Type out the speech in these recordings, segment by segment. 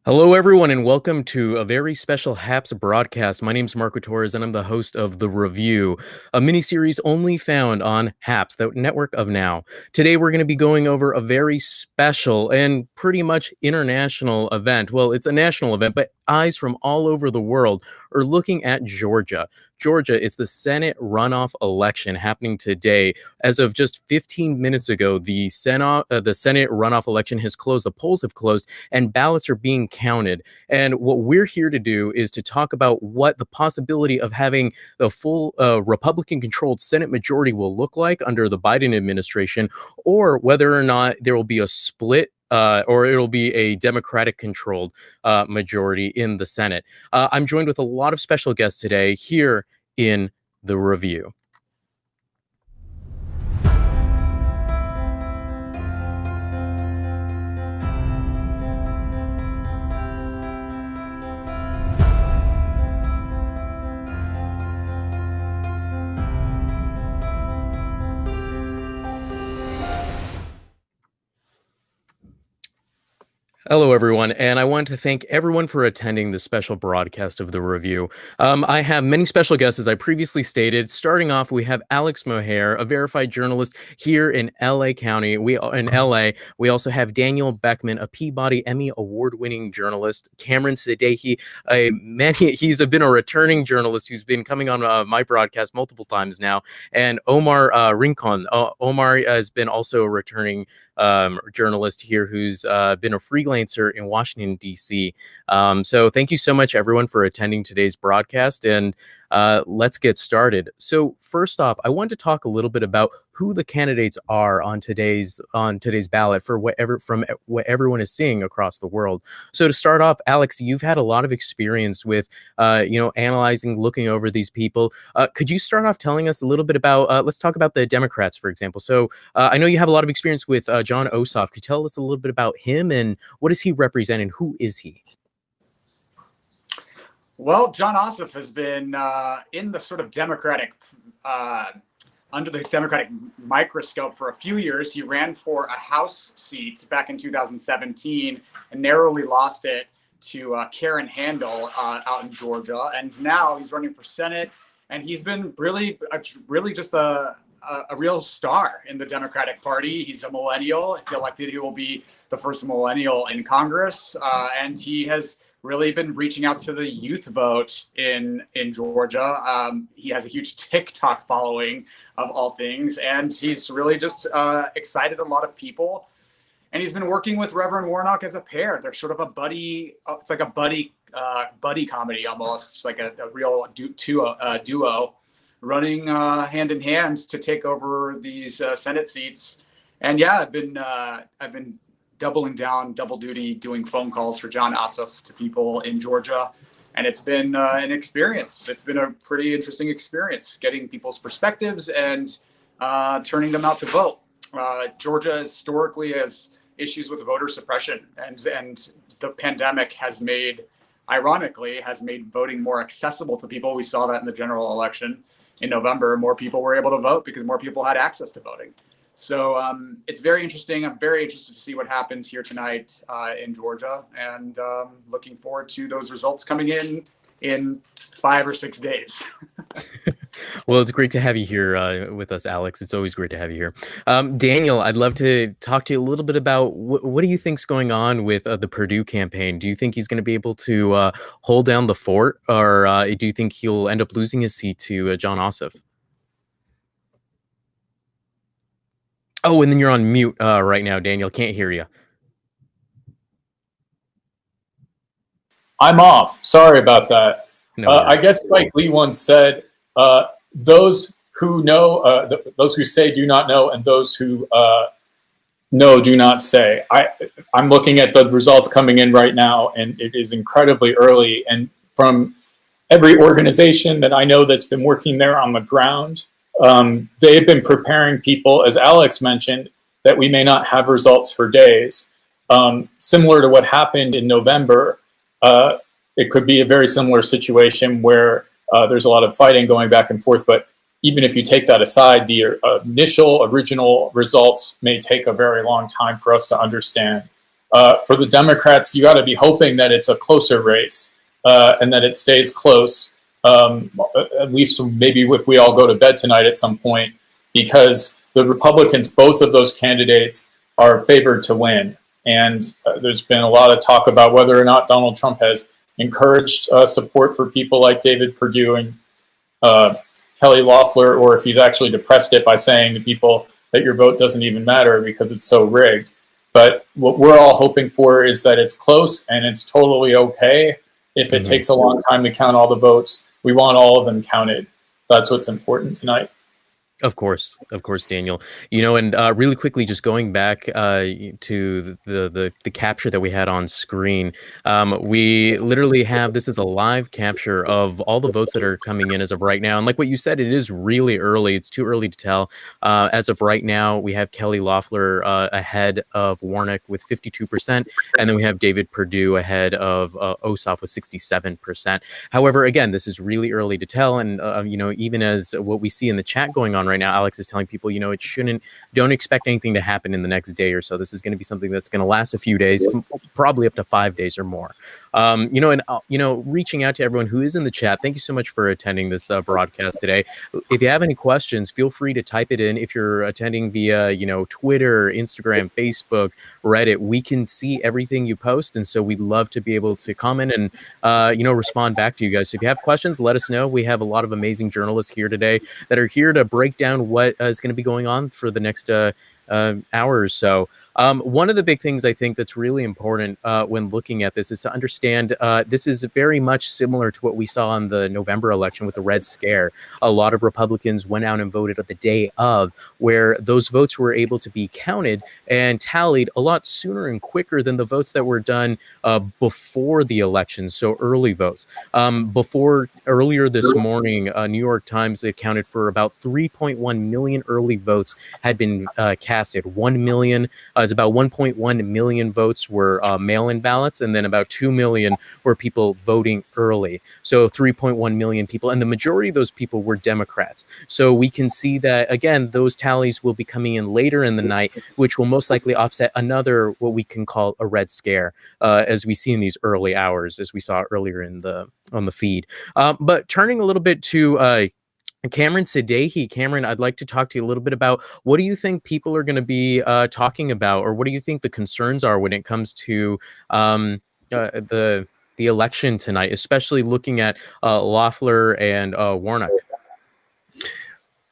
Hello, everyone, and welcome to a very special Happs broadcast. My name's Marco Torres, and I'm the host of The Review, a miniseries only found on Happs, the network of now. Today, we're going to be going over a very special and pretty much international event. Well, it's a national event, but eyes from all over the world are looking at Georgia. Georgia, it's the Senate runoff election happening today. As of just 15 minutes ago, the Senate runoff election has closed. The polls have closed, and ballots are being counted. And what we're here to do is to talk about what the possibility of having the full Republican-controlled Senate majority will look like under the Biden administration, or whether or not there will be a split or it'll be a Democratic-controlled majority in the Senate. I'm joined with a lot of special guests today here in The Review. Hello, everyone, and I want to thank everyone for attending this special broadcast of The Review. I have many special guests, as I previously stated. Starting off, we have Alex Mohair, a verified journalist here in LA County. We also have Daniel Beckman, a Peabody Emmy Award-winning journalist. Cameron Sadeghi, he's been a returning journalist who's been coming on my broadcast multiple times now. And Omar Rincon. Omar has been also a returning journalist here who's been a freelancer in Washington, D.C. So thank you so much, everyone, for attending today's broadcast, and let's get started. So first off, I want to talk a little bit about who the candidates are on today's ballot for what everyone is seeing across the world. So to start off, Alex, you've had a lot of experience with analyzing, looking over these people. Could you start off telling us a little bit about let's talk about the Democrats, for example. So I know you have a lot of experience with John Ossoff. Could you tell us a little bit about him and what does he represent and who is he? Well, John Ossoff has been in the sort of under the Democratic microscope for a few years. He ran for a House seat back in 2017 and narrowly lost it to Karen Handel out in Georgia. And now he's running for Senate, and he's been really just a real star in the Democratic Party. He's a millennial. If elected, he will be the first millennial in Congress, and he has really been reaching out to the youth vote in Georgia. He has a huge TikTok following, of all things, and he's really just excited a lot of people. And he's been working with Reverend Warnock as a pair. They're sort of a buddy. It's like a buddy comedy almost. It's like a real duo running hand in hand to take over these Senate seats. And yeah, I've been doubling down, double duty, doing phone calls for John Ossoff to people in Georgia. And it's been an experience. It's been a pretty interesting experience, getting people's perspectives and turning them out to vote. Georgia historically has issues with voter suppression, and the pandemic ironically has made voting more accessible to people. We saw that in the general election in November. More people were able to vote because more people had access to voting. So it's very interesting. I'm very interested to see what happens here tonight in Georgia, and looking forward to those results coming in 5 or 6 days. Well, it's great to have you here with us, Alex. It's always great to have you here. Daniel, I'd love to talk to you a little bit about what do you think's going on with the Perdue campaign? Do you think he's going to be able to hold down the fort, or do you think he'll end up losing his seat to John Ossoff? Oh, and then you're on mute right now, Daniel. Can't hear you. I'm off. Sorry about that. No I guess Spike Lee once said, those who know, those who say do not know, and those who know do not say. I'm looking at the results coming in right now, and it is incredibly early. And from every organization that I know that's been working there on the ground, they've been preparing people, as Alex mentioned, that we may not have results for days. Similar to what happened in November, it could be a very similar situation where there's a lot of fighting going back and forth. But even if you take that aside, the initial original results may take a very long time for us to understand. For the Democrats, you got to be hoping that it's a closer race and that it stays close, at least maybe if we all go to bed tonight at some point, because the Republicans, both of those candidates, are favored to win. And there's been a lot of talk about whether or not Donald Trump has encouraged support for people like David Perdue and Kelly Loeffler, or if he's actually depressed it by saying to people that your vote doesn't even matter because it's so rigged. But what we're all hoping for is that it's close and it's totally okay if it takes a long time to count all the votes. We want all of them counted. That's what's important tonight. Of course, Daniel. And really quickly, just going back to the capture that we had on screen, we literally have, this is a live capture of all the votes that are coming in as of right now. And like what you said, it is really early. It's too early to tell. As of right now, we have Kelly Loeffler ahead of Warnock with 52%, and then we have David Perdue ahead of Ossoff with 67%. However, again, this is really early to tell, and even as what we see in the chat going on right now, Alex is telling people, don't expect anything to happen in the next day or so. This is going to be something that's going to last a few days, probably up to 5 days or more. Reaching out to everyone who is in the chat, thank you so much for attending this broadcast today. If you have any questions, feel free to type it in. If you're attending via, Twitter, Instagram, Facebook, Reddit, we can see everything you post. And so we'd love to be able to comment and, respond back to you guys. So if you have questions, let us know. We have a lot of amazing journalists here today that are here to break down what is going to be going on for the next hour or so. One of the big things I think that's really important when looking at this is to understand this is very much similar to what we saw in the November election with the Red Scare. A lot of Republicans went out and voted at the day of, where those votes were able to be counted and tallied a lot sooner and quicker than the votes that were done before the election, so early votes. Earlier this morning, New York Times accounted for about 3.1 million early votes had been casted. 1 million it's about 1.1 million votes were mail-in ballots, and then about 2 million were people voting early. So 3.1 million people, and the majority of those people were Democrats. So we can see that, again, those tallies will be coming in later in the night, which will most likely offset another, what we can call a Red Scare, as we see in these early hours, as we saw earlier on the feed. But turning a little bit to Cameron Sadeghi. Cameron, I'd like to talk to you a little bit about, what do you think people are going to be talking about, or what do you think the concerns are when it comes to the election tonight, especially looking at Loeffler and Warnock?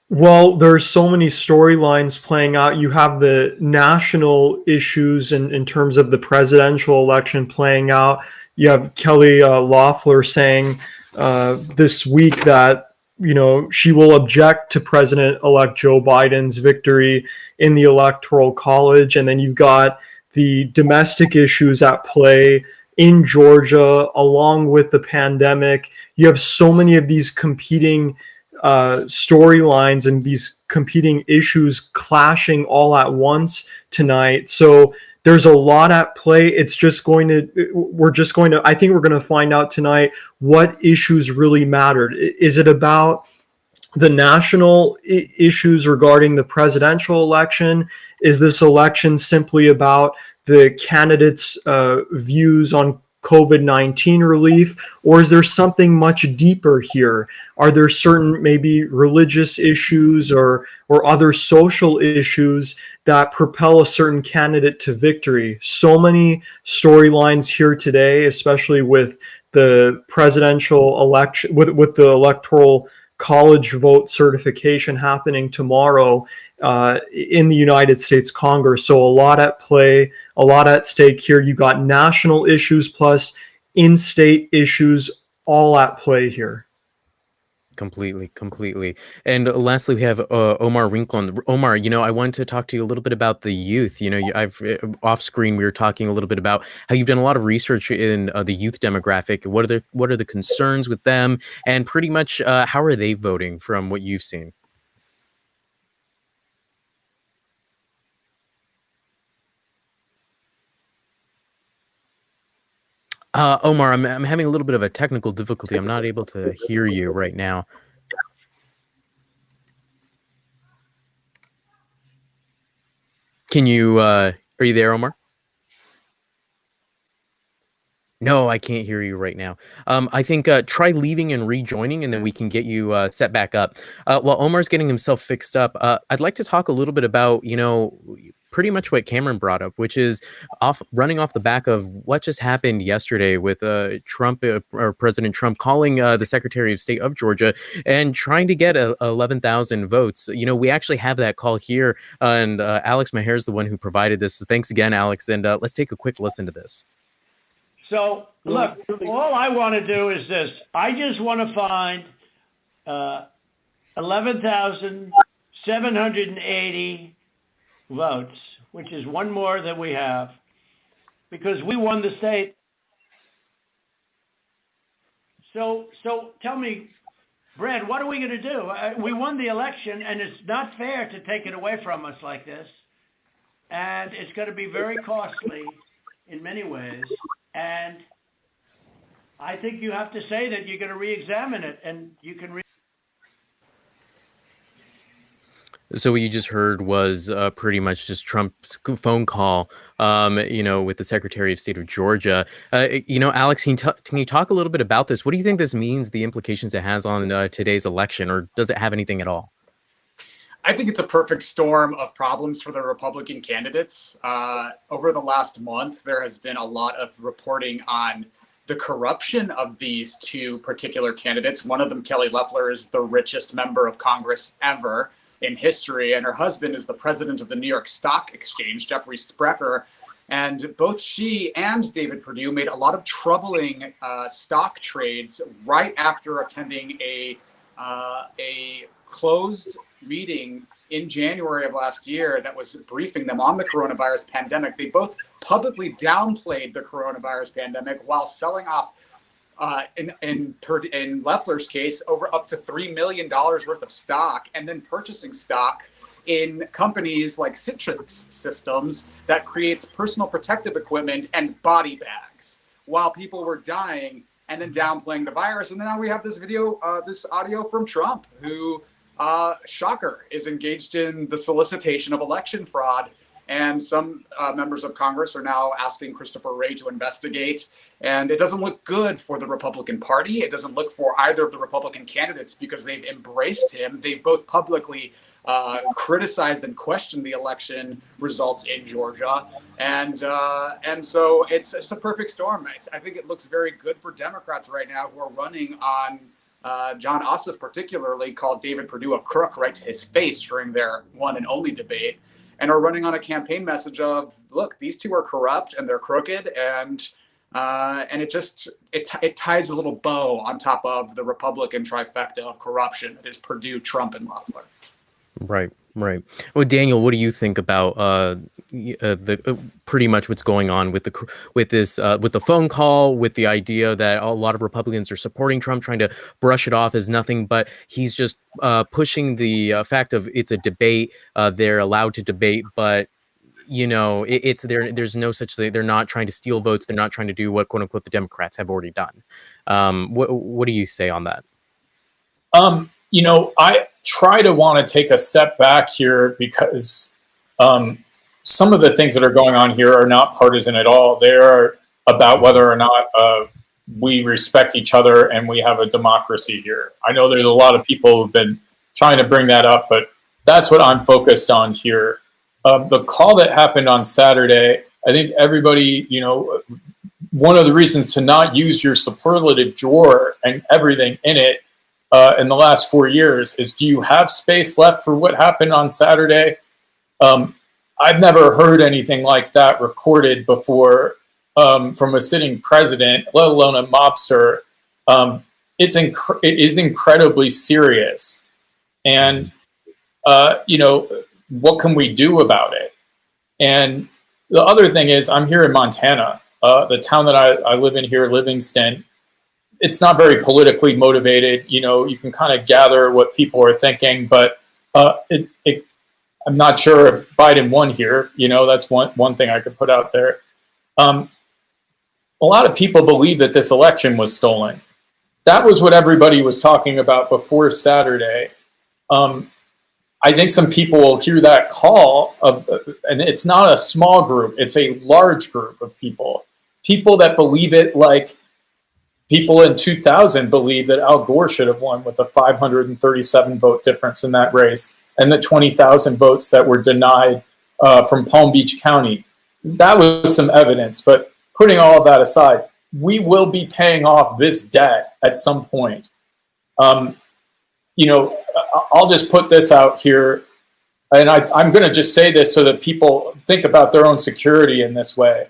Well, there's so many storylines playing out. You have the national issues in terms of the presidential election playing out. You have Kelly Loeffler saying this week that she will object to President-elect Joe Biden's victory in the Electoral College. And then you've got the domestic issues at play in Georgia, along with the pandemic. You have so many of these competing storylines and these competing issues clashing all at once tonight. So there's a lot at play. I think we're going to find out tonight what issues really mattered. Is it about the national issues regarding the presidential election? Is this election simply about the candidates' views on COVID-19 relief, or is there something much deeper here? Are there certain maybe religious issues or other social issues that propel a certain candidate to victory? So many storylines here today, especially with the presidential election, with the Electoral College vote certification happening tomorrow in the United States Congress. So a lot at play, a lot at stake here. You got national issues plus in-state issues all at play here. Completely. And lastly, we have Omar Rincon. Omar, I wanted to talk to you a little bit about the youth. I've off screen, we were talking a little bit about how you've done a lot of research in the youth demographic. What are the concerns with them, and pretty much how are they voting from what you've seen? Omar, I'm having a little bit of a technical difficulty. I'm not able to hear you right now. Can you, are you there, Omar? No, I can't hear you right now. I think try leaving and rejoining, and then we can get you set back up. While Omar's getting himself fixed up, I'd like to talk a little bit about, pretty much what Cameron brought up, which is running off the back of what just happened yesterday with Trump or President Trump calling the Secretary of State of Georgia and trying to get 11,000 votes. We actually have that call here, and Alex Maher is the one who provided this. So thanks again, Alex, and let's take a quick listen to this. So, look, all I want to do is this. I just want to find 11,780 votes, which is one more than we have, because we won the state. So tell me, Brad, what are we going to do? We won the election, and it's not fair to take it away from us like this. And it's going to be very costly in many ways. And I think you have to say that you're going to re-examine it, and you can. So what you just heard was pretty much just Trump's phone call, with the Secretary of State of Georgia. Alex, can you talk a little bit about this? What do you think this means, the implications it has on today's election, or does it have anything at all? I think it's a perfect storm of problems for the Republican candidates. Over the last month, there has been a lot of reporting on the corruption of these two particular candidates. One of them, Kelly Loeffler, is the richest member of Congress ever in history, and her husband is the president of the New York Stock Exchange, Jeffrey Sprecher. And both she and David Perdue made a lot of troubling stock trades right after attending a closed meeting in January of last year that was briefing them on the coronavirus pandemic. They both publicly downplayed the coronavirus pandemic while selling off, in Loeffler's case, over up to $3 million worth of stock, and then purchasing stock in companies like Citrix Systems that creates personal protective equipment and body bags while people were dying, and then downplaying the virus. And then now we have this audio from Trump, who shocker, is engaged in the solicitation of election fraud. And some members of Congress are now asking Christopher Wray to investigate. And it doesn't look good for the Republican Party. It doesn't look for either of the Republican candidates, because they've embraced him. They've both publicly criticized and questioned the election results in Georgia. And so it's a perfect storm. I think it looks very good for Democrats right now, who are running on John Ossoff particularly called David Perdue a crook right to his face during their one and only debate, and are running on a campaign message of, look, these two are corrupt and they're crooked, and it ties a little bow on top of the Republican trifecta of corruption that is Perdue, Trump, and Loeffler. Right. Well, Daniel, what do you think about pretty much what's going on with the phone call, with the idea that a lot of Republicans are supporting Trump, trying to brush it off as nothing, but he's just pushing the fact of it's a debate. They're allowed to debate, but it's there. There's no such thing. They're not trying to steal votes. They're not trying to do what, quote unquote, the Democrats have already done. What do you say on that? I try to want to take a step back here, because some of the things that are going on here are not partisan at all. They are about whether or not we respect each other and we have a democracy here. I know there's a lot of people who've been trying to bring that up, but that's what I'm focused on here. The call that happened on Saturday, I think everybody, one of the reasons to not use your superlative drawer and everything in it in the last 4 years is, do you have space left for what happened on Saturday? I've never heard anything like that recorded before from a sitting president, let alone a mobster. It is incredibly serious. And, what can we do about it? And the other thing is, I'm here in Montana, the town that I live in here, Livingston. It's not very politically motivated. You can kind of gather what people are thinking, but I'm not sure if Biden won here. That's one thing I could put out there. A lot of people believe that this election was stolen. That was what everybody was talking about before Saturday. I think some people will hear that call and it's not a small group; it's a large group of people people that believe it, like people in 2000 believed that Al Gore should have won with a 537 vote difference in that race, and the 20,000 votes that were denied from Palm Beach County. That was some evidence, but putting all of that aside, we will be paying off this debt at some point. You know, I'll just put this out here, and I'm going to just say this so that people think about their own security in this way.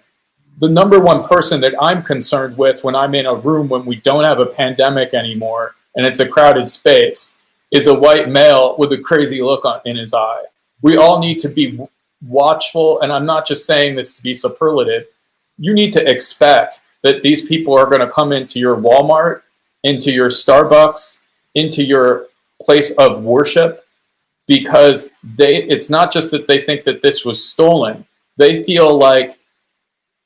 The number one person that I'm concerned with when I'm in a room when we don't have a pandemic anymore and it's a crowded space is a white male with a crazy look in his eye. We all need to be watchful, and I'm not just saying this to be superlative. You need to expect that these people are going to come into your Walmart, into your Starbucks, into your place of worship, because it's not just that they think that this was stolen. They feel like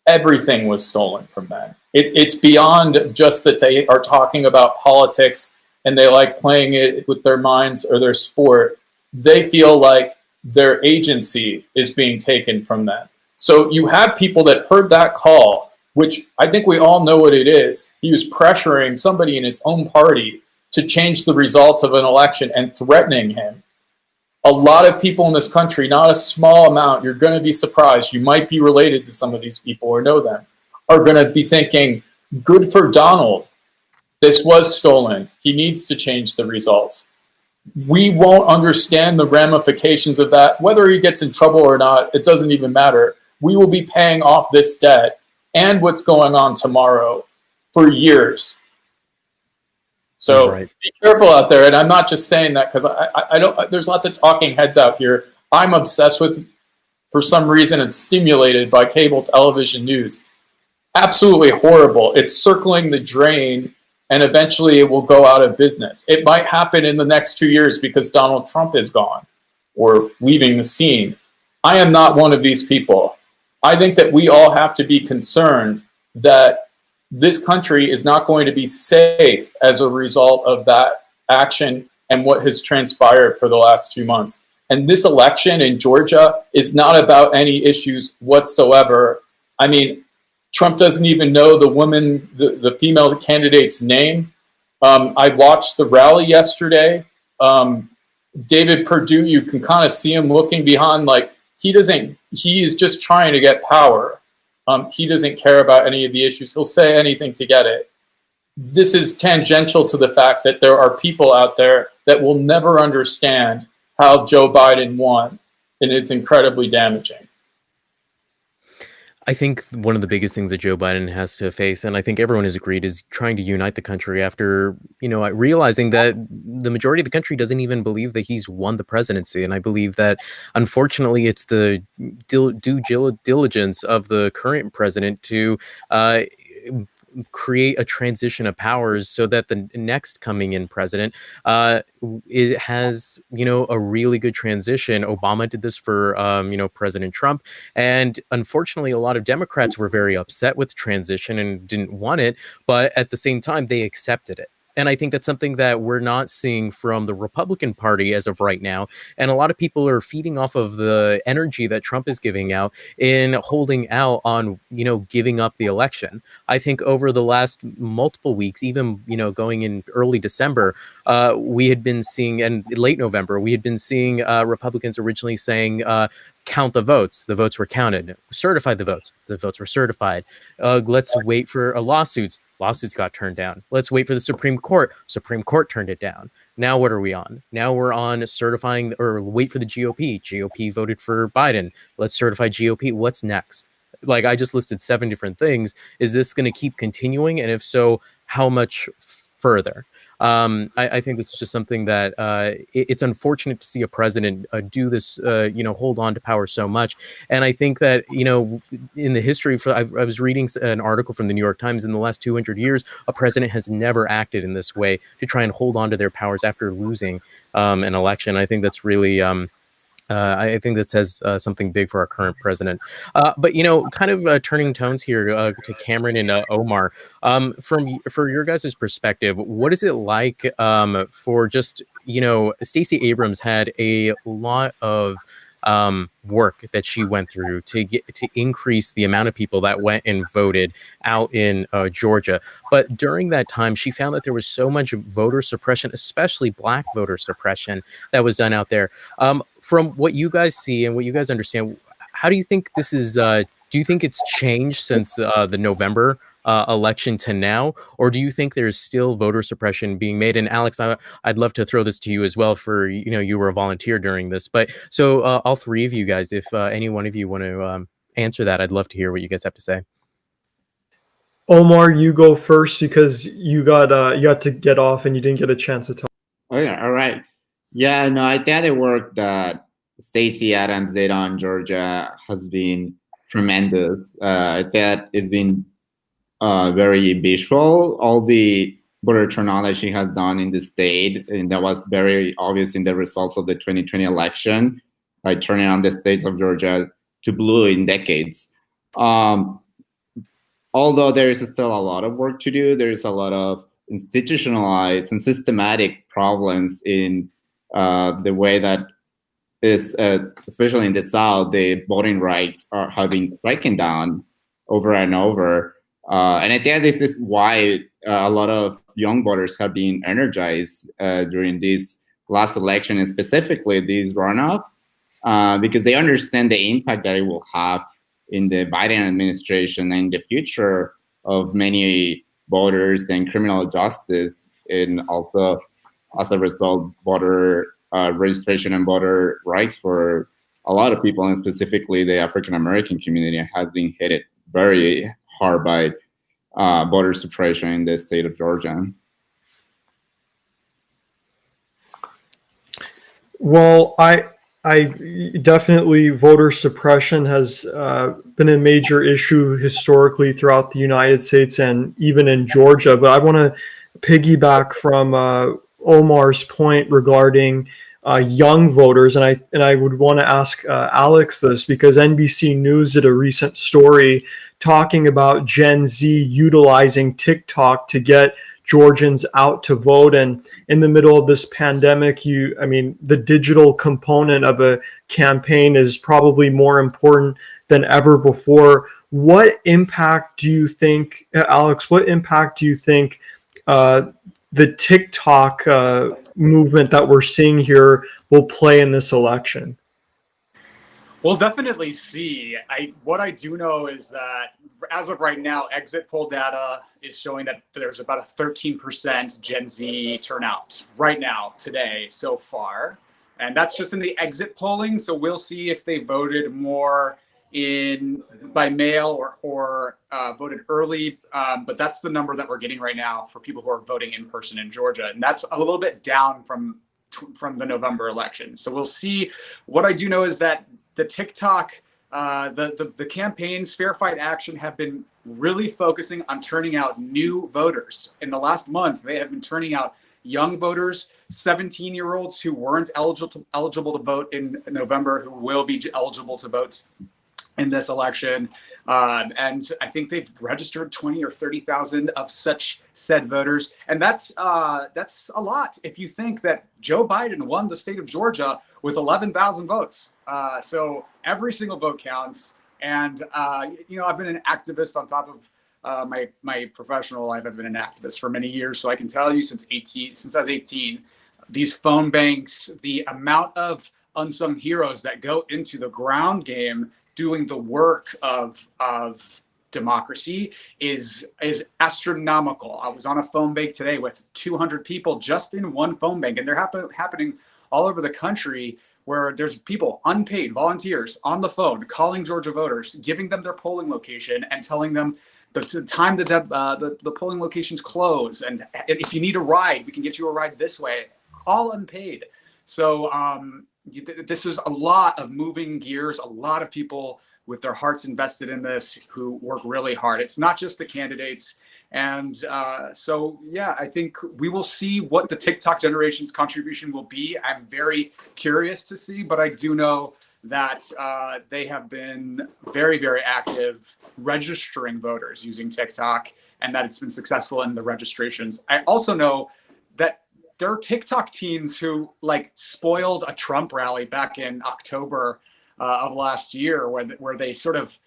everything was stolen from them. It's beyond just that they are talking about politics and they like playing it with their minds or their sport. They feel like their agency is being taken from them. So you have people that heard that call, which I think we all know what it is. He was pressuring somebody in his own party to change the results of an election and threatening him. A lot of people in this country, not a small amount, you're going to be surprised, you might be related to some of these people or know them, are going to be thinking, good for Donald. This was stolen. He needs to change the results. We won't understand the ramifications of that. Whether he gets in trouble or not, it doesn't even matter. We will be paying off this debt and what's going on tomorrow for years. So Be careful out there. And I'm not just saying that because I don't, there's lots of talking heads out here. I'm obsessed with, for some reason, and stimulated by cable television news. Absolutely horrible. It's circling the drain, and eventually it will go out of business. It might happen in the next 2 years because Donald Trump is gone or leaving the scene. I am not one of these people. I think that we all have to be concerned that this country is not going to be safe as a result of that action and what has transpired for the last 2 months. And this election in Georgia is not about any issues whatsoever. I mean, Trump doesn't even know the woman, the female candidate's name. I watched the rally yesterday. David Perdue, you can kind of see him looking behind like he is just trying to get power. He doesn't care about any of the issues. He'll say anything to get it. This is tangential to the fact that there are people out there that will never understand how Joe Biden won, and it's incredibly damaging. I think one of the biggest things that Joe Biden has to face, and I think everyone has agreed, is trying to unite the country after, realizing that the majority of the country doesn't even believe that he's won the presidency. And I believe that, unfortunately, it's the due diligence of the current president to create a transition of powers so that the next coming in president it has a really good transition. Obama did this for President Trump, and unfortunately a lot of Democrats were very upset with the transition and didn't want it, but at the same time they accepted it. And I think that's something that we're not seeing from the Republican Party as of right now. And a lot of people are feeding off of the energy that Trump is giving out in holding out on, giving up the election. I think over the last multiple weeks, even, going in early December, we had been seeing, and late November, we had been seeing Republicans originally saying, count the votes. The votes were counted. Certify the votes. The votes were certified. Let's wait for lawsuits. Lawsuits got turned down. Let's wait for the Supreme Court. Supreme Court turned it down. Now what are we on? Now we're on certifying, or wait for the GOP. GOP voted for Biden. Let's certify GOP. What's next? Like, I just listed 7 different things. Is this going to keep continuing? And if so, how much further? I think this is just something that it's unfortunate to see a president do this, hold on to power so much. And I think that, in the history, I was reading an article from the New York Times. In the last 200 years, a president has never acted in this way to try and hold on to their powers after losing an election. I think that's really I think that says something big for our current president. But, kind of turning tones here to Cameron and Omar, for your guys' perspective, what is it like for just, Stacey Abrams had a lot of work that she went through to increase the amount of people that went and voted out in Georgia. But during that time, she found that there was so much voter suppression, especially Black voter suppression, that was done out there. From what you guys see and what you guys understand, how do you think this is? Do you think it's changed since the November election to now, or do you think there's still voter suppression being made? And Alex, I'd love to throw this to you as well. For you were a volunteer during this, but so all three of you guys, if any one of you want to answer that, I'd love to hear what you guys have to say. Omar, you go first because you got to get off and you didn't get a chance to talk. Oh yeah, all right. Yeah, no, I think the work that Stacey Adams did on Georgia has been tremendous. That it's been very visual. All the voter turnout that she has done in the state, and that was very obvious in the results of the 2020 election, by turning on the states of Georgia to blue in decades. Although there is still a lot of work to do, there is a lot of institutionalized and systematic problems in the way that is, especially in the South, the voting rights have been stricken down over and over. And I think this is why a lot of young voters have been energized during this last election, and specifically this runoff, because they understand the impact that it will have in the Biden administration and the future of many voters and criminal justice, and also as a result, voter registration and voter rights for a lot of people, and specifically the African American community, has been hit very hard by voter suppression in the state of Georgia. Well, I definitely, voter suppression has been a major issue historically throughout the United States and even in Georgia. But I want to piggyback from Omar's point regarding young voters, and I would want to ask Alex this, because NBC News did a recent story talking about Gen Z utilizing TikTok to get Georgians out to vote. And in the middle of this pandemic, the digital component of a campaign is probably more important than ever before. What impact do you think, Alex, the TikTok movement that we're seeing here will play in this election? We'll definitely see. What I do know is that as of right now, exit poll data is showing that there's about a 13% Gen Z turnout right now, today, so far. And that's just in the exit polling. So we'll see if they voted more by mail or voted early. But that's the number that we're getting right now for people who are voting in person in Georgia. And that's a little bit down from the November election. So we'll see. What I do know is that the TikTok, the campaigns, Fair Fight Action, have been really focusing on turning out new voters. In the last month, they have been turning out young voters, 17-year-olds who weren't eligible to vote in November, who will be eligible to vote in this election. And I think they've registered 20 or 30,000 of such said voters. And that's a lot if you think that Joe Biden won the state of Georgia with 11,000 votes. So every single vote counts. And, I've been an activist on top of my professional life. I've been an activist for many years. So I can tell you since I was 18, these phone banks, the amount of unsung heroes that go into the ground game doing the work of democracy is astronomical. I was on a phone bank today with 200 people just in one phone bank, and they're happening all over the country, where there's people, unpaid volunteers, on the phone calling Georgia voters, giving them their polling location and telling them the time that the polling locations close, and if you need a ride, we can get you a ride this way, all unpaid. So this is a lot of moving gears, a lot of people with their hearts invested in this who work really hard. It's not just the candidates. And I think we will see what the TikTok generation's contribution will be. I'm very curious to see, but I do know that they have been very, very active registering voters using TikTok, and that it's been successful in the registrations. I also know that there are TikTok teens who like spoiled a Trump rally back in October of last year, where they sort of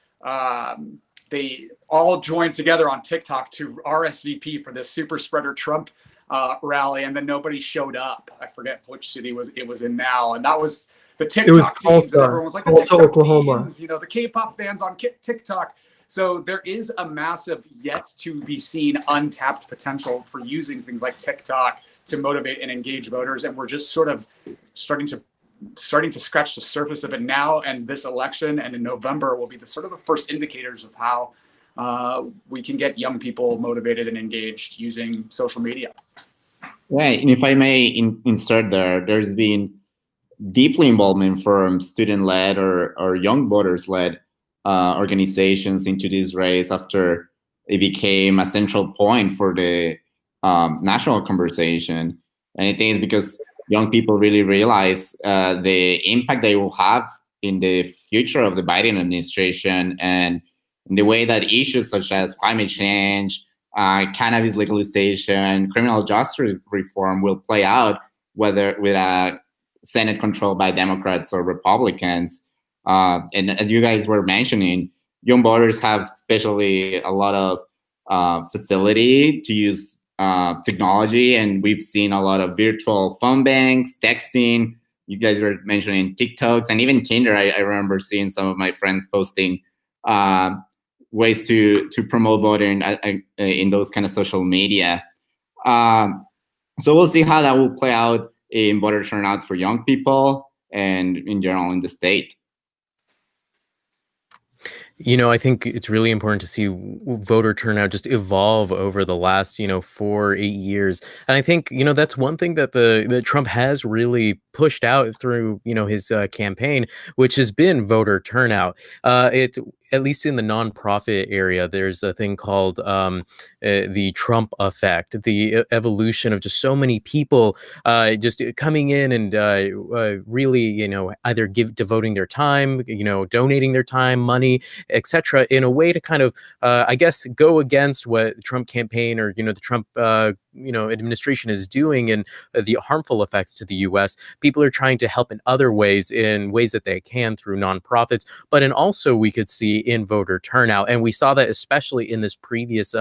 they all joined together on TikTok to RSVP for this super spreader Trump rally, and then nobody showed up. I forget which city it was in now, and that was the TikTok teens, and everyone was like, the TikTok Oklahoma. teens, the K-pop fans on TikTok. So there is a massive, yet to be seen, untapped potential for using things like TikTok to motivate and engage voters, and we're just sort of starting to scratch the surface of it now. And this election and in November will be the sort of the first indicators of how we can get young people motivated and engaged using social media. Right, and if I may insert there's been deeply involvement from student-led or young voters-led organizations into this race after it became a central point for the national conversation. And I think it's because young people really realize the impact they will have in the future of the Biden administration, and the way that issues such as climate change, cannabis legalization, criminal justice reform will play out, whether with a Senate controlled by Democrats or Republicans. And as you guys were mentioning, young voters have especially a lot of facility to use technology, and we've seen a lot of virtual phone banks, texting. You guys were mentioning TikToks and even Tinder. I remember seeing some of my friends posting ways to promote voting in those kind of social media. So we'll see how that will play out in voter turnout for young people and in general in the state. I think it's really important to see voter turnout just evolve over the last, 4, 8 years. And I think, that's one thing that that Trump has really pushed out through, his campaign, which has been voter turnout. At least in the nonprofit area, there's a thing called the Trump effect, the evolution of just so many people just coming in and really, either devoting their time, donating their time, money, etc., in a way to kind of, I guess, go against what the Trump campaign or, the Trump, administration is doing and the harmful effects to the U.S. People are trying to help in other ways, in ways that they can through nonprofits, but and also we could see in voter turnout. And we saw that especially in this previous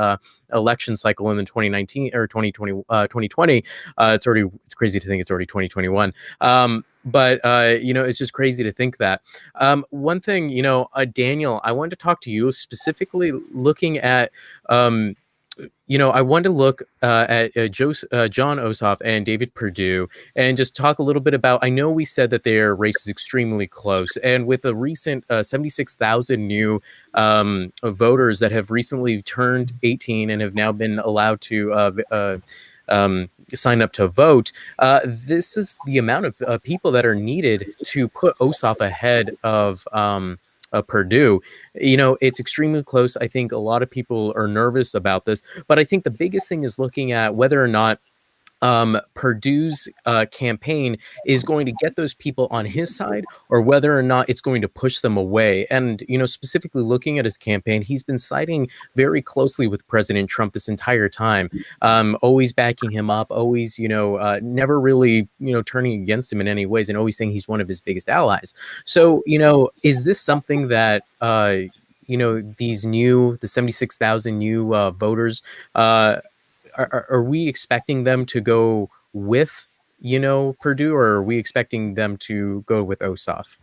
election cycle in the 2019 or 2020. It's crazy to think it's already 2021. But it's just crazy to think that. One thing, Daniel, I wanted to talk to you specifically looking at, I wanted to look at John Ossoff and David Perdue and just talk a little bit about, I know we said that their race is extremely close, and with a recent 76,000 new voters that have recently turned 18 and have now been allowed to sign up to vote, this is the amount of people that are needed to put Ossoff ahead of Perdue. It's extremely close. I think a lot of people are nervous about this, but I think the biggest thing is looking at whether or not Perdue's campaign is going to get those people on his side, or whether or not it's going to push them away. And, specifically looking at his campaign, he's been siding very closely with President Trump this entire time, always backing him up, always, never really, turning against him in any ways, and always saying he's one of his biggest allies. So, is this something that, the 76,000 new voters, are we expecting them to go with, Perdue, or are we expecting them to go with Ossoff?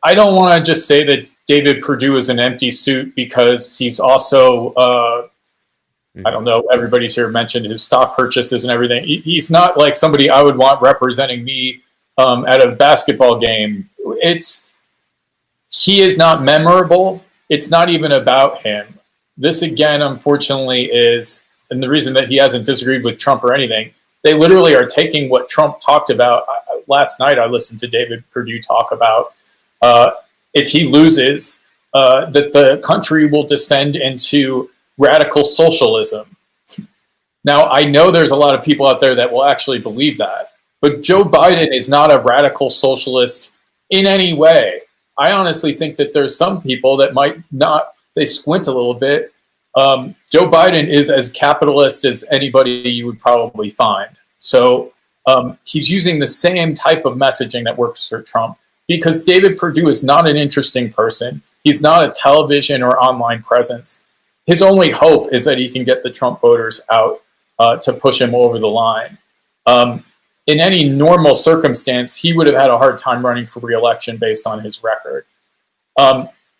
I don't want to just say that David Perdue is an empty suit, because he's also, I don't know, everybody's here mentioned his stock purchases and everything. He's not like somebody I would want representing me at a basketball game. He is not memorable. It's not even about him. This, again, unfortunately, is, and the reason that he hasn't disagreed with Trump or anything, they literally are taking what Trump talked about. Last night, I listened to David Perdue talk about if he loses, that the country will descend into radical socialism. Now, I know there's a lot of people out there that will actually believe that, but Joe Biden is not a radical socialist in any way. I honestly think that there's some people that might not, they squint a little bit, Joe Biden is as capitalist as anybody you would probably find. So he's using the same type of messaging that works for Trump, because David Perdue is not an interesting person. He's not a television or online presence. His only hope is that he can get the Trump voters out to push him over the line. In any normal circumstance, he would have had a hard time running for re-election based on his record.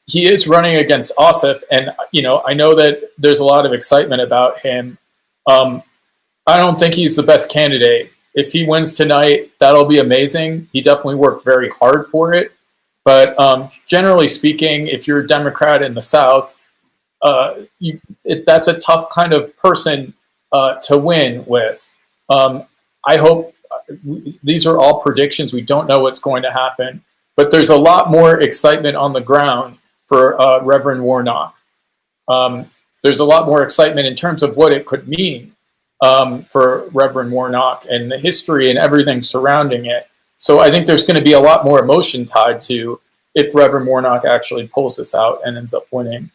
He is running against Ossoff, and I know that there's a lot of excitement about him. I don't think he's the best candidate. If he wins tonight, that'll be amazing. He definitely worked very hard for it. But generally speaking, if you're a Democrat in the South, that's a tough kind of person to win with. I hope these are all predictions. We don't know what's going to happen. But there's a lot more excitement on the ground for Reverend Warnock. There's a lot more excitement in terms of what it could mean for Reverend Warnock and the history and everything surrounding it. So I think there's going to be a lot more emotion tied to if Reverend Warnock actually pulls this out and ends up winning.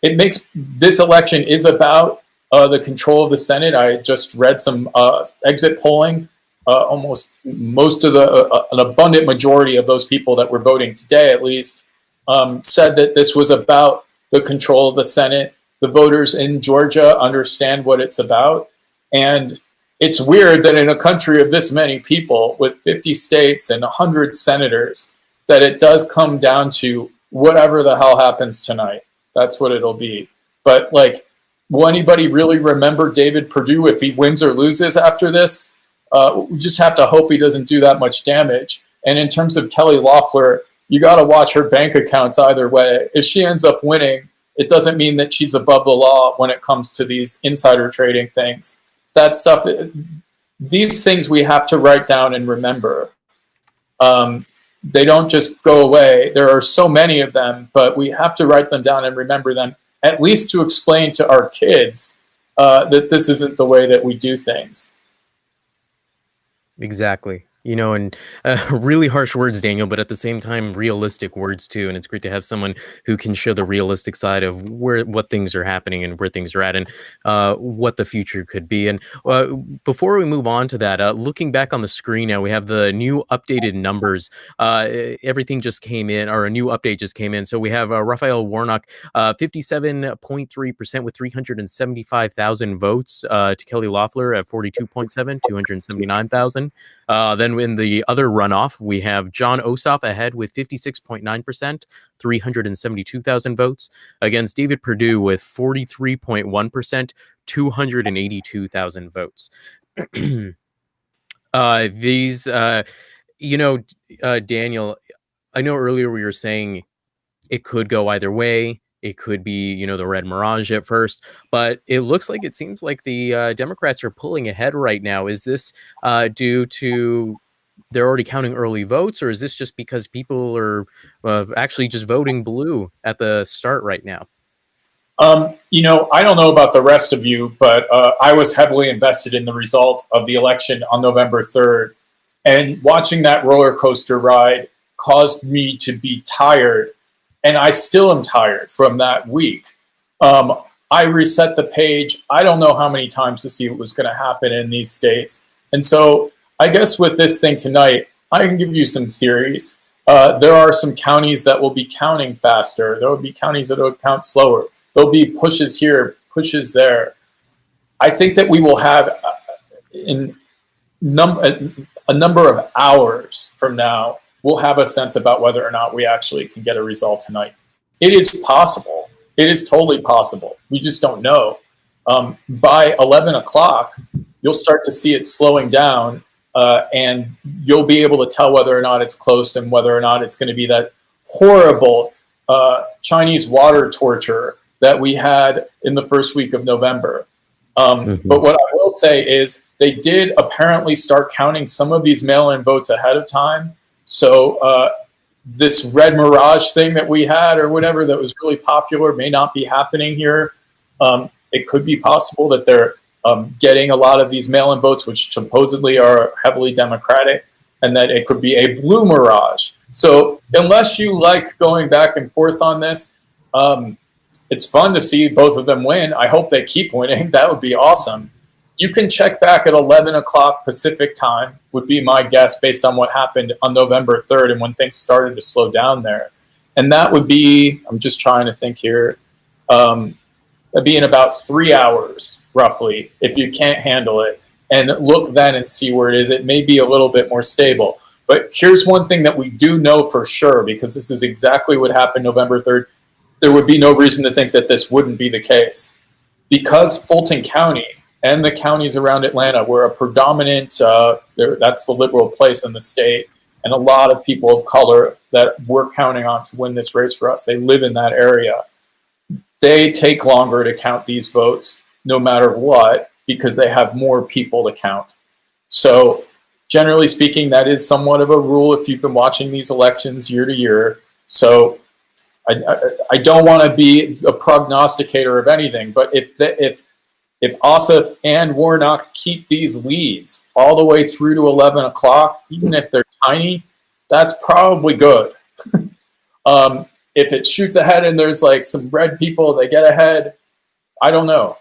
It makes this election is about the control of the Senate. I just read some exit polling. Almost most of an abundant majority of those people that were voting today, at least, said that this was about the control of the Senate. The voters in Georgia understand what it's about. And it's weird that in a country of this many people with 50 states and 100 senators, that it does come down to whatever the hell happens tonight. That's what it'll be. But will anybody really remember David Perdue if he wins or loses after this? We just have to hope he doesn't do that much damage. And in terms of Kelly Loeffler, you got to watch her bank accounts either way. If she ends up winning, it doesn't mean that she's above the law when it comes to these insider trading things. That stuff, these things we have to write down and remember. They don't just go away. There are so many of them, but we have to write them down and remember them, at least to explain to our kids that this isn't the way that we do things. Exactly. And really harsh words, Daniel, but at the same time, realistic words too. And it's great to have someone who can show the realistic side of what things are happening and where things are at and what the future could be. And before we move on to that, looking back on the screen now, we have the new updated numbers. Everything just came in, or a new update just came in. So we have Raphael Warnock, 57.3% with 375,000 votes, to Kelly Loeffler at 42.7, 279,000. Then in the other runoff, we have John Ossoff ahead with 56.9%, 372,000 votes, against David Perdue with 43.1%, 282,000 votes. Daniel, I know earlier we were saying it could go either way. It could be, the red mirage at first, but it seems like the Democrats are pulling ahead right now. Is this due to they're already counting early votes, or is this just because people are actually just voting blue at the start right now? I don't know about the rest of you, but I was heavily invested in the result of the election on November 3rd. And watching that roller coaster ride caused me to be tired. And I still am tired from that week. I reset the page. I don't know how many times to see what was going to happen in these states. And so I guess with this thing tonight, I can give you some theories. There are some counties that will be counting faster. There will be counties that will count slower. There'll be pushes here, pushes there. I think that we will have a number of hours from now, we'll have a sense about whether or not we actually can get a result tonight. It is possible. It is totally possible. We just don't know. By 11 o'clock, you'll start to see it slowing down, and you'll be able to tell whether or not it's close and whether or not it's going to be that horrible Chinese water torture that we had in the first week of November. But what I will say is they did apparently start counting some of these mail-in votes ahead of time. So this red mirage thing that we had or whatever that was really popular may not be happening here. It could be possible that they're getting a lot of these mail-in votes, which supposedly are heavily Democratic, and that it could be a blue mirage. So unless you like going back and forth on this, it's fun to see both of them win. I hope they keep winning. That would be awesome. You can check back at 11 o'clock Pacific time, would be my guess based on what happened on November 3rd and when things started to slow down there. And that would be, I'm just trying to think here, that'd be in about 3 hours, roughly, if you can't handle it. And look then and see where it is. It may be a little bit more stable. But here's one thing that we do know for sure, because this is exactly what happened November 3rd. There would be no reason to think that this wouldn't be the case. Because Fulton County and the counties around Atlanta were a predominant, that's the liberal place in the state, and a lot of people of color that we're counting on to win this race for us, they live in that area. They take longer to count these votes no matter what, because they have more people to count. So generally speaking, that is somewhat of a rule if you've been watching these elections year to year. So I don't want to be a prognosticator of anything, but if Ossoff and Warnock keep these leads all the way through to 11 o'clock, even if they're tiny, that's probably good. If it shoots ahead and there's like some red people, they get ahead, I don't know.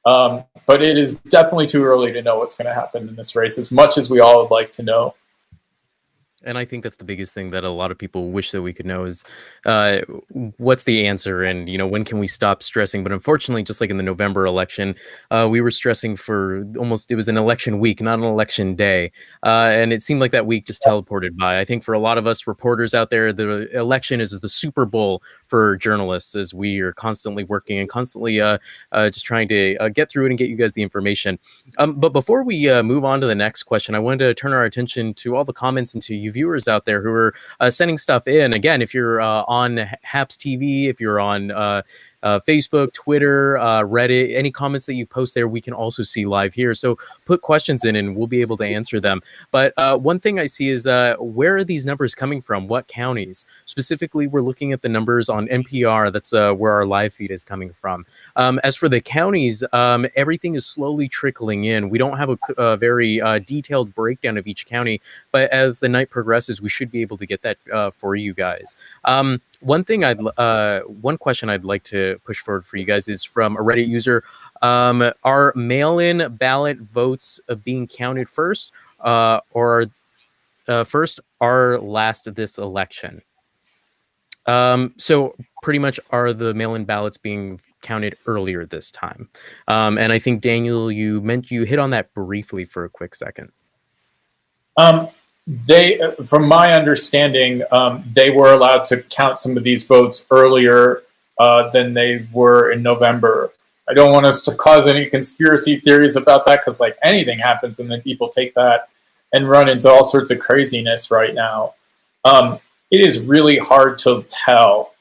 But it is definitely too early to know what's going to happen in this race, as much as we all would like to know. And I think that's the biggest thing that a lot of people wish that we could know is what's the answer, and when can we stop stressing? But unfortunately, just like in the November election, we were stressing for it was an election week, not an election day, and it seemed like that week just teleported by. I think for a lot of us reporters out there, the election is the Super Bowl for journalists, as we are constantly working and constantly just trying to get through it and get you guys the information. But before we move on to the next question, I wanted to turn our attention to all the comments and to you viewers out there who are sending stuff in. Again, if you're on Happs TV, if you're on Facebook, Twitter, Reddit, any comments that you post there, we can also see live here. So put questions in and we'll be able to answer them. But one thing I see is where are these numbers coming from? What counties? Specifically, we're looking at the numbers on NPR. That's where our live feed is coming from. As for the counties, everything is slowly trickling in. We don't have a very detailed breakdown of each county, but as the night progresses, we should be able to get that for you guys. One question I'd like to push forward for you guys is from a Reddit user. Are mail-in ballot votes being counted first, or first or last this election? So pretty much, are the mail-in ballots being counted earlier this time? And I think, Daniel, you hit on that briefly for a quick second. From my understanding, they were allowed to count some of these votes earlier than they were in November. I don't want us to cause any conspiracy theories about that, because like anything happens and then people take that and run into all sorts of craziness right now. It is really hard to tell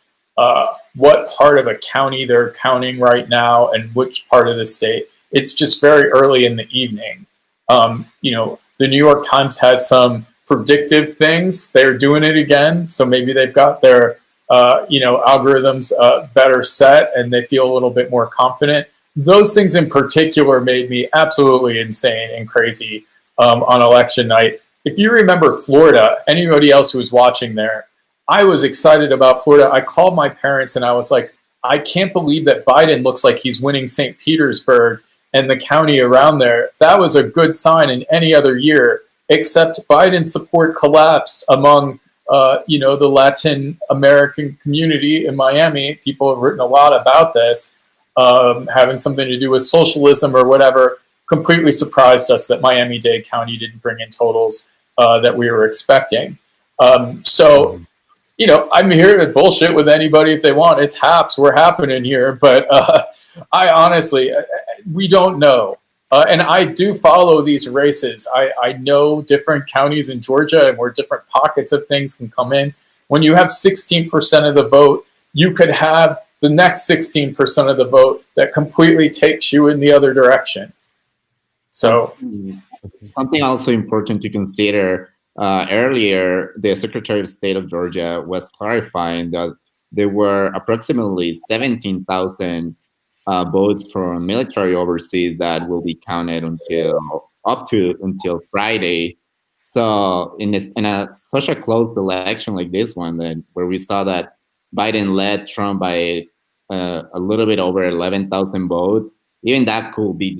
what part of a county they're counting right now and which part of the state. It's just very early in the evening. The New York Times has some predictive things. They're doing it again, so maybe they've got their algorithms better set and they feel a little bit more confident. Those things in particular made me absolutely insane and crazy on election night. If you remember Florida, anybody else who was watching there, I was excited about Florida. I called my parents and I was like, I can't believe that Biden looks like he's winning St. Petersburg and the county around there. That was a good sign in any other year, except Biden's support collapsed among the Latin American community in Miami. People have written a lot about this, having something to do with socialism or whatever. Completely surprised us that Miami-Dade County didn't bring in totals that we were expecting. I'm here to bullshit with anybody if they want. It's Happs, we're happening here. But I honestly, we don't know. And I do follow these races. I know different counties in Georgia and where different pockets of things can come in. When you have 16% of the vote, you could have the next 16% of the vote that completely takes you in the other direction. So something also important to consider, earlier, the Secretary of State of Georgia was clarifying that there were approximately 17,000 votes from military overseas that will be counted until Friday. So in such a close election like this one, where we saw that Biden led Trump by a little bit over 11,000 votes, even that could be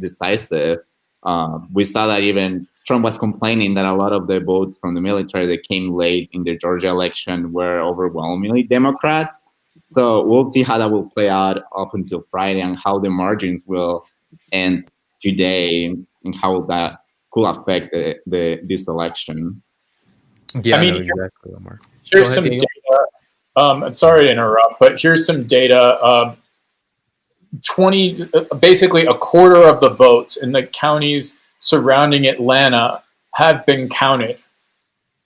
decisive. We saw that even Trump was complaining that a lot of the votes from the military that came late in the Georgia election were overwhelmingly Democrat. So we'll see how that will play out up until Friday and how the margins will end today and how that could affect this election. Yeah, I mean, no, exactly, Omar. Here's Go ahead, some Daniel. data. Sorry to interrupt, but here's some data. 20, basically a quarter of the votes in the counties surrounding Atlanta have been counted.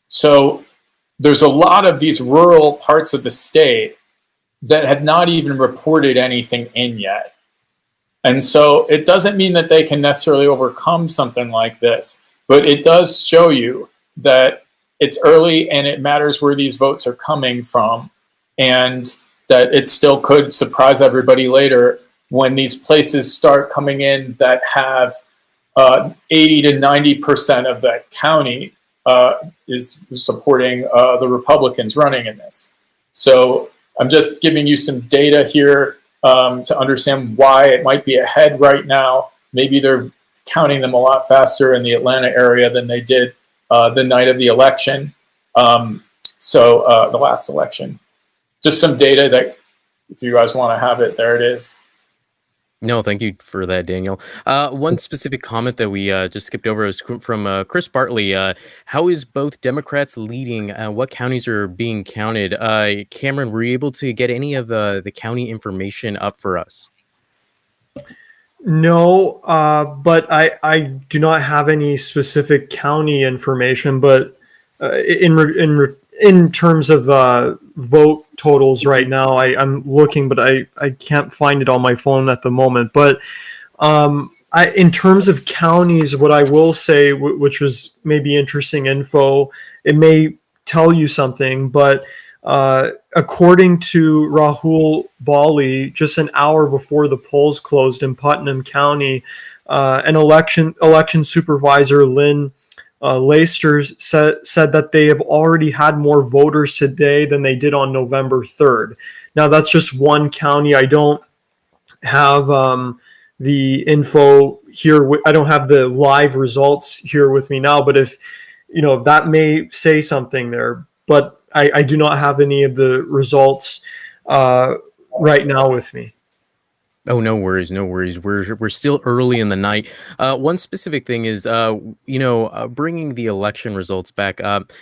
So there's a lot of these rural parts of the state that have not even reported anything in yet. And so it doesn't mean that they can necessarily overcome something like this, but it does show you that it's early and it matters where these votes are coming from, and that it still could surprise everybody later when these places start coming in that have 80 to 90% of the county is supporting the Republicans running in this. So I'm just giving you some data here to understand why it might be ahead right now. Maybe they're counting them a lot faster in the Atlanta area than they did the night of the election. The last election. Just some data that, if you guys want to have it, there it is. No, thank you for that, Daniel. One specific comment that we just skipped over is from Chris Bartley. How is both Democrats leading? What counties are being counted? Cameron, were you able to get any of the county information up for us? No, but I do not have any specific county information. But in terms of vote totals right now, I'm looking, but I can't find it on my phone at the moment. But in terms of counties, what I will say, which was maybe interesting info, it may tell you something, but according to Rahul Bali, just an hour before the polls closed in Putnam County, an election supervisor, Lynn Leicester, said that they have already had more voters today than they did on November 3rd. Now, that's just one county. I don't have the info here. I don't have the live results here with me now, but if, that may say something there. But I do not have any of the results right now with me. Oh, no worries, no worries. We're still early in the night. One specific thing is, bringing the election results back up.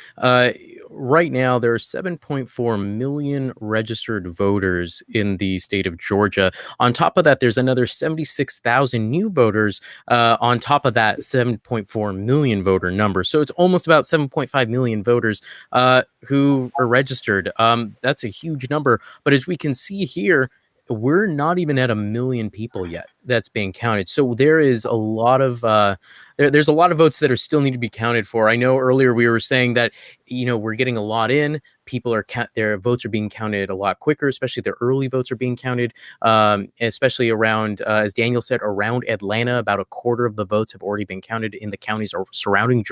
Right now, there are 7.4 million registered voters in the state of Georgia. On top of that, there's another 76,000 new voters on top of that 7.4 million voter number. So it's almost about 7.5 million voters who are registered. That's a huge number. But as we can see here, we're not even at 1 million people yet that's being counted. So there is a lot of there's a lot of votes that are still need to be counted for. I know earlier we were saying that, we're getting a lot in. People are their votes are being counted a lot quicker, especially their early votes are being counted, especially around, as Daniel said, around Atlanta. About a quarter of the votes have already been counted in the counties surrounding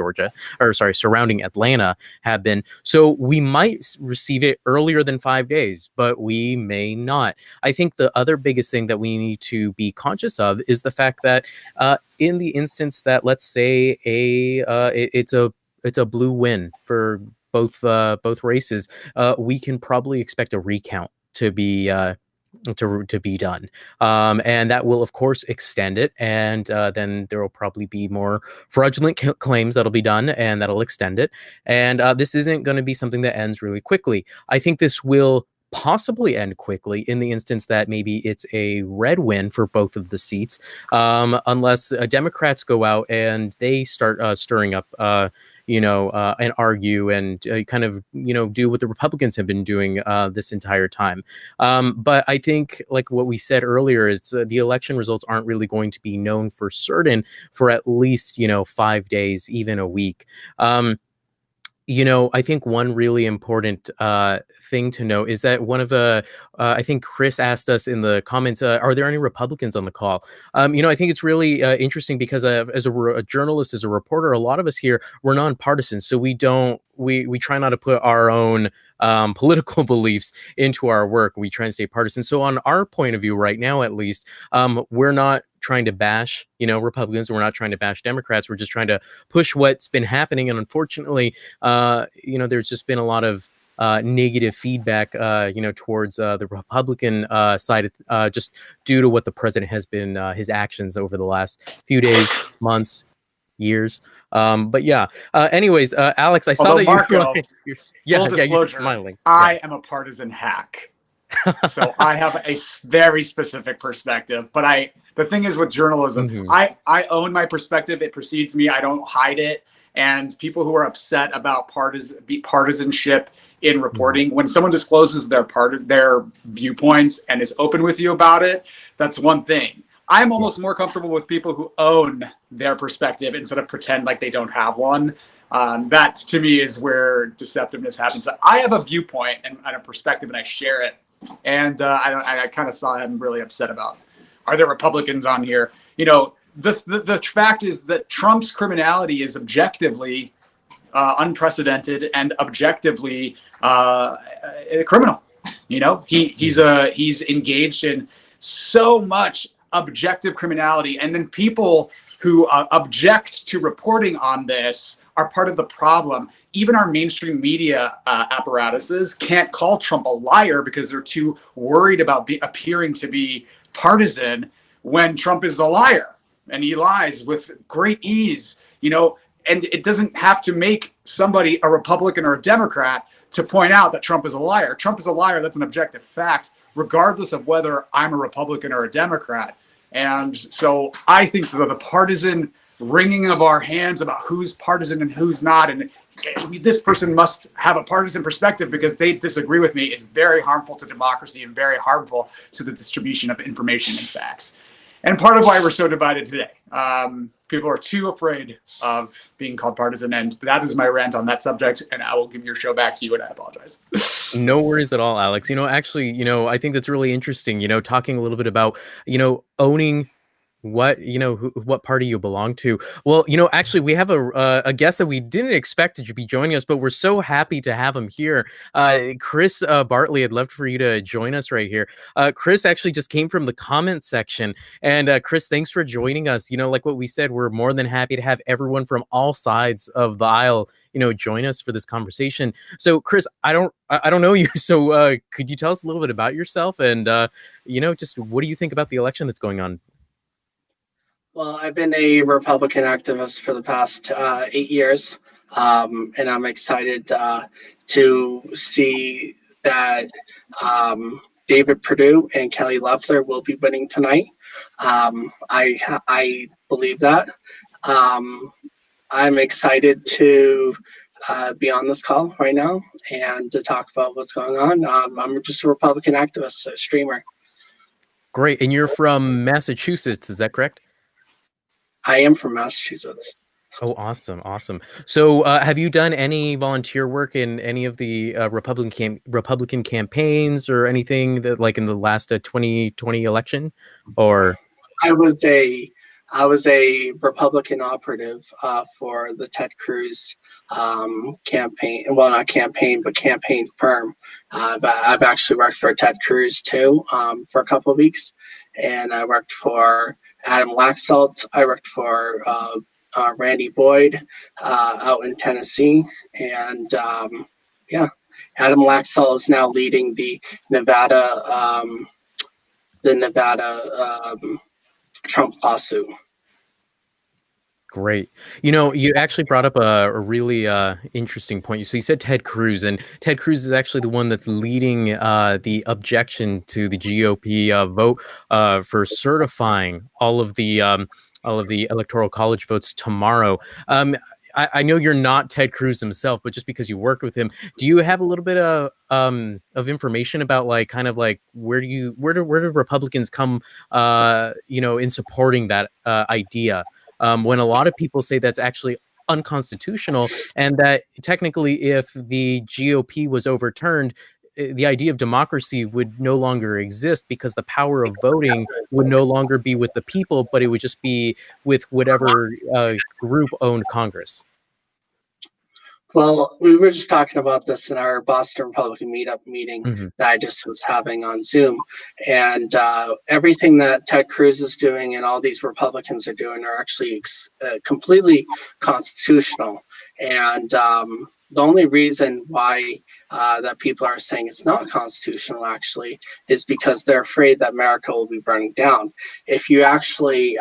surrounding Atlanta have been. So we might receive it earlier than 5 days, but we may not. I think the other biggest thing that we need to be conscious of is the fact that in the instance that, let's say, it's a blue win for both races, we can probably expect a recount to be done, and that will of course extend it, and then there will probably be more fraudulent claims that'll be done, and that'll extend it, and this isn't going to be something that ends really quickly. I think this will possibly end quickly in the instance that maybe it's a red win for both of the seats, unless Democrats go out and they start stirring up and argue and kind of do what the Republicans have been doing this entire time. But I think, like what we said earlier, it's the election results aren't really going to be known for certain for at least 5 days, even a week. I think one really important thing to note is that one of the, I think Chris asked us in the comments, are there any Republicans on the call? I think it's really interesting because as a journalist, as a reporter, a lot of us here, we're nonpartisan. So we try not to put our own political beliefs into our work. We try and stay partisan. So on our point of view right now, at least, we're not trying to bash, Republicans. We're not trying to bash Democrats. We're just trying to push what's been happening. And unfortunately, there's just been a lot of negative feedback, towards the Republican side, just due to what the president has been, his actions over the last few days, months, years. But yeah. Anyways, Alex, I saw that Marco, you're full disclosure, you're smiling. I am a partisan hack. So I have a very specific perspective, but the thing is with journalism, I own my perspective. It precedes me. I don't hide it. And people who are upset about partisanship in reporting, when someone discloses their viewpoints and is open with you about it, that's one thing. I'm almost more comfortable with people who own their perspective instead of pretend like they don't have one. That to me is where deceptiveness happens. I have a viewpoint and a perspective, and I share it. And I kind of saw him really upset about, are there Republicans on here? The fact is that Trump's criminality is objectively unprecedented and objectively criminal. He's engaged in so much objective criminality, and then people who object to reporting on this are part of the problem. Even our mainstream media apparatuses can't call Trump a liar because they're too worried about appearing to be partisan when Trump is a liar and he lies with great ease, and it doesn't have to make somebody a Republican or a Democrat to point out that Trump is a liar. Trump is a liar. That's an objective fact, regardless of whether I'm a Republican or a Democrat. And so I think that the partisan wringing of our hands about who's partisan and who's not, and this person must have a partisan perspective because they disagree with me, is very harmful to democracy and very harmful to the distribution of information and facts. And part of why we're so divided today. People are too afraid of being called partisan, and that is my rant on that subject, and I will give your show back to you, and I apologize. No worries at all, Alex. Actually, I think that's really interesting, talking a little bit about, owning what party you belong to. Well, actually, we have a guest that we didn't expect to be joining us, but we're so happy to have him here. Chris Bartley, I'd love for you to join us right here. Chris actually just came from the comment section, and Chris, thanks for joining us. Like what we said, we're more than happy to have everyone from all sides of the aisle join us for this conversation. So Chris, I don't know you, so could you tell us a little bit about yourself and just what do you think about the election that's going on? Well, I've been a Republican activist for the past 8 years, and I'm excited to see that David Perdue and Kelly Loeffler will be winning tonight. I believe that. I'm excited to be on this call right now and to talk about what's going on. I'm just a Republican activist, a streamer. Great. And you're from Massachusetts, is that correct? I am from Massachusetts. Oh, awesome. So have you done any volunteer work in any of the Republican campaigns or anything that, like in the last 2020 election? Or I was a Republican operative for the Ted Cruz campaign. Well, not campaign, but campaign firm. But I've actually worked for Ted Cruz too for a couple of weeks, and I worked for Adam Laxalt. I worked for Randy Boyd out in Tennessee, and Adam Laxalt is now leading the Nevada Trump lawsuit. Great. You actually brought up a really interesting point. So you said Ted Cruz, and Ted Cruz is actually the one that's leading the objection to the GOP vote for certifying all of the Electoral College votes tomorrow. I know you're not Ted Cruz himself, but just because you worked with him, do you have a little bit of information about where do Republicans come in supporting that idea? When a lot of people say that's actually unconstitutional, and that technically if the GOP was overturned, the idea of democracy would no longer exist because the power of voting would no longer be with the people, but it would just be with whatever group owned Congress. Well, we were just talking about this in our Boston Republican meeting that I just was having on Zoom. And everything that Ted Cruz is doing and all these Republicans are doing are actually completely constitutional. And the only reason why that people are saying it's not constitutional actually is because they're afraid that America will be burning down. If you actually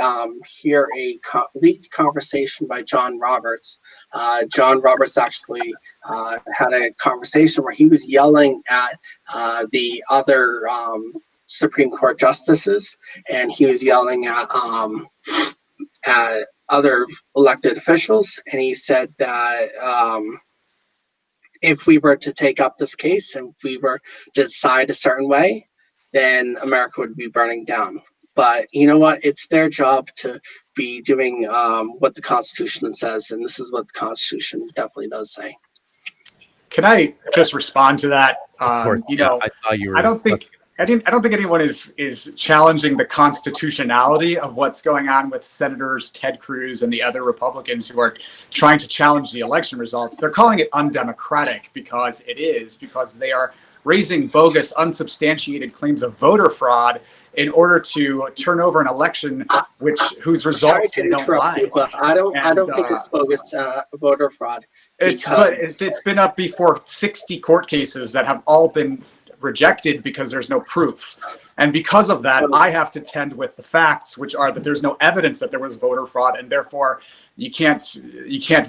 hear a leaked conversation by John Roberts actually had a conversation where he was yelling at the other Supreme Court justices, and he was yelling at other elected officials, and he said that if we were to take up this case and if we were to decide a certain way, then America would be burning down. But you know what? It's their job to be doing what the Constitution says, and this is what the Constitution definitely does say. Can I just respond to that? Of course, you know, I saw you were. I don't think anyone is challenging the constitutionality of what's going on with Senators Ted Cruz and the other Republicans who are trying to challenge the election results. They're calling it undemocratic because they are raising bogus, unsubstantiated claims of voter fraud in order to turn over an election whose results they don't like. But I don't think it's bogus voter fraud. It's been up before 60 court cases that have all been rejected because there's no proof. And because of that, I have to tend with the facts, which are that there's no evidence that there was voter fraud, and therefore you can't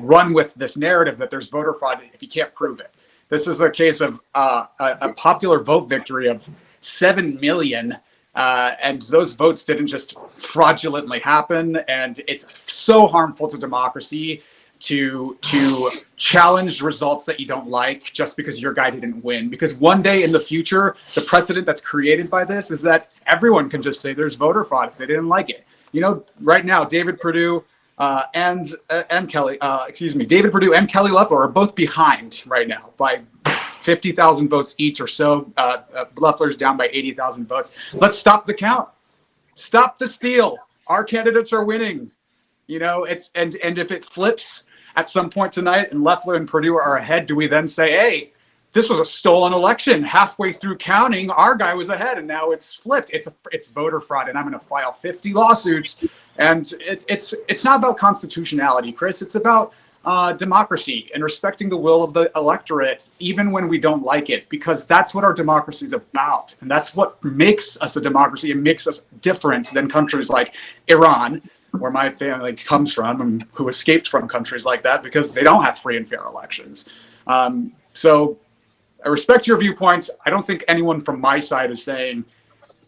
run with this narrative that there's voter fraud if you can't prove it. This is a case of a popular vote victory of 7 million, and those votes didn't just fraudulently happen, and it's so harmful to democracy to challenge results that you don't like just because your guy didn't win. Because one day in the future, the precedent that's created by this is that everyone can just say there's voter fraud if they didn't like it. You know, right now, David Perdue and Kelly Loeffler are both behind right now by 50,000 votes each or so. Loeffler's down by 80,000 votes. Let's stop the count. Stop the steal. Our candidates are winning. You know, and if it flips at some point tonight and Loeffler and Perdue are ahead, do we then say, hey, this was a stolen election? Halfway through counting, our guy was ahead, and now it's flipped. It's voter fraud, and I'm going to file 50 lawsuits. And it's not about constitutionality, Chris. It's about democracy and respecting the will of the electorate, even when we don't like it, because that's what our democracy is about. And that's what makes us a democracy. It makes us different than countries like Iran, where my family comes from, and who escaped from countries like that because they don't have free and fair elections. So I respect your viewpoint. I don't think anyone from my side is saying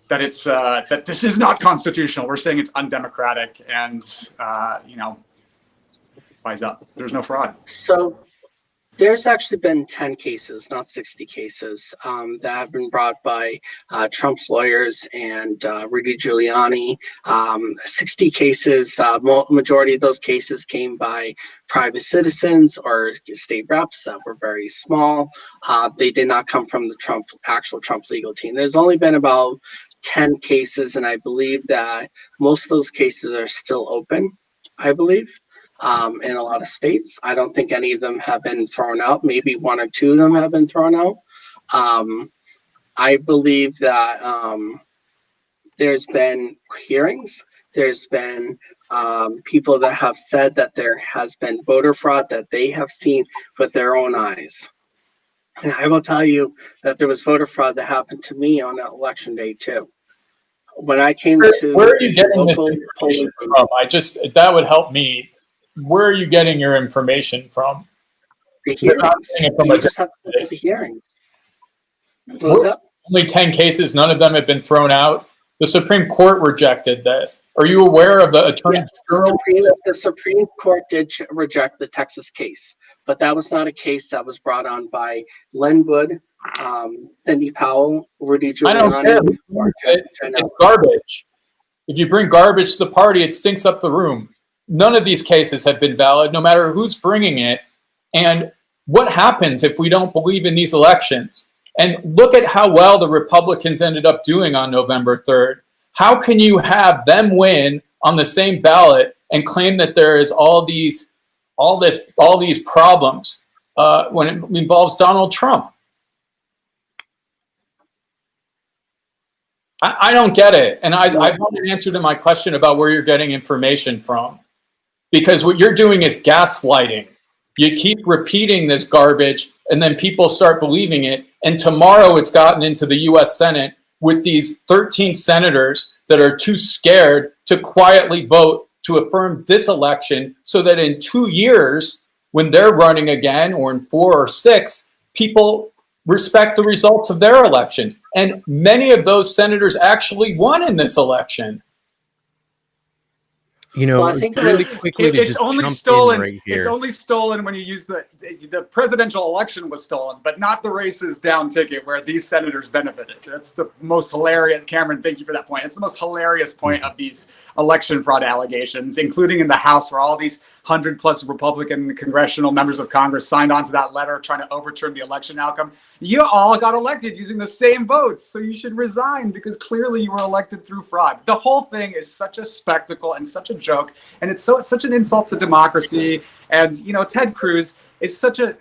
that it's that this is not constitutional. We're saying it's undemocratic, and wise up. There's no fraud. So there's actually been 10 cases, not 60 cases, that have been brought by Trump's lawyers and Rudy Giuliani. 60 cases, majority of those cases came by private citizens or state reps that were very small. They did not come from the actual Trump legal team. There's only been about 10 cases, and I believe that most of those cases are still open, I believe. In a lot of states. I don't think any of them have been thrown out. Maybe one or two of them have been thrown out. I believe that there's been hearings. There's been people that have said that there has been voter fraud that they have seen with their own eyes. And I will tell you that there was voter fraud that happened to me on election day too. When I came to where are you getting this information from? That would help me. Where are you getting your information from? The hearings. You just have to look at the hearings. Only 10 cases, none of them have been thrown out. The Supreme Court rejected this. Are you aware of the Attorney General? The Supreme Court did reject the Texas case, but that was not a case that was brought on by Len Wood, Cindy Powell, Rudy Giuliani. I don't care. It's garbage. If you bring garbage to the party, it stinks up the room. none of these cases have been valid, no matter who's bringing it. And what happens if we don't believe in these elections? And look at how well the Republicans ended up doing on November 3rd. How can you have them win on the same ballot and claim that there is all these problems when it involves Donald Trump? I don't get it. And I want an answer to my question about where you're getting information from. Because what you're doing is gaslighting. You keep repeating this garbage, and then people start believing it. And tomorrow it's gotten into the U.S. Senate with these 13 senators that are too scared to quietly vote to affirm this election, so that in 2 years, when they're running again, or in 4 or 6, people respect the results of their election. And many of those senators actually won in this election. You know, Well, I think really quickly to it's just only jump stolen. in right here. It's only stolen when you use the presidential election was stolen, but not the races down ticket where these senators benefited. That's the most hilarious. Cameron, thank you for that point. It's the most hilarious point of these election fraud allegations, including in the House, where all these 100+ Republican congressional members of Congress signed on to that letter trying to overturn the election outcome. You all got elected using the same votes, so you should resign because clearly you were elected through fraud. The whole thing is such a spectacle and such a joke, and it's such an insult to democracy. And you know, Ted Cruz is such an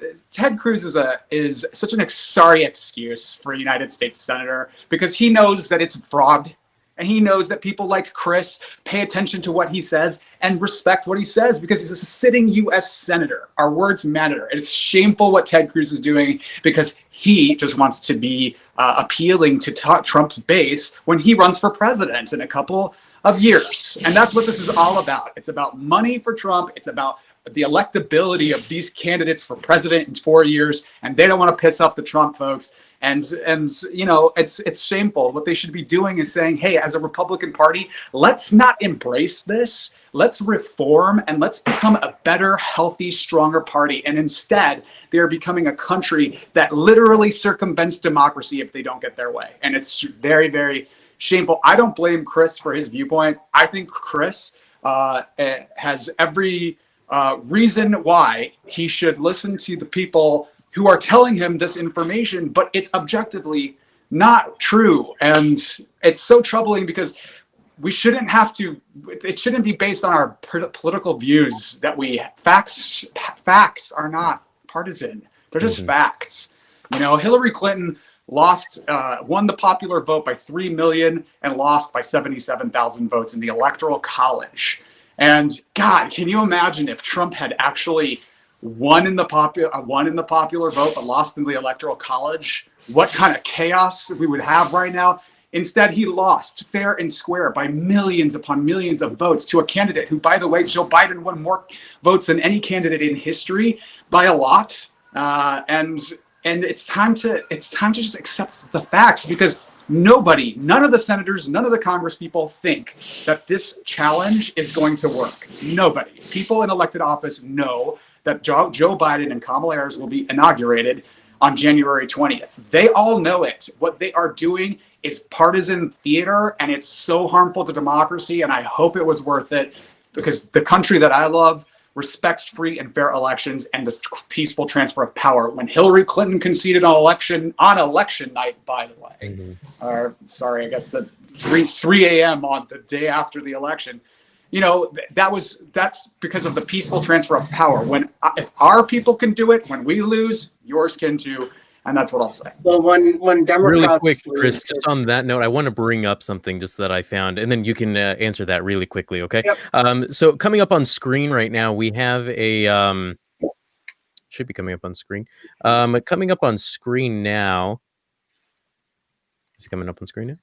sorry excuse for a United States senator, because he knows that it's fraud. And he knows that people like Chris pay attention to what he says and respect what he says, because he's a sitting U.S. senator. Our words matter. And it's shameful what Ted Cruz is doing, because he just wants to be appealing to Trump's base when he runs for president in a couple of years. And that's what this is all about. It's about money for Trump. It's about the electability of these candidates for president in 4 years. And they don't want to piss off the Trump folks. And you know, it's shameful. What they should be doing is saying, hey, as a Republican Party, let's not embrace this. Let's reform and let's become a better, healthy, stronger party. And instead, they're becoming a country that literally circumvents democracy if they don't get their way. And it's very, very shameful. I don't blame Chris for his viewpoint. I think Chris has every reason why he should listen to the people who are telling him this information, but it's objectively not true. And it's so troubling, because we shouldn't have to, it shouldn't be based on our political views that facts are not partisan. They're just facts. You know, Hillary Clinton won the popular vote by 3 million and lost by 77,000 votes in the Electoral College. And God, can you imagine if Trump had actually won in the popular vote but lost in the Electoral College? What kind of chaos we would have right now. Instead, he lost fair and square by millions upon millions of votes to a candidate who, by the way, Joe Biden won more votes than any candidate in history by a lot. And it's time to just accept the facts, because none of the senators, none of the Congress people think that this challenge is going to work. Nobody. People in elected office know that Joe Biden and Kamala Harris will be inaugurated on January 20th. They all know it. What they are doing is partisan theater, and it's so harmful to democracy, and I hope it was worth it, because the country that I love respects free and fair elections and the peaceful transfer of power. When Hillary Clinton conceded on election night, by the way, sorry, I guess the 3 a.m. on the day after the election, you know, that's because of the peaceful transfer of power. If our people can do it, when we lose, yours can too. And that's what I'll say. Well, when Democrats really quick, Chris, just on that note, I want to bring up something just that I found, and then you can answer that really quickly, okay? Yep. So coming up on screen right now, we have a should be coming up on screen. Coming up on screen now. Is it coming up on screen now?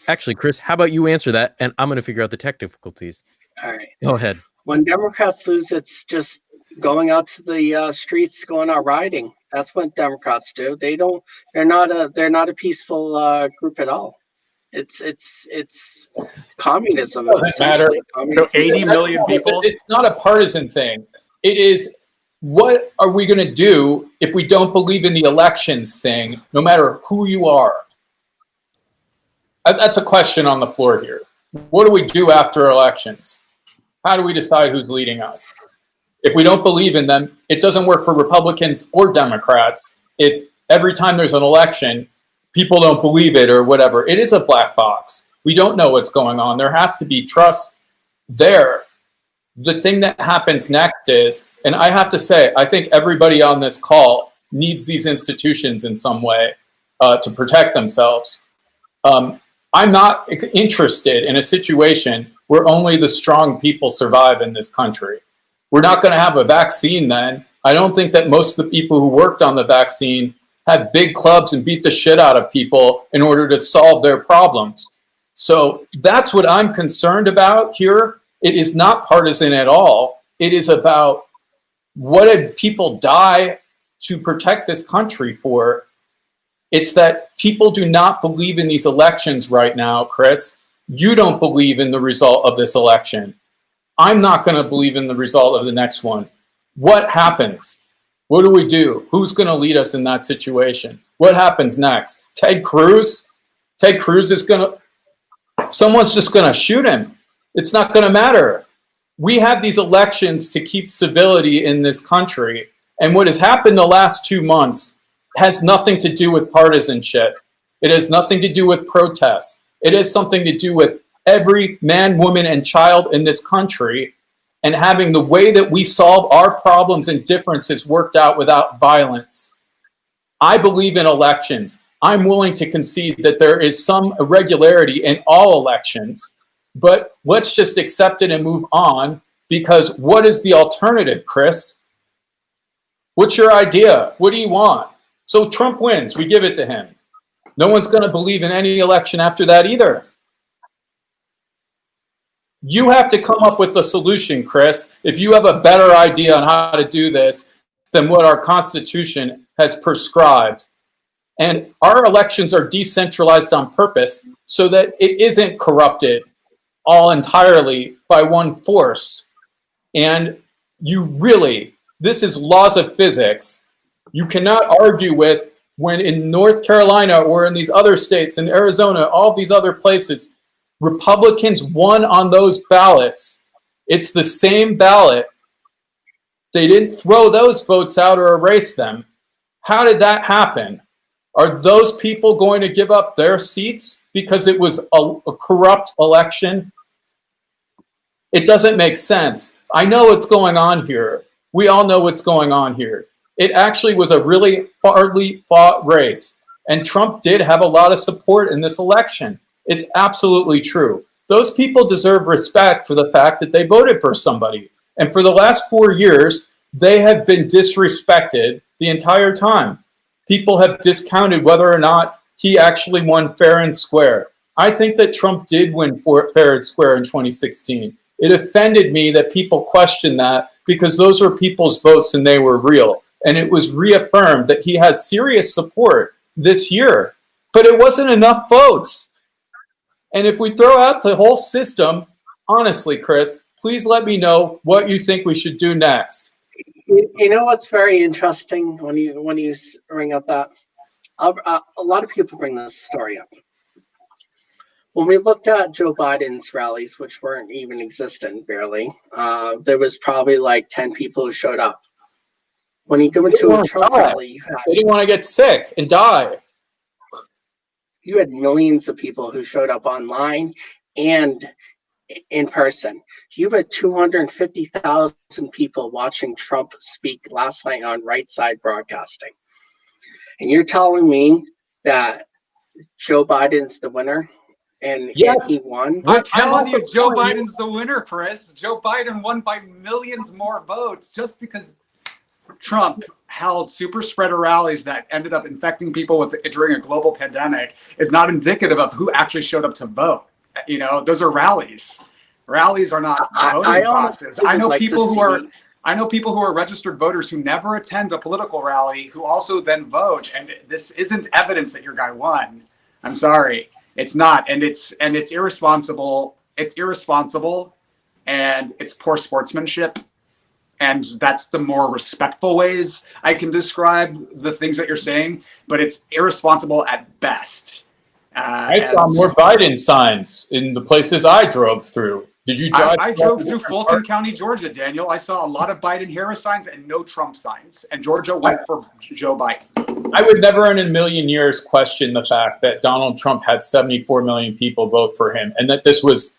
Actually, Chris, how about you answer that, and I'm going to figure out the tech difficulties. All right. Go ahead. When Democrats lose, it's just going out to the streets, going out rioting. That's what Democrats do. They're not a peaceful group at all. It's communism. It doesn't matter. So 80 million people. It's not a partisan thing. It is, what are we going to do if we don't believe in the elections thing, no matter who you are? That's a question on the floor here. what do we do after elections? How do we decide who's leading us? If we don't believe in them, it doesn't work for Republicans or Democrats. If every time there's an election, people don't believe it or whatever, it is a black box. We don't know what's going on. There have to be trust there. The thing that happens next is, and I have to say, I think everybody on this call needs these institutions in some way to protect themselves. I'm not interested in a situation where only the strong people survive in this country. We're not going to have a vaccine then. I don't think that most of the people who worked on the vaccine had big clubs and beat the shit out of people in order to solve their problems. So that's what I'm concerned about here. It is not partisan at all. It is about what did people die to protect this country for? It's that people do not believe in these elections right now, Chris. You don't believe in the result of this election. I'm not going to believe in the result of the next one. What happens? What do we do? Who's going to lead us in that situation? What happens next? Ted Cruz? Ted Cruz is going to, someone's just going to shoot him. It's not going to matter. We have these elections to keep civility in this country. And what has happened the last 2 months has nothing to do with partisanship. It has nothing to do with protests. It has something to do with every man, woman, and child in this country and having the way that we solve our problems and differences worked out without violence. I believe in elections. I'm willing to concede that there is some irregularity in all elections, but let's just accept it and move on, because what is the alternative, Chris? What's your idea? What do you want? So Trump wins, we give it to him. No one's going to believe in any election after that either. You have to come up with a solution, Chris. If you have a better idea on how to do this than what our Constitution has prescribed. And our elections are decentralized on purpose so that it isn't corrupted all entirely by one force. And you really, this is laws of physics. You cannot argue with when in North Carolina or in these other states, in Arizona, all these other places, Republicans won on those ballots. It's the same ballot. They didn't throw those votes out or erase them. How did that happen? Are those people going to give up their seats because it was a corrupt election? It doesn't make sense. I know what's going on here. We all know what's going on here. It actually was a really hardly fought race. And Trump did have a lot of support in this election. It's absolutely true. Those people deserve respect for the fact that they voted for somebody. And for the last 4 years, they have been disrespected the entire time. People have discounted whether or not he actually won fair and square. I think that Trump did win fair and square in 2016. It offended me that people questioned that because those were people's votes and they were real. And it was reaffirmed that he has serious support this year. But it wasn't enough votes. And if we throw out the whole system, honestly, Chris, please let me know what you think we should do next. You know what's very interesting when you bring up that? A lot of people bring this story up. When we looked at Joe Biden's rallies, which weren't even existent barely, there was probably like 10 people who showed up. When you go into a Trump rally, they didn't want to get sick and die. You had millions of people who showed up online and in person. You had 250,000 people watching Trump speak last night on Right Side Broadcasting. And you're telling me that Joe Biden's the winner and he won? I'm telling you, Joe Biden's the winner, Chris. Joe Biden won by millions more votes just because Trump held super spreader rallies that ended up infecting people during a global pandemic is not indicative of who actually showed up to vote. You know, those are rallies. Rallies are not voting boxes. I know people who are registered voters who never attend a political rally who also then vote, and this isn't evidence that your guy won. I'm sorry, it's not, and it's irresponsible. It's irresponsible, and it's poor sportsmanship. And that's the more respectful ways I can describe the things that you're saying, but it's irresponsible at best. I saw more Biden signs in the places I drove through. Did you drive? I drove through Fulton County, Georgia, Daniel. I saw a lot of Biden-Harris signs and no Trump signs. And Georgia went for Joe Biden. I would never in a million years question the fact that Donald Trump had 74 million people vote for him and that this was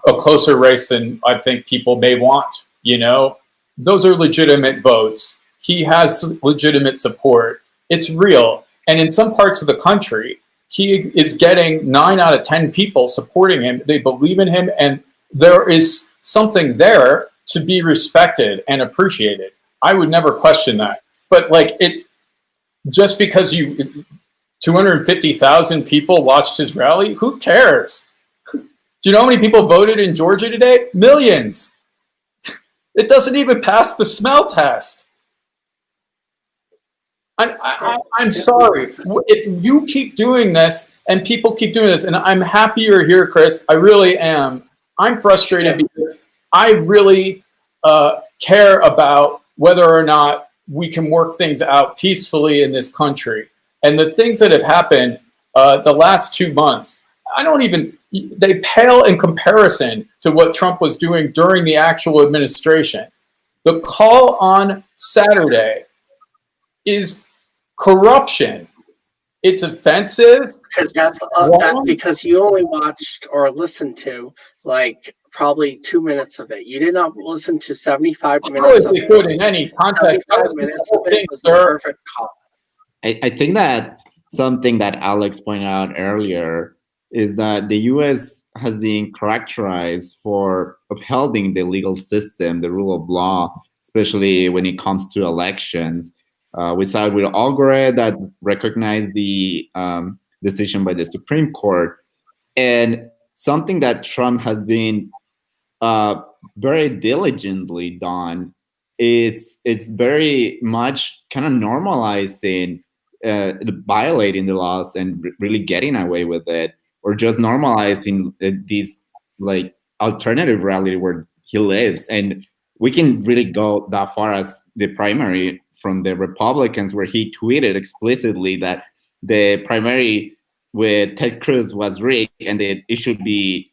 a closer race than I think people may want. You know, those are legitimate votes. He has legitimate support. It's real. And in some parts of the country, he is getting 9 out of 10 people supporting him. They believe in him, and there is something there to be respected and appreciated. I would never question that. But like it, just because 250,000 people watched his rally, who cares? Do you know how many people voted in Georgia today? Millions. It doesn't even pass the smell test. I'm sorry. If you keep doing this and people keep doing this, and I'm happy you're here, Chris, I really am. I'm frustrated because I really care about whether or not we can work things out peacefully in this country. And the things that have happened the last 2 months, they pale in comparison to what Trump was doing during the actual administration. The call on Saturday is corruption. It's offensive. Because that's because you only watched or listened to like probably 2 minutes of it. You did not listen to 75 minutes of it. Good in any context. 75 minutes of it was a perfect call. I think that something that Alex pointed out earlier is that the U.S. has been characterized for upholding the legal system, the rule of law, especially when it comes to elections. We saw it with Algorand that recognized the decision by the Supreme Court. And something that Trump has been very diligently done is it's very much kind of normalizing violating the laws and really getting away with it, or just normalizing these like alternative reality where he lives. And we can really go that far as the primary from the Republicans, where he tweeted explicitly that the primary with Ted Cruz was rigged and that it should be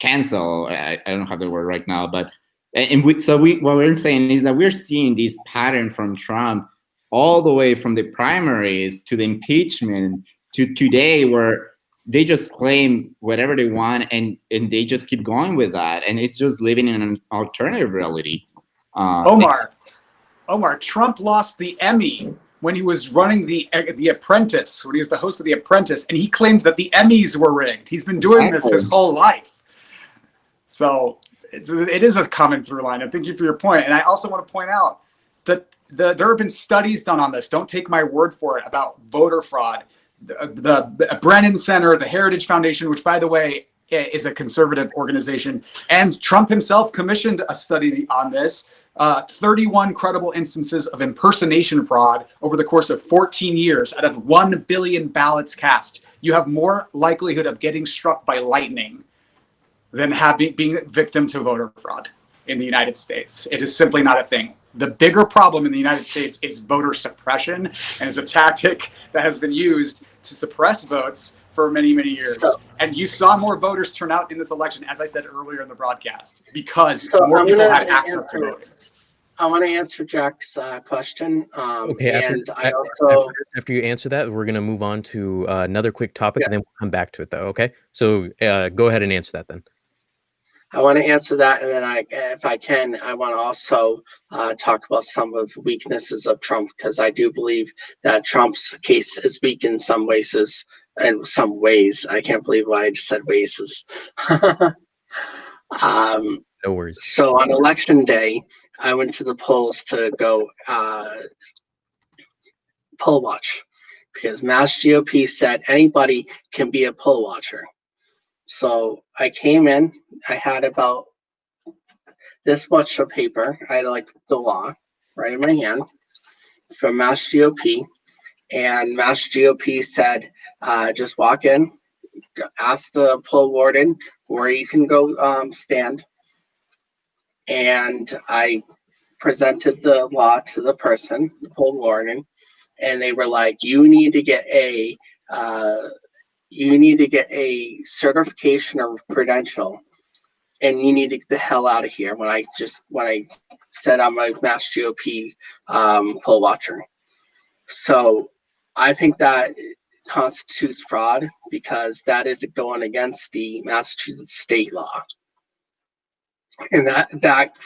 canceled. I don't have the word right now, but what we're saying is that we're seeing this pattern from Trump all the way from the primaries to the impeachment to today, where they just claim whatever they want and they just keep going with that, and it's just living in an alternative reality. Omar, Trump lost the Emmy when he was running the Apprentice, when he was the host of the Apprentice, and he claimed that the Emmys were rigged. He's been doing this his whole life. So it is a common through line. And thank you for your point. And I also want to point out that there have been studies done on this. Don't take my word for it, about voter fraud. The Brennan Center, the Heritage Foundation, which, by the way, is a conservative organization, and Trump himself commissioned a study on this. 31 credible instances of impersonation fraud over the course of 14 years out of 1 billion ballots cast. You have more likelihood of getting struck by lightning than being victim to voter fraud in the United States. It is simply not a thing. The bigger problem in the United States is voter suppression, and it's a tactic that has been used to suppress votes for many, many years. And you saw more voters turn out in this election, as I said earlier in the broadcast, because more people had access to voting. I want to answer Jack's question. Okay, after you answer that, we're going to move on to another quick topic, and then we'll come back to it, though, okay? So go ahead and answer that then. I want to answer that, and then if I can, I want to also talk about some of the weaknesses of Trump, because I do believe that Trump's case is weak in some ways. In some ways, I can't believe why I just said ways. No worries. So on election day, I went to the polls to go poll watch, because Mass GOP said anybody can be a poll watcher. So I came in, I had about this much of paper. I had like the law right in my hand from Mass GOP. And Mass GOP said, just walk in, ask the poll warden where you can go stand. And I presented the law to the person, the poll warden, and they were like, you need to get a certification or credential, and you need to get the hell out of here. When I said I'm a Mass GOP poll watcher, so I think that constitutes fraud because that is going against the Massachusetts state law, and that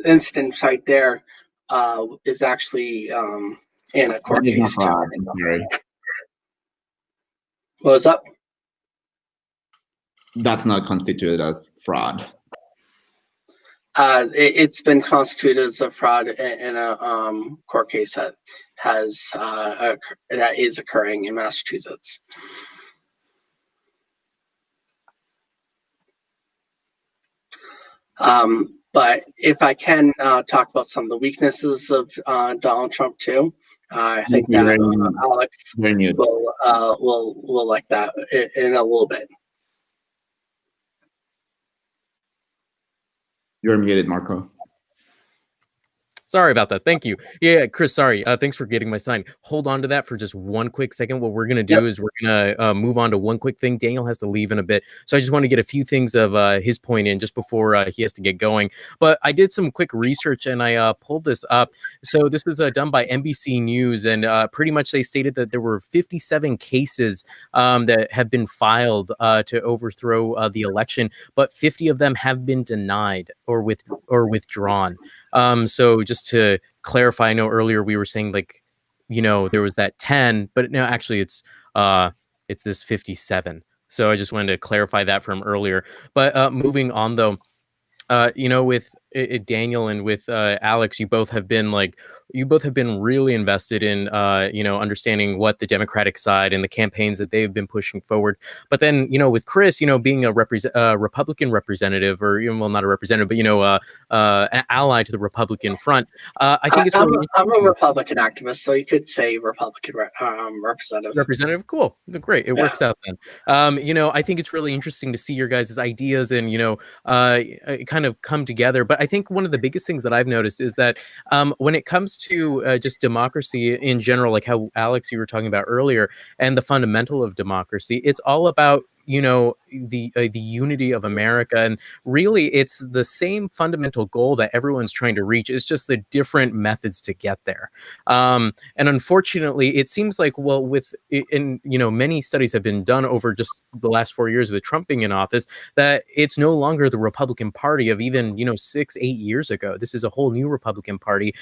instance right there is actually in a court case. What was up? That's not constituted as fraud. It's been constituted as a fraud in a court case that is occurring in Massachusetts. But if I can talk about some of the weaknesses of Donald Trump too, I think that Alex will like that in a little bit. You're muted, Marco. Sorry about that. Thank you. Yeah, Chris, sorry. Thanks for getting my sign. Hold on to that for just one quick second. What we're going to do is we're going to move on to one quick thing. Daniel has to leave in a bit. So I just want to get a few things of his point in just before he has to get going. But I did some quick research and I pulled this up. So this was done by NBC News. And pretty much they stated that there were 57 cases that have been filed to overthrow the election, but 50 of them have been denied or withdrawn. So just to clarify, I know earlier we were saying like, there was that 10, but no, actually it's this 57. So I just wanted to clarify that from earlier. But moving on though, with Daniel and with Alex, you both have been really invested in, understanding what the Democratic side and the campaigns that they've been pushing forward. But then, with Chris, being a Republican representative, or not a representative, but an ally to the Republican front. I think it's really I'm a Republican activist, so you could say Republican representative. Representative, cool, great, it works out then. I think it's really interesting to see your guys' ideas and kind of come together. But I think one of the biggest things that I've noticed is that when it comes to just democracy in general, like how Alex, you were talking about earlier, and the fundamental of democracy, it's all about the unity of America, and really it's the same fundamental goal that everyone's trying to reach. It's just the different methods to get there. And unfortunately, it seems like, many studies have been done over just the last 4 years with Trump being in office, that it's no longer the Republican Party of even 6-8 years ago. This is a whole new Republican Party.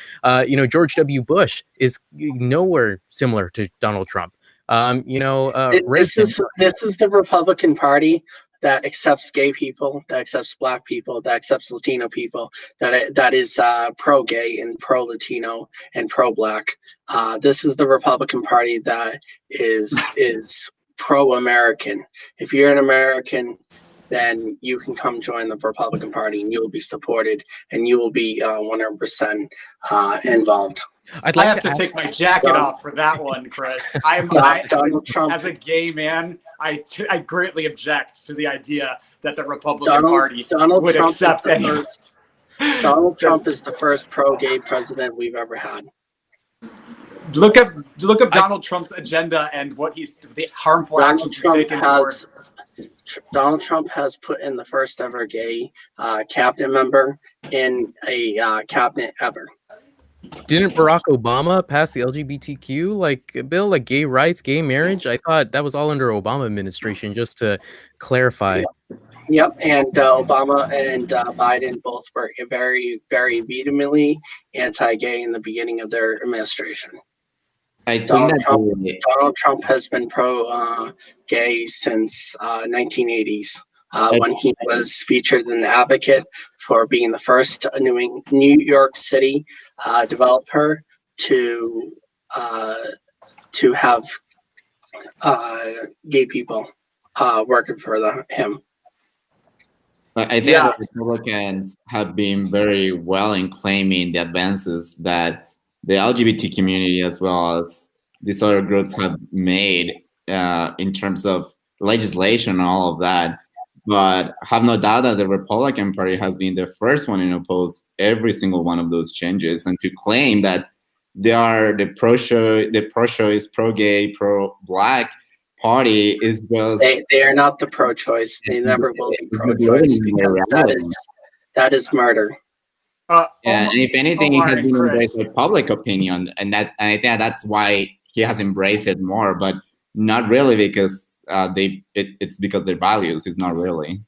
George W. Bush is nowhere similar to Donald Trump. This is the Republican Party that accepts gay people, that accepts black people, that accepts Latino people, that is pro-gay and pro-Latino and pro-black. This is the Republican Party that is pro-American. If you're an American, then you can come join the Republican Party and you will be supported and you will be 100% involved. I have to take my jacket off for that one, Chris. Donald Trump, as a gay man, I greatly object to the idea that the Republican Party would accept anyone. Donald Trump is the first pro-gay president we've ever had. Look up Donald Trump's agenda and the harmful actions he's taken. Donald Trump has put in the first ever gay cabinet member in a cabinet ever. Didn't Barack Obama pass the LGBTQ bill, like gay rights, gay marriage? I thought that was all under Obama administration, just to clarify. Yep, and Obama and Biden both were very, very vehemently anti-gay in the beginning of their administration. Donald Trump has been pro-gay since 1980s. When he was featured in The Advocate for being the first New York City developer to have gay people working for him. I think that Republicans have been very well in claiming the advances that the LGBT community as well as these other groups have made in terms of legislation and all of that. But have no doubt that the Republican Party has been the first one to oppose every single one of those changes, and to claim that they are the pro-choice, pro-gay, pro-black party is just They are not the pro-choice. They never will be pro-choice because that is murder. Yeah, and if anything, it Omar has and been Chris. embraced by public opinion, and I think that's why he has embraced it more, but not really because it's because their values. It's not really.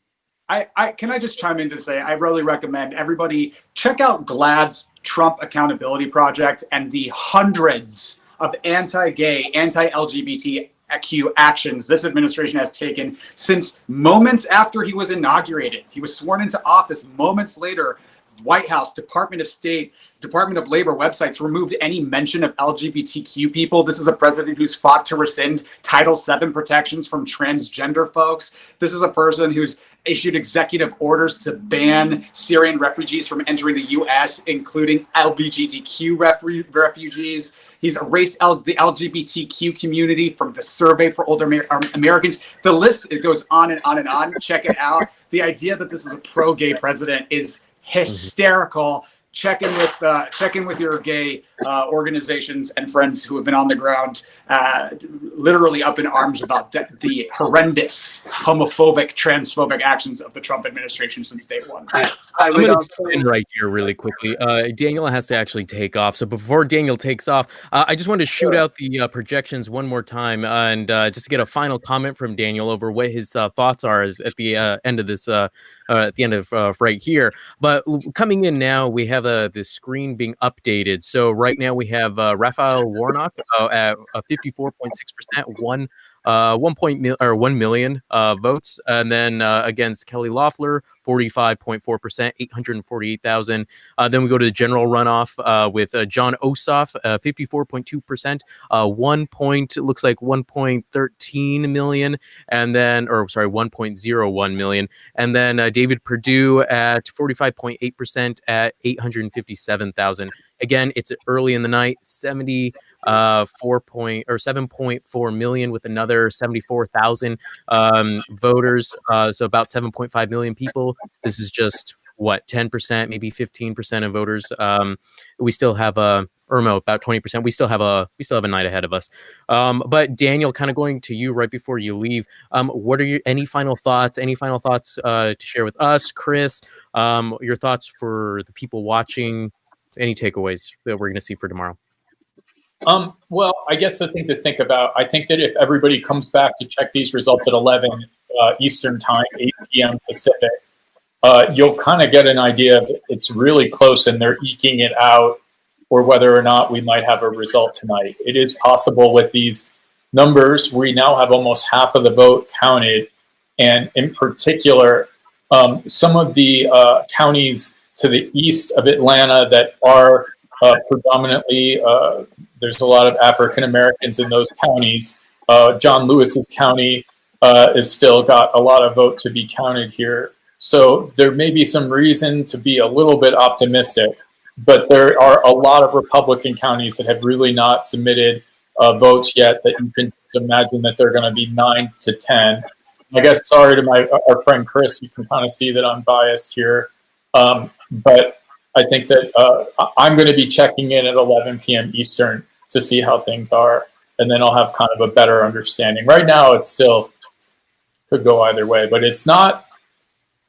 Can I just chime in to say I really recommend everybody check out GLAAD's Trump Accountability Project and the hundreds of anti-gay, anti-LGBTQ actions this administration has taken since moments after he was inaugurated. He was sworn into office moments later. White House, Department of State, Department of Labor websites removed any mention of LGBTQ people. This is a president who's fought to rescind Title VII protections from transgender folks. This is a person who's issued executive orders to ban Syrian refugees from entering the U.S., including LGBTQ refugees. He's erased the LGBTQ community from the survey for older Americans. The list, it goes on and on and on. Check it out. The idea that this is a pro-gay president is hysterical. Check in with your gay organizations and friends who have been on the ground, literally up in arms about the horrendous homophobic, transphobic actions of the Trump administration since day one. I'm going to in right here really quickly. Daniel has to actually take off. So before Daniel takes off, I just wanted to shoot out the projections one more time and just to get a final comment from Daniel over what his thoughts are at the end of this, at the end of right here. But coming in now, we have the screen being updated. So right now we have Raphael Warnock at 54.6%, 1 million votes, and then against Kelly Loeffler, 45.4%, 848,000. Then we go to the general runoff with John Ossoff, 54.2%, looks like 1.13 million, and then, 1.01 million, and then David Perdue at 45.8% at 857,000. Again, it's early in the night, 7.4 million with another 74,000 voters. So about 7.5 million people. This is just what, 10%, maybe 15% of voters. We still have about 20%. We still have a night ahead of us. But Daniel, kind of going to you right before you leave. What are any final thoughts? Any final thoughts to share with us, Chris? Your thoughts for the people watching? Any takeaways that we're going to see for tomorrow? Well, I guess the thing to think about, I think that if everybody comes back to check these results at 11 Eastern time, 8 p.m. Pacific, you'll kind of get an idea of it's really close and they're eking it out, or whether or not we might have a result tonight. It is possible with these numbers. We now have almost half of the vote counted. And in particular, some of the counties to the east of Atlanta that are predominantly, there's a lot of African Americans in those counties. John Lewis's county is still got a lot of vote to be counted here. So there may be some reason to be a little bit optimistic, but there are a lot of Republican counties that have really not submitted votes yet that you can just imagine that they're going to be 9 to 10. I guess, sorry to our friend Chris, you can kind of see that I'm biased here. But I think that I'm going to be checking in at 11 p.m. Eastern to see how things are, and then I'll have kind of a better understanding. Right now, it still could go either way, but it's not,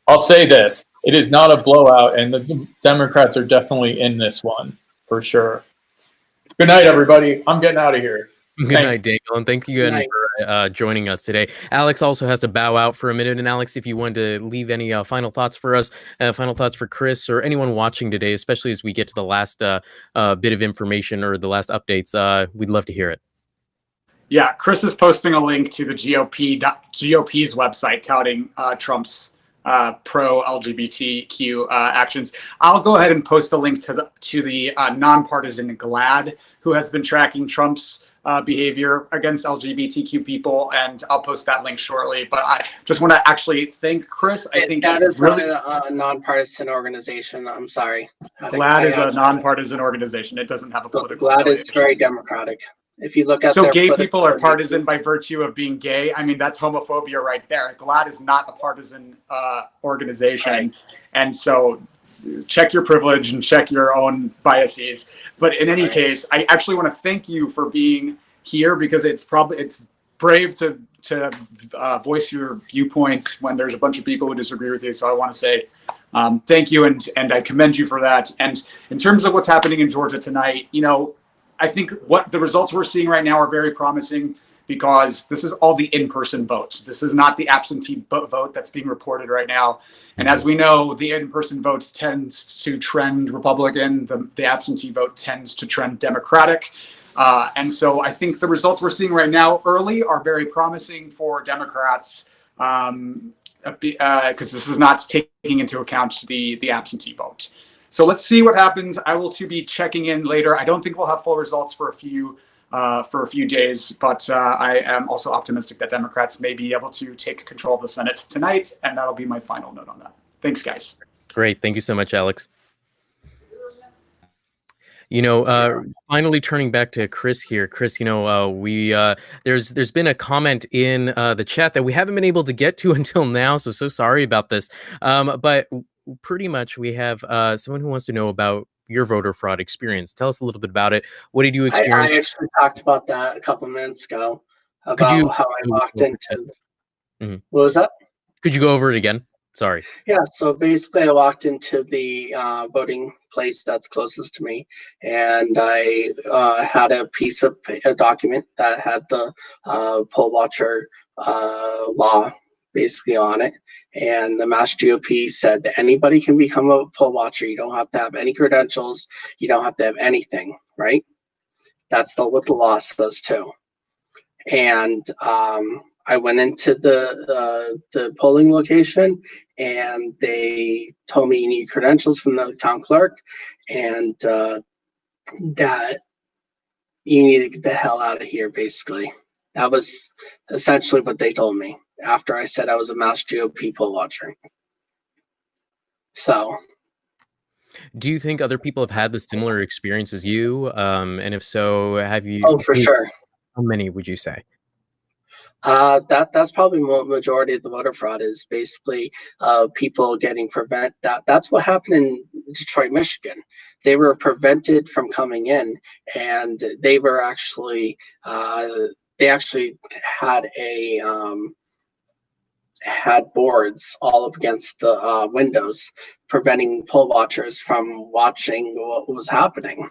I'll say this, it is not a blowout, and the Democrats are definitely in this one, for sure. Good night, everybody. I'm getting out of here. Good night, Daniel, and thank you again for joining us today. Alex also has to bow out for a minute, and Alex, if you want to leave any final thoughts for us, final thoughts for Chris or anyone watching today, especially as we get to the last bit of information or the last updates, we'd love to hear it. Yeah, Chris is posting a link to the GOP's website touting Trump's pro-LGBTQ actions. I'll go ahead and post a link to the nonpartisan GLAAD, who has been tracking Trump's behavior against LGBTQ people, and I'll post that link shortly. But I just want to actually thank Chris. I think that is really not a nonpartisan organization. I'm sorry. GLAAD is a nonpartisan organization. It doesn't have a political. GLAAD is very democratic. If you look at so gay people are partisan by virtue of being gay. I mean, that's homophobia right there. GLAAD is not a partisan organization, and so check your privilege and check your own biases. But in any case, I actually want to thank you for being here, because it's brave to voice your viewpoint when there's a bunch of people who disagree with you. So I want to say thank you, and I commend you for that. And in terms of what's happening in Georgia tonight, you know, I think what the results we're seeing right now are very promising, because this is all the in-person votes. This is not the absentee vote that's being reported right now. And as we know, the in-person vote tends to trend Republican. The absentee vote tends to trend Democratic. And so I think the results we're seeing right now early are very promising for Democrats, because this is not taking into account the absentee vote. So let's see what happens. I will be checking in later. I don't think we'll have full results for a few days, but I am also optimistic that Democrats may be able to take control of the Senate tonight, and that'll be my final note on that. Thanks, guys. Great. Thank you so much, Alex. You know, finally turning back to Chris here. Chris, you know, there's been a comment in the chat that we haven't been able to get to until now, so sorry about this. But pretty much we have someone who wants to know about your voter fraud experience. Tell us a little bit about it. What did you experience? I actually talked about that a couple minutes ago, about how I walked into. What was that? Could you go over it again? Sorry. Yeah, so basically I walked into the voting place that's closest to me, and I had a piece of a document that had the poll watcher law basically on it, and the Mass GOP said that anybody can become a poll watcher. You don't have to have any credentials. You don't have to have anything, right? That's what the law says too. And I went into the polling location, and they told me you need credentials from the town clerk, and that you need to get the hell out of here, basically. That was essentially what they told me after I said I was a Mass GOP poll watcher. So, do you think other people have had the similar experience as you? And if so, have you? Oh, for sure. How many would you say? That's probably majority of the voter fraud is basically people getting that's what happened in Detroit, Michigan. They were prevented from coming in, and they were actually they actually had had boards all up against the windows, preventing poll watchers from watching what was happening.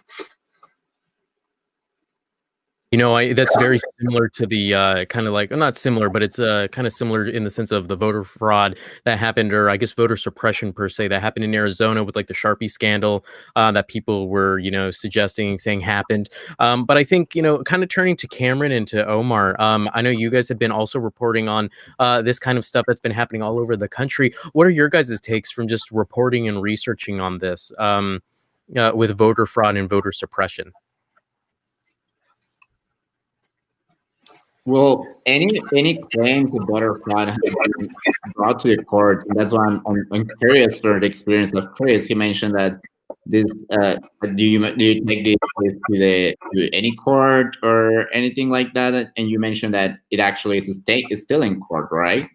You know, that's very similar to the kind of like, not similar, but it's kind of similar in the sense of the voter fraud that happened, or I guess voter suppression per se, that happened in Arizona with like the Sharpie scandal that people were, you know, suggesting, saying happened. But I think, you know, kind of turning to Cameron and to Omar, I know you guys have been also reporting on this kind of stuff that's been happening all over the country. What are your guys' takes from just reporting and researching on this with voter fraud and voter suppression? Well, any claims of voter fraud have been brought to the court, and that's why I'm curious for the experience of Chris. He mentioned that this. Do you take this to any court or anything like that? And you mentioned that it actually is still in court, right?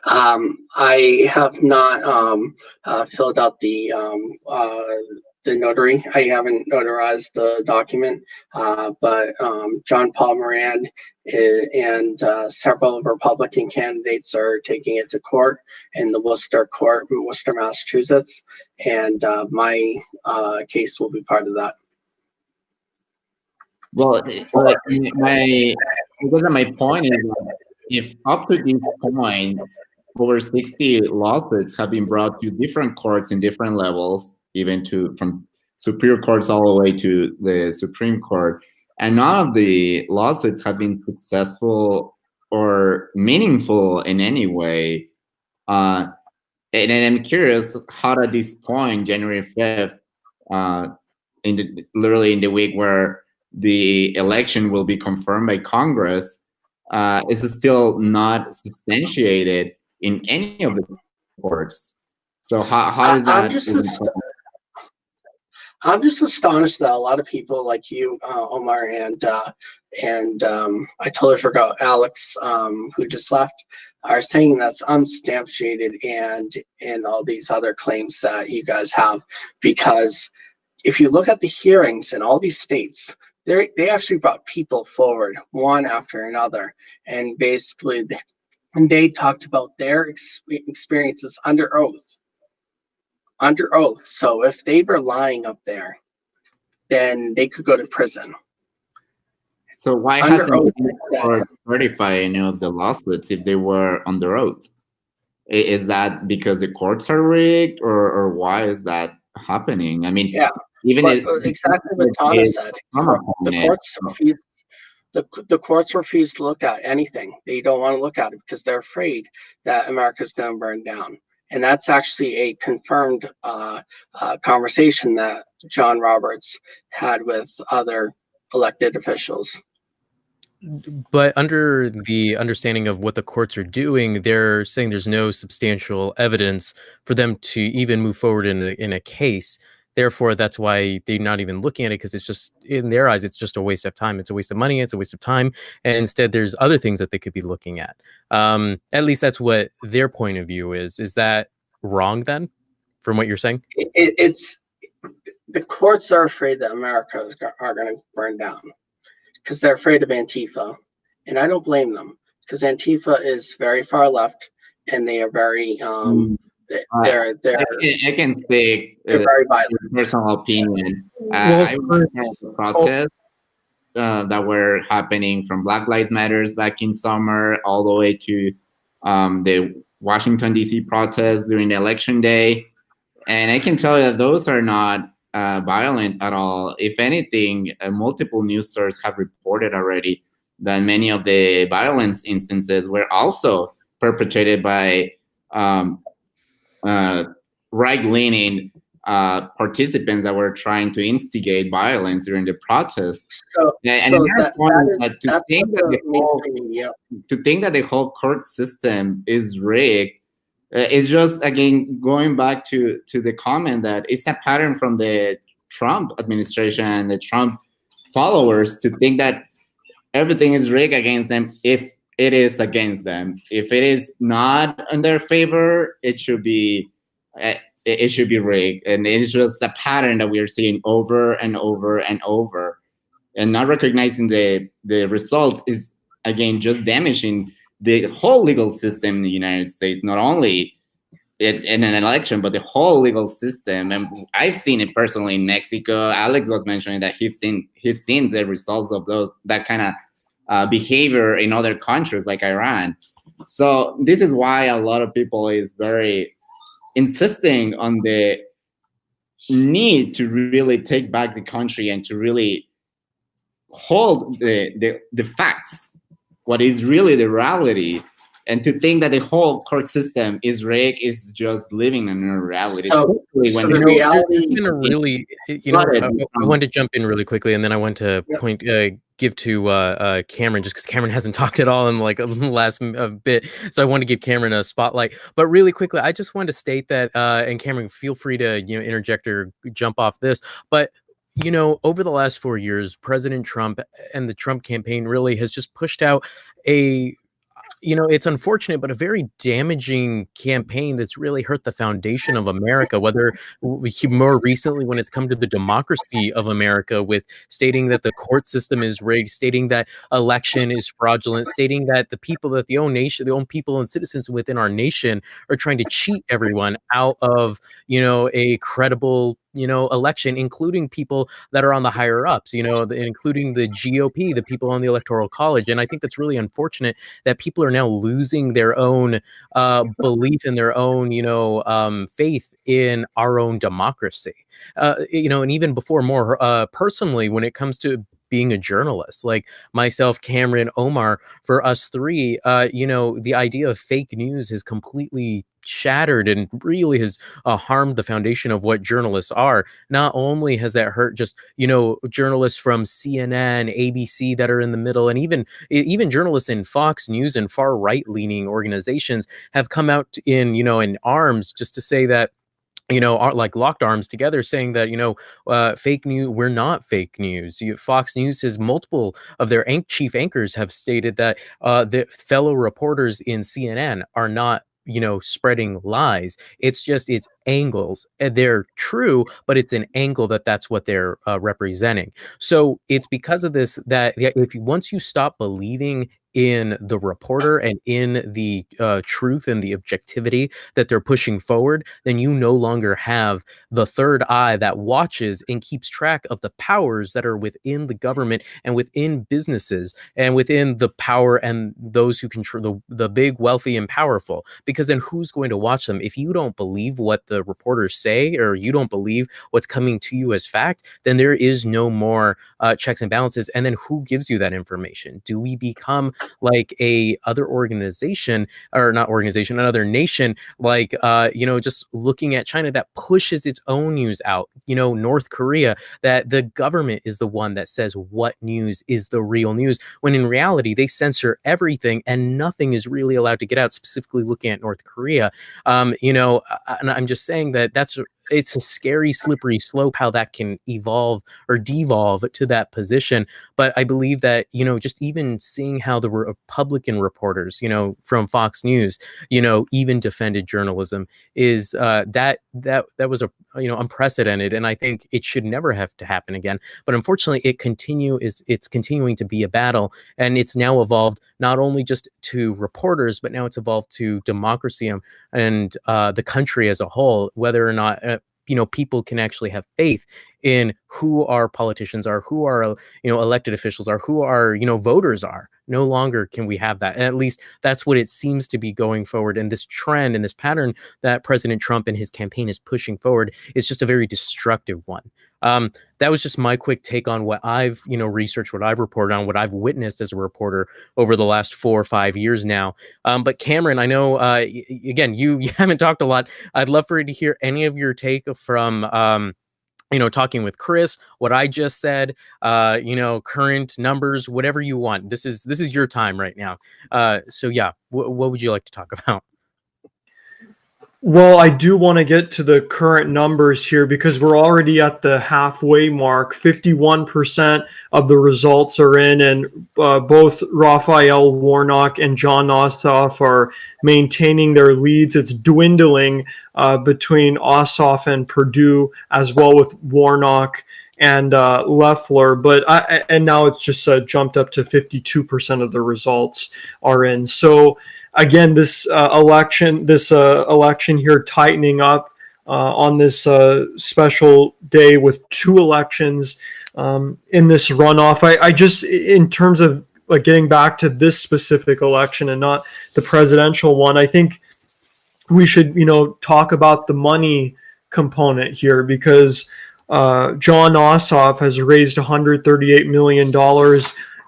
I have not filled out the notary. I haven't notarized the document, but John Paul Moran and several Republican candidates are taking it to court in the Worcester court in Worcester, Massachusetts, and my case will be part of that. Well, my point is that if up to this point, over 60 lawsuits have been brought to different courts in different levels, even from superior courts all the way to the Supreme Court, and none of the lawsuits have been successful or meaningful in any way. And I'm curious how at this point, January 5th, literally in the week where the election will be confirmed by Congress, is still not substantiated in any of the courts. So how does that? I'm just astonished that a lot of people like you, Omar, and I totally forgot Alex, who just left, are saying that's unsubstantiated and all these other claims that you guys have. Because if you look at the hearings in all these states, they actually brought people forward one after another, and basically they talked about their experiences under oath. Under oath. So if they were lying up there, then they could go to prison. So why Under hasn't oath. the court certified any of the lawsuits if they were under oath? Is that because the courts are rigged, or why is that happening? I mean, Yeah, even exactly what Tana said. The courts refused. The courts refuse to look at anything. They don't want to look at it because they're afraid that America's going to burn down. And that's actually a confirmed conversation that John Roberts had with other elected officials. But under the understanding of what the courts are doing, they're saying there's no substantial evidence for them to even move forward in a case. Therefore, that's why they're not even looking at it, because it's just, in their eyes, it's just a waste of time. It's a waste of money. It's a waste of time. And instead, there's other things that they could be looking at. At least that's what their point of view is. Is that wrong then, from what you're saying? It's the courts are afraid that America are going to burn down because they're afraid of Antifa. And I don't blame them, because Antifa is very far left and they are very, I can speak very violent. personal opinion. I was at the protests that were happening from Black Lives Matters back in summer all the way to the Washington, D.C. protests during the election day. And I can tell you that those are not violent at all. If anything, multiple news sources have reported already that many of the violence instances were also perpetrated by right-leaning participants that were trying to instigate violence during the protest. To think that the whole court system is rigged is just, again, going back to the comment that it's a pattern from the Trump administration and the Trump followers to think that everything is rigged against them if it is against them. If it is not in their favor, it should be rigged. And it's just a pattern that we are seeing over and over and over. And not recognizing the results is, again, just damaging the whole legal system in the United States, not only in an election, but the whole legal system. And I've seen it personally in Mexico. Alex was mentioning that he's seen the results of that kind of behavior in other countries like Iran. So this is why a lot of people is very insisting on the need to really take back the country and to really hold the facts, what is really the reality. And to think that the whole court system is rigged is just living in a reality. I want to jump in really quickly, and then I want to give to Cameron, just because Cameron hasn't talked at all in like the last bit. So I want to give Cameron a spotlight. But really quickly, I just wanted to state that, and Cameron, feel free to interject or jump off this, but over the last 4 years, President Trump and the Trump campaign really has just pushed out it's unfortunate, but a very damaging campaign that's really hurt the foundation of America, whether more recently when it's come to the democracy of America, with stating that the court system is rigged, stating that election is fraudulent, stating that the own people and citizens within our nation are trying to cheat everyone out of, a credible election, including people that are on the higher ups, including the GOP, the people on the Electoral College. And I think that's really unfortunate that people are now losing their own belief in their own, faith in our own democracy. And even before, more personally, when it comes to being a journalist, like myself, Cameron, Omar, for us three, the idea of fake news has completely shattered and really has harmed the foundation of what journalists are. Not only has that hurt just journalists from CNN, ABC that are in the middle, and even journalists in Fox News and far right leaning organizations have come out in arms just to say that are like locked arms together saying that, fake news, we're not fake news. Fox News says multiple of their chief anchors have stated that the fellow reporters in CNN are not, spreading lies. It's angles. They're true, but it's an angle that's what they're representing. So it's because of this that once you stop believing in the reporter and in the truth and the objectivity that they're pushing forward, then you no longer have the third eye that watches and keeps track of the powers that are within the government and within businesses and within the power and those who control the big, wealthy, and powerful. Because then who's going to watch them? If you don't believe what the reporters say, or you don't believe what's coming to you as fact, then there is no more checks and balances. And then who gives you that information? Do we become like a other organization, or not organization, another nation, like just looking at China that pushes its own news out, North Korea, that the government is the one that says what news is the real news, when in reality they censor everything and nothing is really allowed to get out, specifically looking at North Korea. And I'm just saying that it's a scary, slippery slope how that can evolve or devolve to that position. But I believe that, just even seeing how the Republican reporters, from Fox News, even defended journalism is that was unprecedented. And I think it should never have to happen again. But unfortunately, it's continuing to be a battle. And it's now evolved not only just to reporters, but now it's evolved to democracy and the country as a whole, whether or not people can actually have faith in who our politicians are, who our elected officials are, who our voters are. No longer can we have that. And at least that's what it seems to be going forward. And this trend and this pattern that President Trump and his campaign is pushing forward is just a very destructive one. That was just my quick take on what I've researched, what I've reported on, what I've witnessed as a reporter over the last 4 or 5 years now. But Cameron, I know again you haven't talked a lot. I'd love for you to hear any of your take from talking with Chris, what I just said, current numbers, whatever you want. This is your time right now. So yeah, what would you like to talk about? Well, I do want to get to the current numbers here because we're already at the halfway mark. 51% of the results are in, and both Raphael Warnock and John Ossoff are maintaining their leads. It's dwindling between Ossoff and Perdue, as well with Warnock and Loeffler, and now it's just jumped up to 52% of the results are in. So again, this election here tightening up on this special day with 2 elections in this runoff. I just, in terms of like getting back to this specific election and not the presidential one, I think we should talk about the money component here, because John Ossoff has raised $138 million.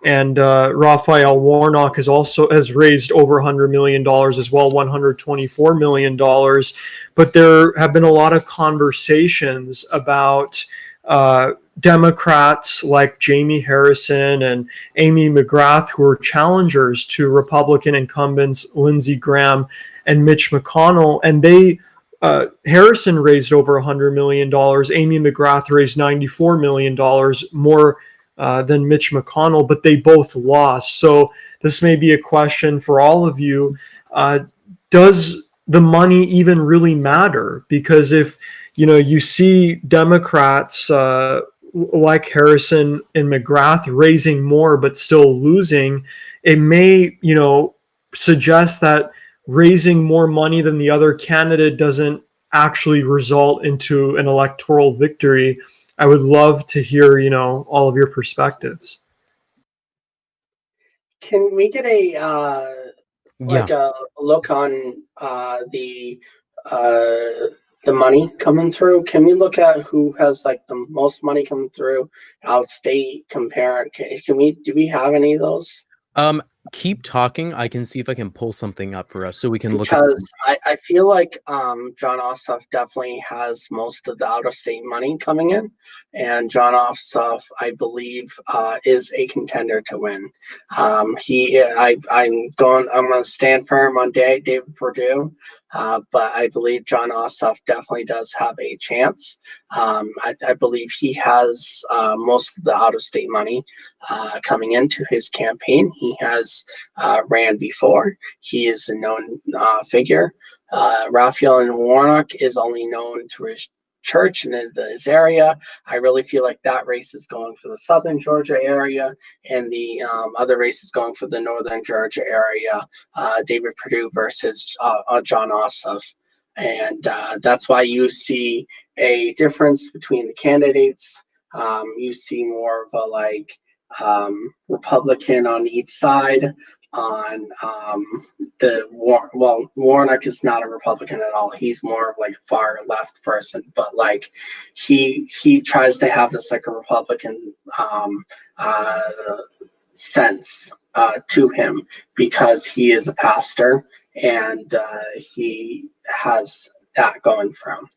And Raphael Warnock has raised over $100 million as well, $124 million. But there have been a lot of conversations about Democrats like Jamie Harrison and Amy McGrath, who are challengers to Republican incumbents Lindsey Graham and Mitch McConnell. And Harrison raised over $100 million. Amy McGrath raised $94 million more than Mitch McConnell, but they both lost. So this may be a question for all of you. Does the money even really matter? Because if you see Democrats like Harrison and McGrath raising more but still losing, it may suggest that raising more money than the other candidate doesn't actually result into an electoral victory. I would love to hear, all of your perspectives. Can we get a look on the money coming through? Can we look at who has like the most money coming through out state? Do we have any of those? keep talking. I can see if I can pull something up for us so we can look at. Because I feel like John Ossoff definitely has most of the out-of-state money coming in, and John Ossoff, I believe, is a contender to win. I'm going to stand firm on David Perdue, but I believe John Ossoff definitely does have a chance. I believe he has most of the out-of-state money coming into his campaign. He has ran before. He is a known figure. Raphael Warnock is only known to his church and his area. I really feel like that race is going for the southern Georgia area, and the other race is going for the northern Georgia area. David Perdue versus John Ossoff. And that's why you see a difference between the candidates. You see more of a Republican on each side. On Warnock is not a Republican at all. He's more of like a far left person, but like he tries to have this like a Republican sense to him because he is a pastor, and he has that going for him.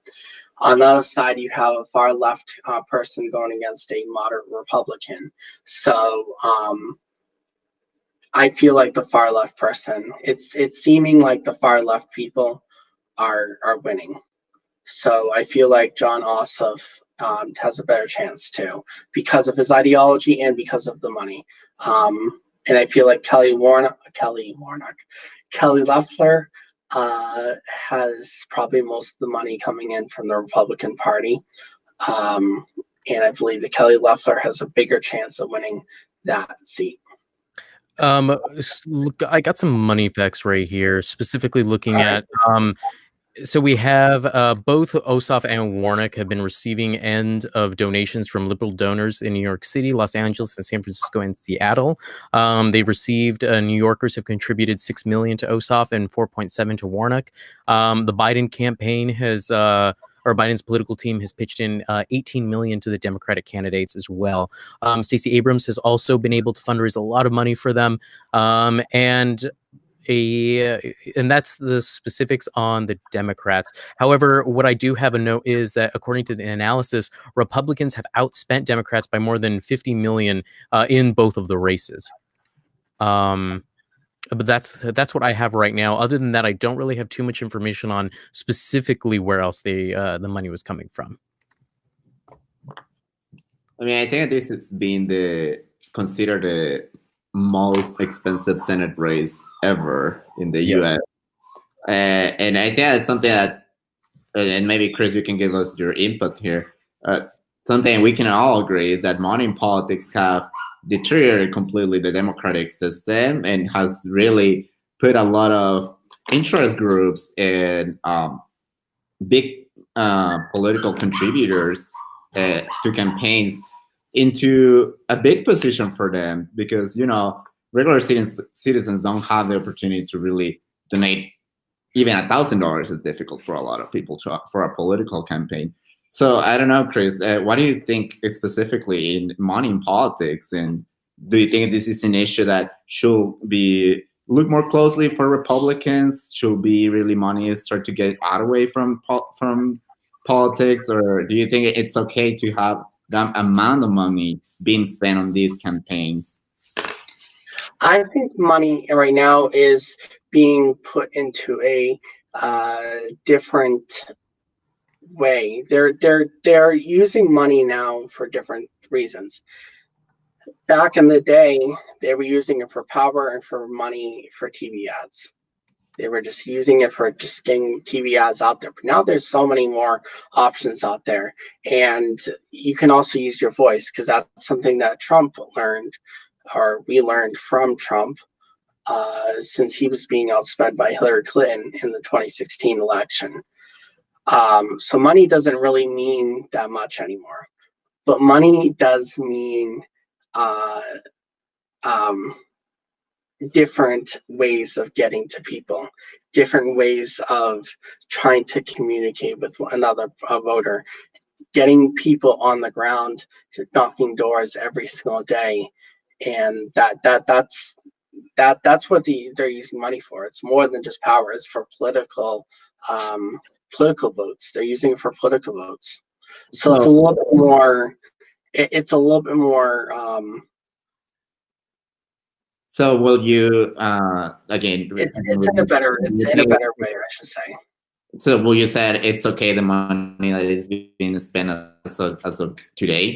On the other side, you have a far left person going against a moderate Republican. So I feel like the far left person, it's seeming like the far left people are winning. So I feel like John Ossoff has a better chance too, because of his ideology and because of the money. And I feel like Kelly Loeffler has probably most of the money coming in from the Republican Party. And I believe that Kelly Loeffler has a bigger chance of winning that seat. Look, I got some money facts right here, specifically looking at so we have both Ossoff and Warnock have been receiving end of donations from liberal donors in New York City, Los Angeles, and San Francisco and Seattle. They've received New Yorkers have contributed $6 million to Ossoff and 4.7 to Warnock. The Biden campaign has or Biden's political team has pitched in $18 million to the Democratic candidates as well. Stacey Abrams has also been able to fundraise a lot of money for them, and that's the specifics on the Democrats. However, what I do have a note is that according to the analysis, Republicans have outspent Democrats by more than $50 million in both of the races. But that's what I have right now. Other than that, I don't really have too much information on specifically where else the money was coming from. I mean, I think this has been considered the most expensive Senate race ever in the U.S. And I think that's something that, and maybe Chris, you can give us your input here. Something we can all agree is that money in politics have deteriorated completely the democratic system and has really put a lot of interest groups and big political contributors to campaigns into a big position for them, because, you know, regular citizens don't have the opportunity to really donate. Even $1,000 is difficult for a lot of people for a political campaign. So I don't know, Chris, what do you think specifically in money in politics? And do you think this is an issue that should be looked more closely for Republicans? Should be really money start to get out away from politics? Or do you think it's okay to have that amount of money being spent on these campaigns? I think money right now is being put into a different way. They're using money now for different reasons. Back in the day, they were using it for power and for money for TV ads. They were just using it for just getting TV ads out there. But now there's so many more options out there. And you can also use your voice, because that's something that Trump learned, or we learned from Trump, since he was being outspent by Hillary Clinton in the 2016 election. So money doesn't really mean that much anymore. But money does mean different ways of getting to people, different ways of trying to communicate with another voter, getting people on the ground, knocking doors every single day. And that's that's what they're using money for. It's more than just power. It's for political votes. They're using it for political votes. So it's a little bit more. It's a little bit more. So will you again? It's in a better way, I should say. So will you say it's okay the money that is being spent as of today?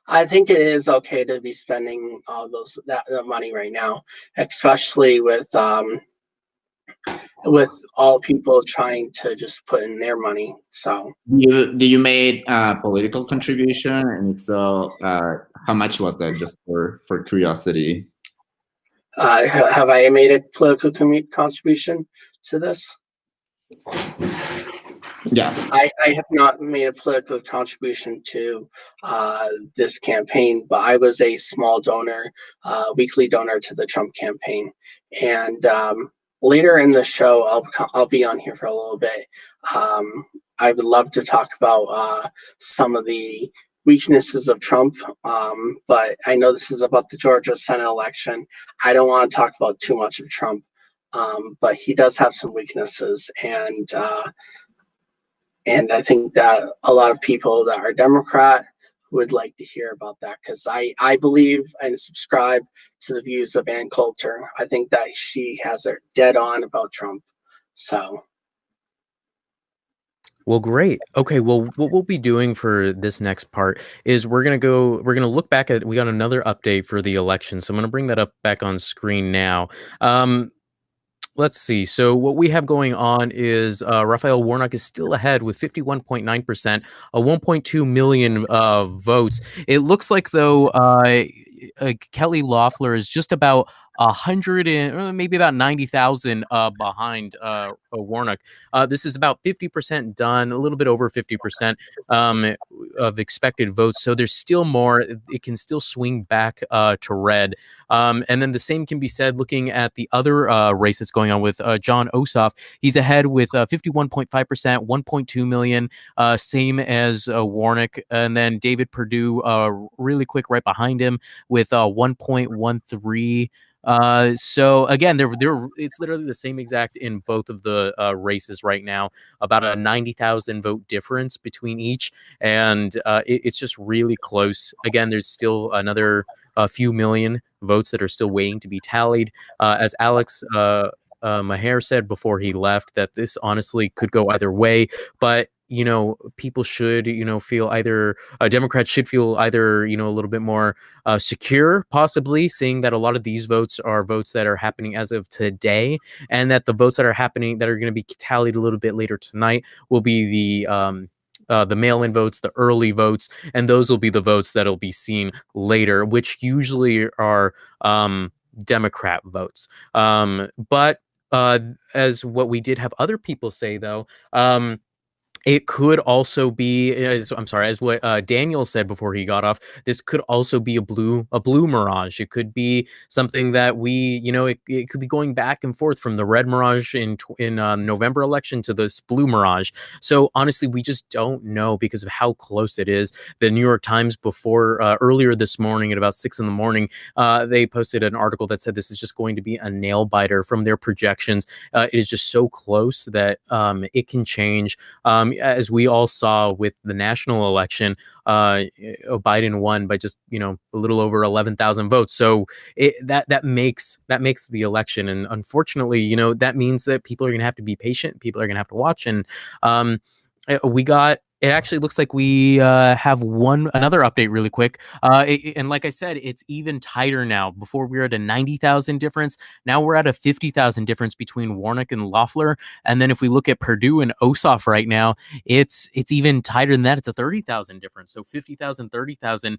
I think it is okay to be spending all that money right now, especially with all people trying to just put in their money. So do you made a political contribution, and if so, how much was that? Just for curiosity. Have I made a political contribution to this? Yeah, I have not made a political contribution to this campaign, but I was a small donor, weekly donor to the Trump campaign. And later in the show, I'll be on here for a little bit. I would love to talk about some of the weaknesses of Trump, but I know this is about the Georgia Senate election. I don't want to talk about too much of Trump, but he does have some weaknesses, and I think that a lot of people that are Democrat would like to hear about that, because I believe and subscribe to the views of Ann Coulter. I think that she has it dead on about Trump. So. Well, great. Okay, well, what we'll be doing for this next part is we're gonna look back at, we got another update for the election. So I'm gonna bring that up back on screen now. Let's see. So what we have going on is Raphael Warnock is still ahead with 51.9%, 1.2 million votes. It looks like, though, Kelly Loeffler is just about 100 and maybe about 90,000 behind Warnock. This is about 50% done, a little bit over 50% of expected votes. So there's still more. It can still swing back to red. And then the same can be said looking at the other race that's going on with John Ossoff. He's ahead with 51.5%, 1.2 million, same as Warnock. And then David Perdue, really quick, right behind him with 1.13. So again, it's literally the same exact in both of the races right now, about a 90,000 vote difference between each, and it's just really close. Again, there's still another few million votes that are still waiting to be tallied. As Alex Maher said before he left, that this honestly could go either way, but people should, feel either Democrats should feel either, a little bit more secure, possibly, seeing that a lot of these votes are votes that are happening as of today, and that the votes that are happening that are going to be tallied a little bit later tonight will be the mail-in votes, the early votes, and those will be the votes that'll be seen later, which usually are Democrat votes. But as what we did have other people say, though, it could also be, as what Daniel said before he got off, this could also be a blue mirage. It could be something that it could be going back and forth from the red mirage in November election to this blue mirage. So honestly, we just don't know because of how close it is. The New York Times earlier this morning at about 6 a.m, they posted an article that said this is just going to be a nail biter from their projections. It is just so close that it can change. As we all saw with the national election, Biden won by just a little over 11,000 votes. So that makes the election, and unfortunately, that means that people are going to have to be patient. People are going to have to watch, and it actually looks like we have another update really quick. And like I said, it's even tighter now. Before we were at a 90,000 difference. Now we're at a 50,000 difference between Warnock and Loeffler. And then if we look at Perdue and Ossoff right now, it's even tighter than that. It's a 30,000 difference. So 50,000, 30,000.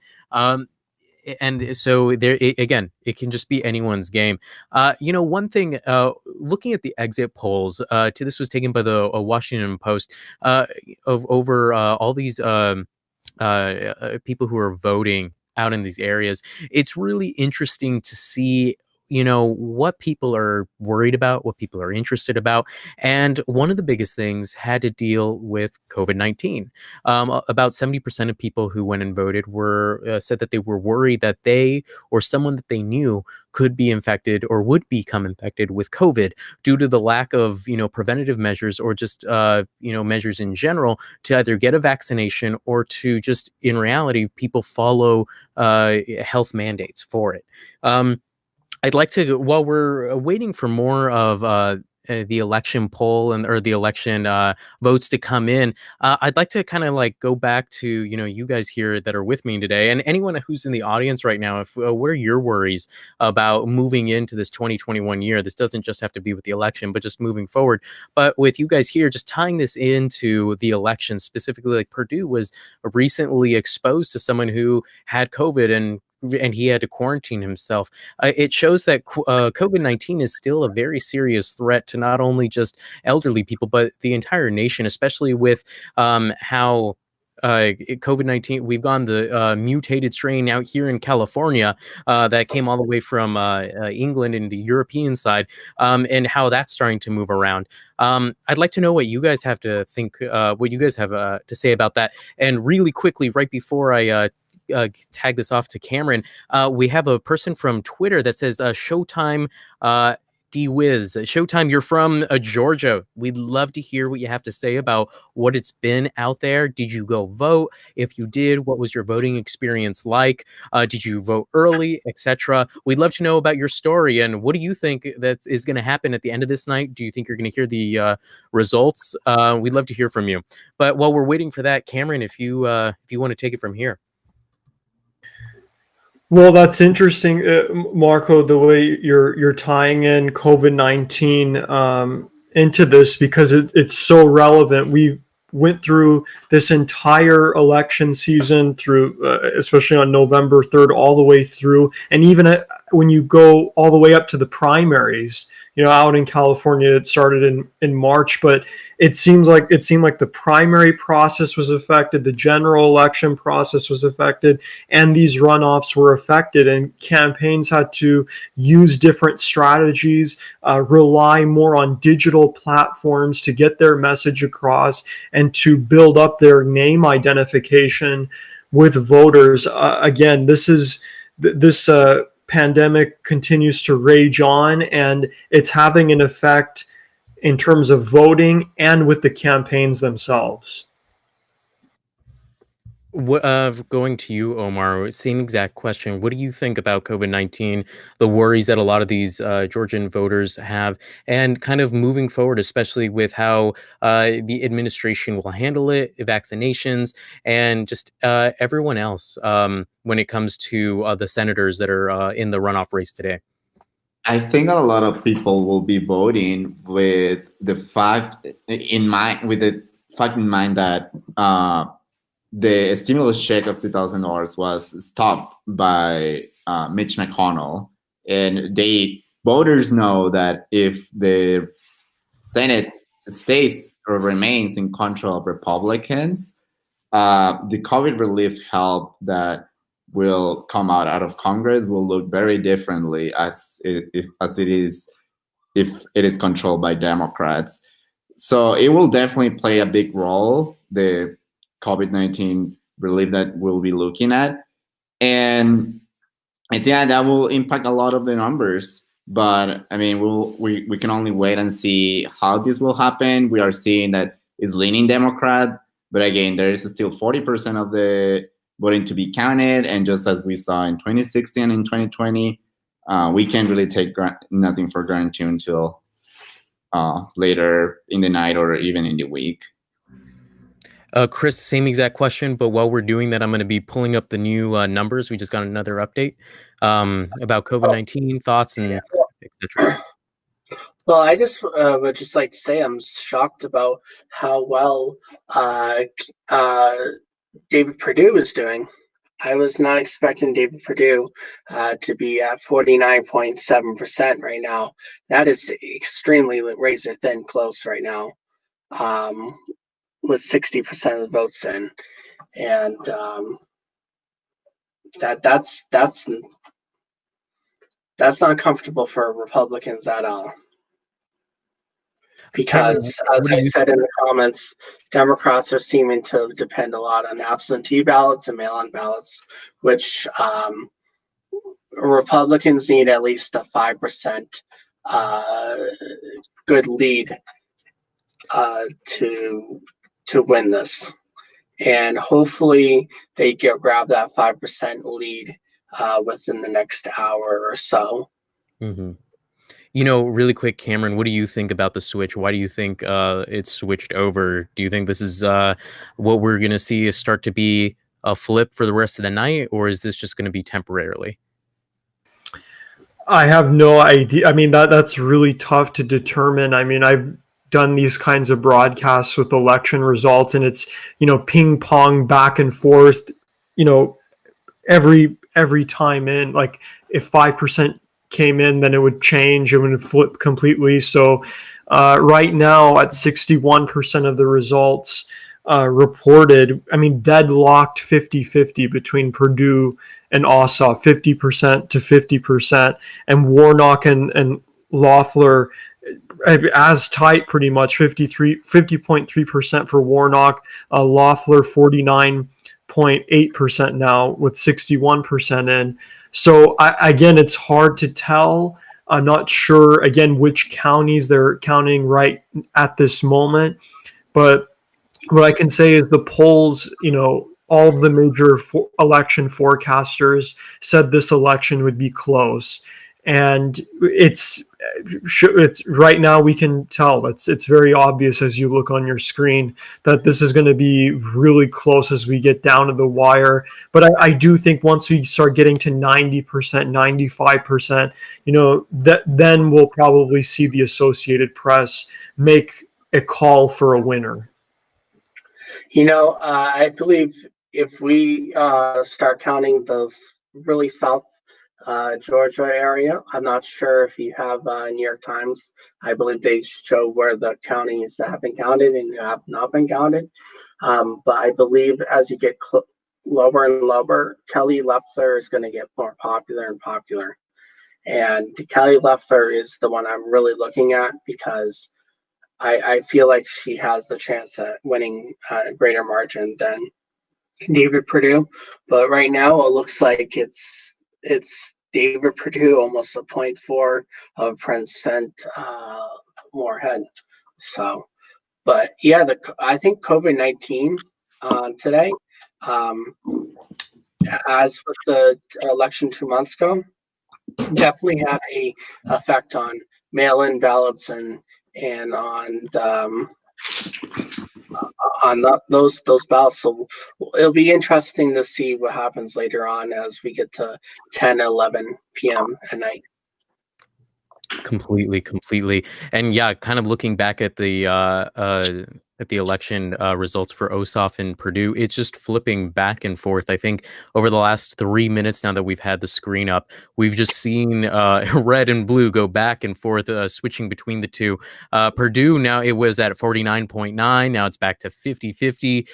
And so it can just be anyone's game. One thing, looking at the exit polls, this was taken by the Washington Post, over all these people who are voting out in these areas. It's really interesting to see what people are worried about, what people are interested about. And one of the biggest things had to deal with COVID-19. About 70% of people who went and voted said that they were worried that they or someone that they knew could be infected or would become infected with COVID due to the lack of, preventative measures or just, measures in general to either get a vaccination or to just, in reality, people follow health mandates for it. I'd like to, while we're waiting for more of the election poll or the election votes to come in, I'd like to kind of go back to you guys here that are with me today, and anyone who's in the audience right now. If what are your worries about moving into this 2021 year? This doesn't just have to be with the election, but just moving forward. But with you guys here, just tying this into the election specifically, like Perdue was recently exposed to someone who had COVID and he had to quarantine himself. It shows that COVID-19 is still a very serious threat to not only just elderly people, but the entire nation, especially with how COVID-19, we've gone the mutated strain out here in California that came all the way from England and the European side, and how that's starting to move around. I'd like to know what you guys have to think, what you guys have to say about that. And really quickly, right before I tag this off to Cameron, we have a person from Twitter that says Showtime D-Wiz. Showtime, you're from Georgia. We'd love to hear what you have to say about what it's been out there. Did you go vote? If you did, what was your voting experience like? Did you vote early, etc.? We'd love to know about your story, and what do you think that is going to happen at the end of this night? Do you think you're going to hear the results? We'd love to hear from you. But while we're waiting for that, Cameron, if you want to take it from here. Well, that's interesting, Marco, the way you're tying in COVID-19 into this, because it's so relevant. We went through this entire election season through, especially on November 3rd, all the way through, and even when you go all the way up to the primaries. Out in California, it started in March, but it seemed like the primary process was affected, the general election process was affected, and these runoffs were affected. And campaigns had to use different strategies, rely more on digital platforms to get their message across and to build up their name identification with voters. Again, this pandemic continues to rage on, and it's having an effect in terms of voting and with the campaigns themselves. Going to you, Omar, same exact question. What do you think about COVID-19, the worries that a lot of these Georgian voters have, and kind of moving forward, especially with how the administration will handle it, vaccinations, and just everyone else when it comes to the senators that are in the runoff race today? I think a lot of people will be voting with the fact in mind that the stimulus check of $2,000 was stopped by Mitch McConnell, and voters know that if the Senate stays or remains in control of Republicans, the COVID relief help that will come out of Congress will look very differently if it is controlled by Democrats. So it will definitely play a big role, the COVID-19 relief that we'll be looking at. And I think that will impact a lot of the numbers. But I mean, we can only wait and see how this will happen. We are seeing that it's leaning Democrat, but again, there is still 40% of the voting to be counted. And just as we saw in 2016 and 2020, we can't really take nothing for granted until later in the night or even in the week. Chris, same exact question, but while we're doing that, I'm going to be pulling up the new numbers. We just got another update about COVID-19 thoughts and etc. Well, I just would just like to say I'm shocked about how well David Perdue is doing. I was not expecting David Perdue to be at 49.7% right now. That is extremely razor thin close right now, with 60% of the votes in, and that's that's not comfortable for Republicans at all. Because, as I said in the comments, Democrats are seeming to depend a lot on absentee ballots and mail-in ballots, which Republicans need at least a 5% good lead to win this, and hopefully they grab that 5% lead within the next hour or so. Mm-hmm. You know, really quick, Cameron, what do you think about the switch? Why do you think it's switched over? Do you think this is what we're going to see is start to be a flip for the rest of the night, or is this just going to be temporarily? I have no idea. I mean, that's really tough to determine. I mean, I've done these kinds of broadcasts with election results, and it's, ping pong back and forth, every time in. Like, if 5% came in, then it would change, it would flip completely. So right now at 61% of the results reported, I mean, deadlocked 50-50 between Perdue and Ossoff, 50% to 50%, and Warnock and Loeffler as tight, pretty much 50.3% for Warnock, Loeffler 49.8% now with 61% in. So again, it's hard to tell. I'm not sure, again, which counties they're counting right at this moment. But what I can say is the polls, all of the major election forecasters said this election would be close. And it's right now we can tell it's very obvious as you look on your screen that this is going to be really close as we get down to the wire. But I do think once we start getting to 90%, 95%, then we'll probably see the Associated Press make a call for a winner. I believe if we start counting those really south Georgia area, I'm not sure if you have New York Times. I believe they show where the counties have been counted and have not been counted. But I believe as you get lower and lower, Kelly Loeffler is going to get more popular and popular. And Kelly Loeffler is the one I'm really looking at because I feel like she has the chance at winning a greater margin than David Perdue. But right now it looks like it's David Perdue, almost a 0.4 of President Moorhead. So, but yeah, I think COVID-19 today, as with the election 2 months ago, definitely had a effect on mail-in ballots and on those ballots. So it'll be interesting to see what happens later on as we get to 10, 11 p.m. at night. Completely. And yeah, kind of looking back at the election results for Ossoff and Perdue, it's just flipping back and forth. I think over the last 3 minutes now that we've had the screen up, we've just seen red and blue go back and forth, switching between the two. Perdue, now it was at 49.9. Now it's back to 50-50.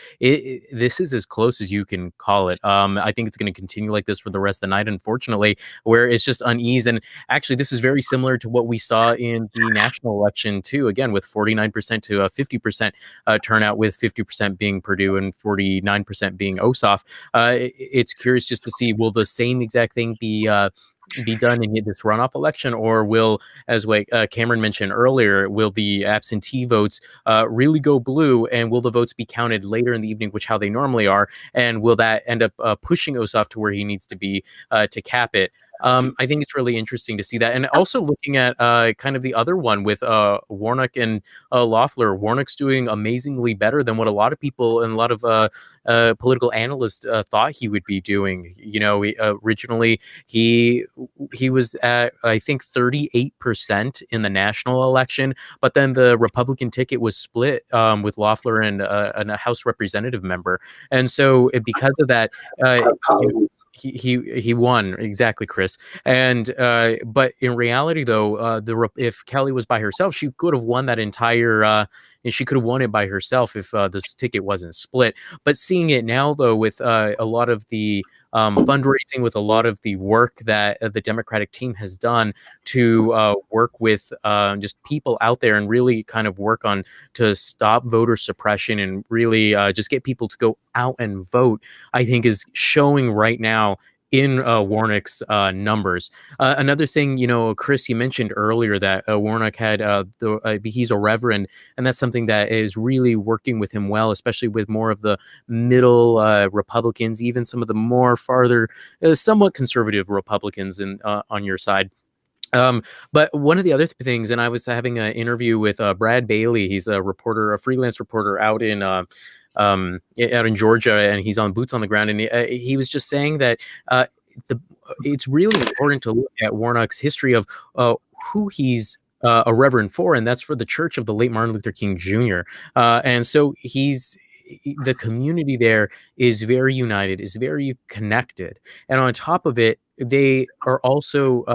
This is as close as you can call it. I think it's going to continue like this for the rest of the night, unfortunately, where it's just unease. And actually, this is very similar to what we saw in the national election, too, again, with 49% to 50% turnout, with 50% being Perdue and 49% being Ossoff. It's curious just to see, will the same exact thing be done in this runoff election, or will, as Cameron mentioned earlier, will the absentee votes really go blue, and will the votes be counted later in the evening, which how they normally are, and will that end up pushing Ossoff to where he needs to be to cap it? I think it's really interesting to see that. And also looking at kind of the other one with Warnock and Loeffler. Warnock's doing amazingly better than what a lot of people and a lot of political analysts thought he would be doing. Originally he was at, I think, 38% in the national election, but then the Republican ticket was split with Loeffler and a House representative member. And so because of that, he won. Exactly, Chris. And but in reality, though, if Kelly was by herself, she could have won that entire and she could have won it by herself if this ticket wasn't split. But seeing it now, though, with a lot of the fundraising with a lot of the work that the Democratic team has done to work with just people out there and really kind of work on to stop voter suppression and really just get people to go out and vote, I think is showing right now in Warnock's numbers. Another thing, Chris, you mentioned earlier that Warnock had he's a reverend, and that's something that is really working with him well, especially with more of the middle Republicans, even some of the more farther, somewhat conservative Republicans on your side. But one of the other things, and I was having an interview with Brad Bailey. He's a reporter, a freelance reporter out in Georgia, and he's on boots on the ground. And he was just saying that it's really important to look at Warnock's history of who he's a reverend for, and that's for the Church of the late Martin Luther King Jr. And so the community there is very united, is very connected, and on top of it, they are also,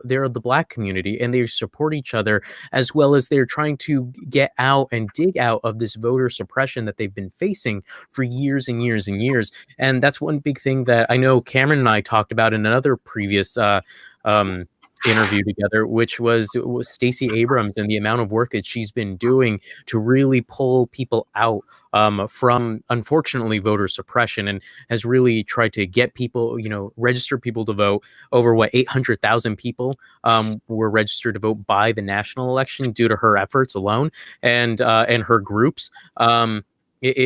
they're the Black community, and they support each other, as well as they're trying to get out and dig out of this voter suppression that they've been facing for years and years and years. And that's one big thing that I know Cameron and I talked about in another previous interview together, which was Stacey Abrams and the amount of work that she's been doing to really pull people out from, unfortunately, voter suppression, and has really tried to get people, register people to vote. Over 800,000 people were registered to vote by the national election due to her efforts alone, and her groups.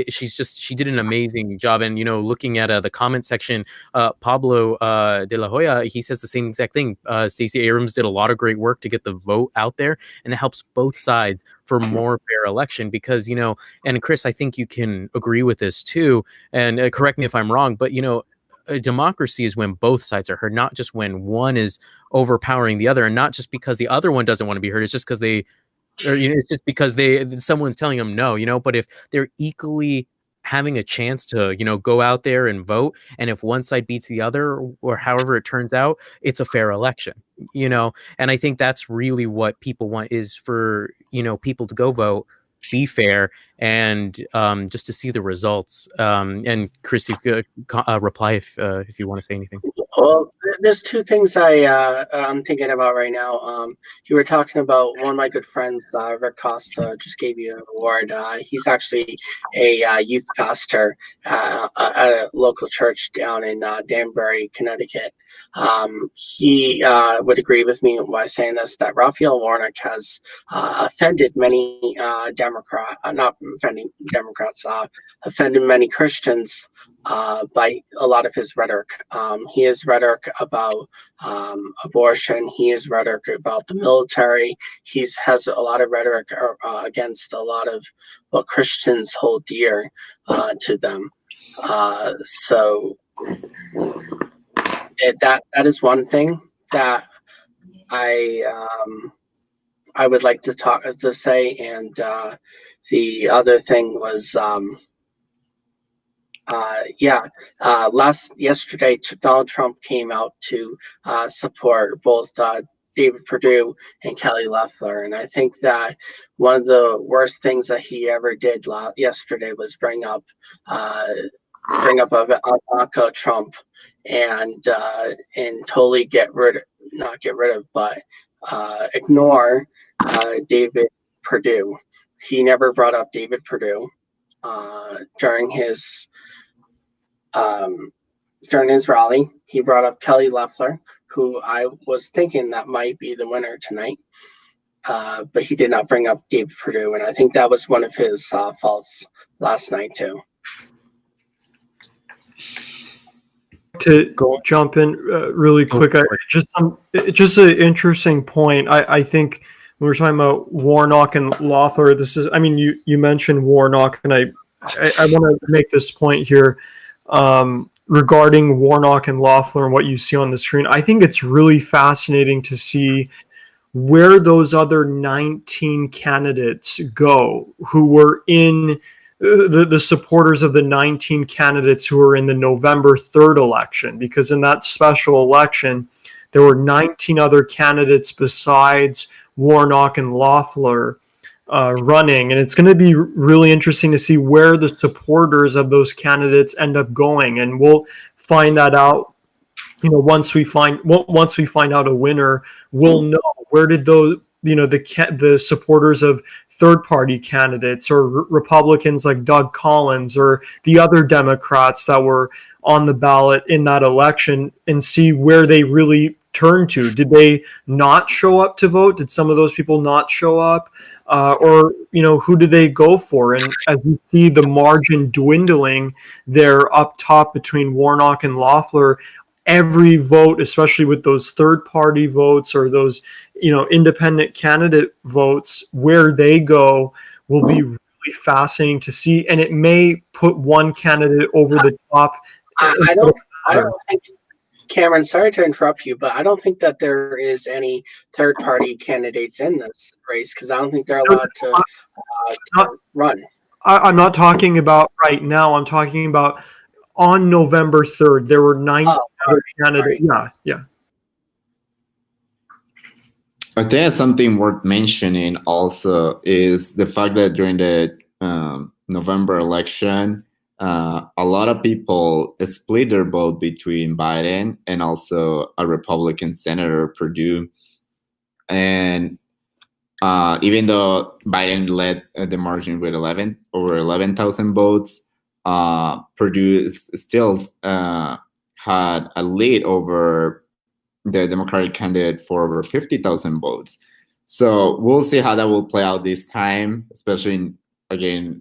She did an amazing job. And, looking at the comment section, Pablo de la Hoya, he says the same exact thing. Stacey Abrams did a lot of great work to get the vote out there, and it helps both sides for more fair election because, and Chris, I think you can agree with this too, and correct me if I'm wrong, but, a democracy is when both sides are heard, not just when one is overpowering the other, and not just because the other one doesn't want to be heard. It's just because it's just because someone's telling them no, but if they're equally having a chance to, go out there and vote, and if one side beats the other, or however it turns out, it's a fair election, and I think that's really what people want, is for, people to go vote, be fair, and just to see the results. And Chris, you could reply if you want to say anything. Well, there's two things I'm thinking about right now. You were talking about one of my good friends, Rick Costa, just gave you an award. He's actually a youth pastor at a local church down in Danbury, Connecticut. He would agree with me by saying this, that Raphael Warnock has offended many offended many Christians by a lot of his rhetoric. He has rhetoric about abortion. He has rhetoric about the military. He has a lot of rhetoric against a lot of what Christians hold dear to them. So that is one thing that I would like to say, and the other thing was yesterday Donald Trump came out to support both David Perdue and Kelly Loeffler, and I think that one of the worst things that he ever did yesterday was bring up Ivanka Trump and totally ignore David Perdue. He never brought up David Perdue during his rally. He brought up Kelly Loeffler, who I was thinking that might be the winner tonight, but he did not bring up David Perdue, and I think that was one of his faults last night too. To jump in really quick, just an interesting point. I think when we're talking about Warnock and Loeffler, you mentioned Warnock, and I want to make this point here regarding Warnock and Loeffler and what you see on the screen. I think it's really fascinating to see where those other 19 candidates go who were in the supporters of the 19 candidates who were in the November 3rd election, because in that special election, there were 19 other candidates besides Warnock and Loeffler running. And it's going to be really interesting to see where the supporters of those candidates end up going. And we'll find that out, once we find out a winner, we'll know where did those, the supporters of third party candidates or Republicans like Doug Collins or the other Democrats that were on the ballot in that election, and see where they really turn to. Did they not show up to vote? Did some of those people not show up? Or who do they go for? And as you see the margin dwindling there up top between Warnock and Loeffler, every vote, especially with those third party votes or those independent candidate votes, where they go will be really fascinating to see, and it may put one candidate over the top. I don't think, Cameron, sorry to interrupt you, but I don't think that there is any third-party candidates in this race, because I don't think they're allowed to run. I'm not talking about right now. I'm talking about on November 3rd. There were 9 other candidates. Yeah. I think that's something worth mentioning also is the fact that during the November election, a lot of people split their vote between Biden and also a Republican Senator, Perdue. And even though Biden led the margin with over 11,000 votes, Perdue still had a lead over the Democratic candidate for over 50,000 votes. So we'll see how that will play out this time, especially again,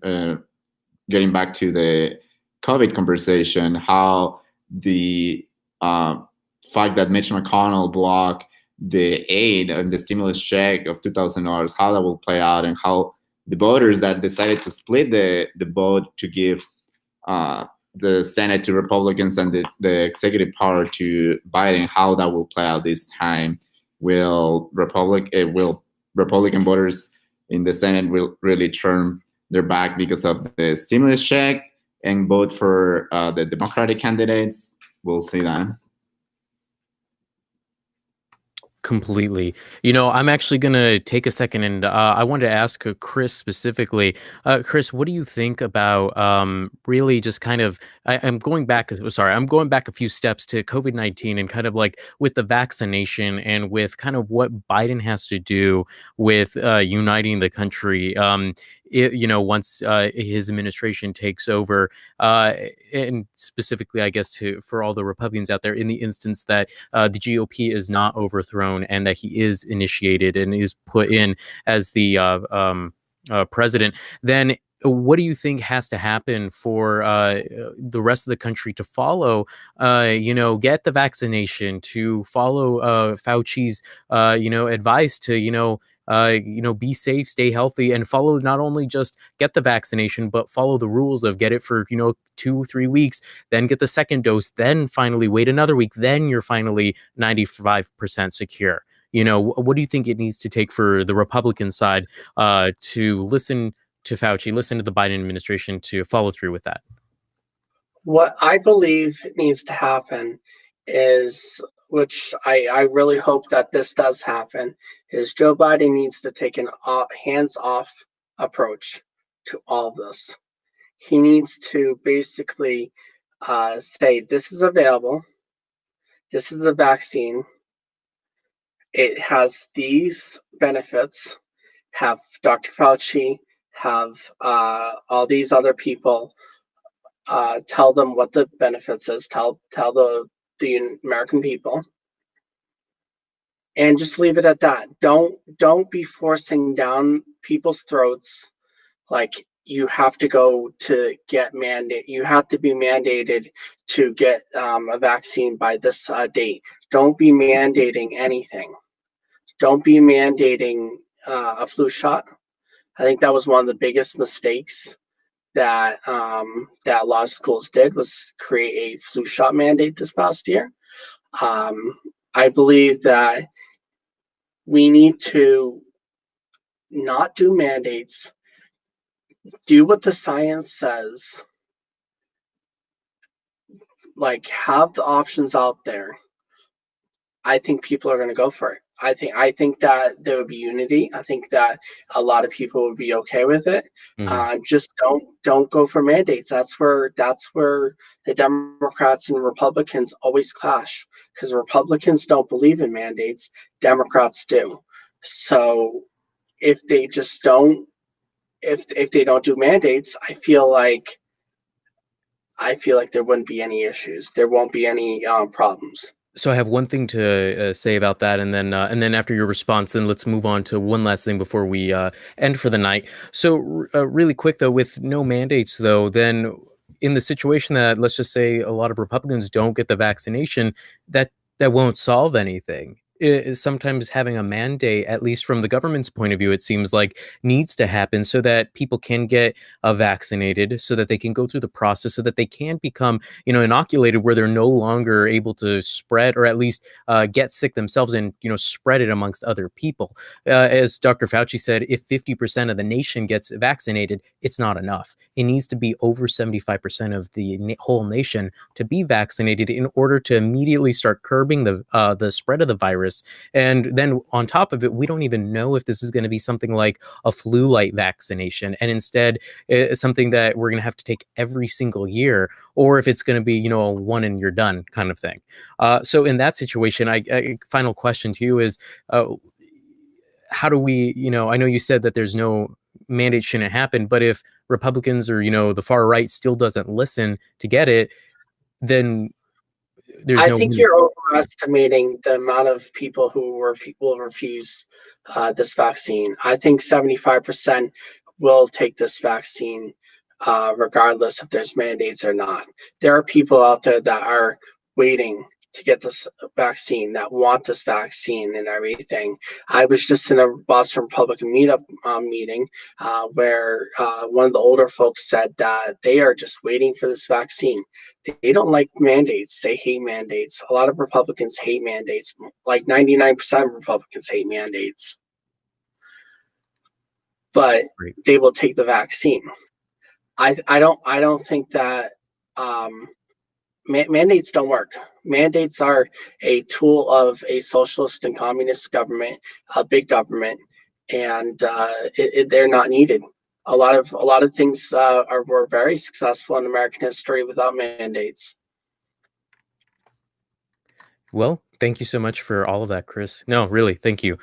getting back to the COVID conversation, how the fact that Mitch McConnell blocked the aid and the stimulus check of $2,000, how that will play out, and how the voters that decided to split the vote to give the Senate to Republicans and the executive power to Biden, how that will play out this time. Will Republican voters in the Senate will really turn their back because of the stimulus check and vote for the Democratic candidates? We'll see that. Completely. I'm actually going to take a second, and I wanted to ask Chris specifically. Chris, what do you think about really just kind of, I'm going back a few steps to COVID-19 and kind of like with the vaccination and with kind of what Biden has to do with uniting the country. Once his administration takes over, and specifically, I guess, for all the Republicans out there, in the instance that the GOP is not overthrown and that he is initiated and is put in as the president, then what do you think has to happen for the rest of the country to follow, get the vaccination, to follow Fauci's, advice to, be safe, stay healthy, and follow, not only just get the vaccination, but follow the rules of get it for, 2-3 weeks, then get the second dose, then finally wait another week, then you're finally 95% secure. What do you think it needs to take for the Republican side to listen to Fauci, listen to the Biden administration, to follow through with that? What I believe needs to happen is, which I really hope that this does happen, is Joe Biden needs to take an hands-off approach to all this. He needs to basically say, this is available, this is the vaccine, it has these benefits, have Dr. Fauci, have all these other people, tell them what the benefits is, tell the American people, and just leave it at that. Don't be forcing down people's throats like you have to go to get you have to be mandated to get a vaccine by this date. Don't be mandating anything. Don't be mandating a flu shot. I think that was one of the biggest mistakes that that a lot of schools did, was create a flu shot mandate this past year. I believe that we need to not do mandates, do what the science says, like have the options out there. I think people are going to go for it. I think that there would be unity. I think that a lot of people would be okay with it. Just don't go for mandates. That's where the Democrats and Republicans always clash, because Republicans don't believe in mandates, Democrats do. So if they just don't, if they don't do mandates, I feel like there wouldn't be any issues. There won't be any problems. So I have one thing to say about that, and then after your response, then let's move on to one last thing before we end for the night. So really quick though, with no mandates though, then in the situation that, let's just say, a lot of Republicans don't get the vaccination, that won't solve anything. Sometimes having a mandate, at least from the government's point of view, it seems like needs to happen so that people can get vaccinated, so that they can go through the process, so that they can become, inoculated, where they're no longer able to spread, or at least get sick themselves and, spread it amongst other people. As Dr. Fauci said, if 50% of the nation gets vaccinated, it's not enough. It needs to be over 75% of the whole nation to be vaccinated in order to immediately start curbing the spread of the virus. And then on top of it, we don't even know if this is going to be something like a flu-like vaccination, and instead it's something that we're going to have to take every single year, or if it's going to be, a one and you're done kind of thing. So in that situation, final question to you is, how do we, I know you said that there's no mandate shouldn't happen, but if Republicans or, the far right still doesn't listen to get it, then I think you're overestimating the amount of people who will refuse this vaccine. I think 75% will take this vaccine, regardless if there's mandates or not. There are people out there that are waiting to get this vaccine, that want this vaccine and everything. I was just in a Boston Republican meetup meeting where one of the older folks said that they are just waiting for this vaccine. They don't like mandates. They hate mandates. A lot of Republicans hate mandates. Like 99% of Republicans hate mandates. But they will take the vaccine. I don't think that mandates don't work. Mandates are a tool of a socialist and communist government, a big government, and they're not needed. A lot of things were very successful in American history without mandates. Well, thank you so much for all of that, Chris. No, really, thank you.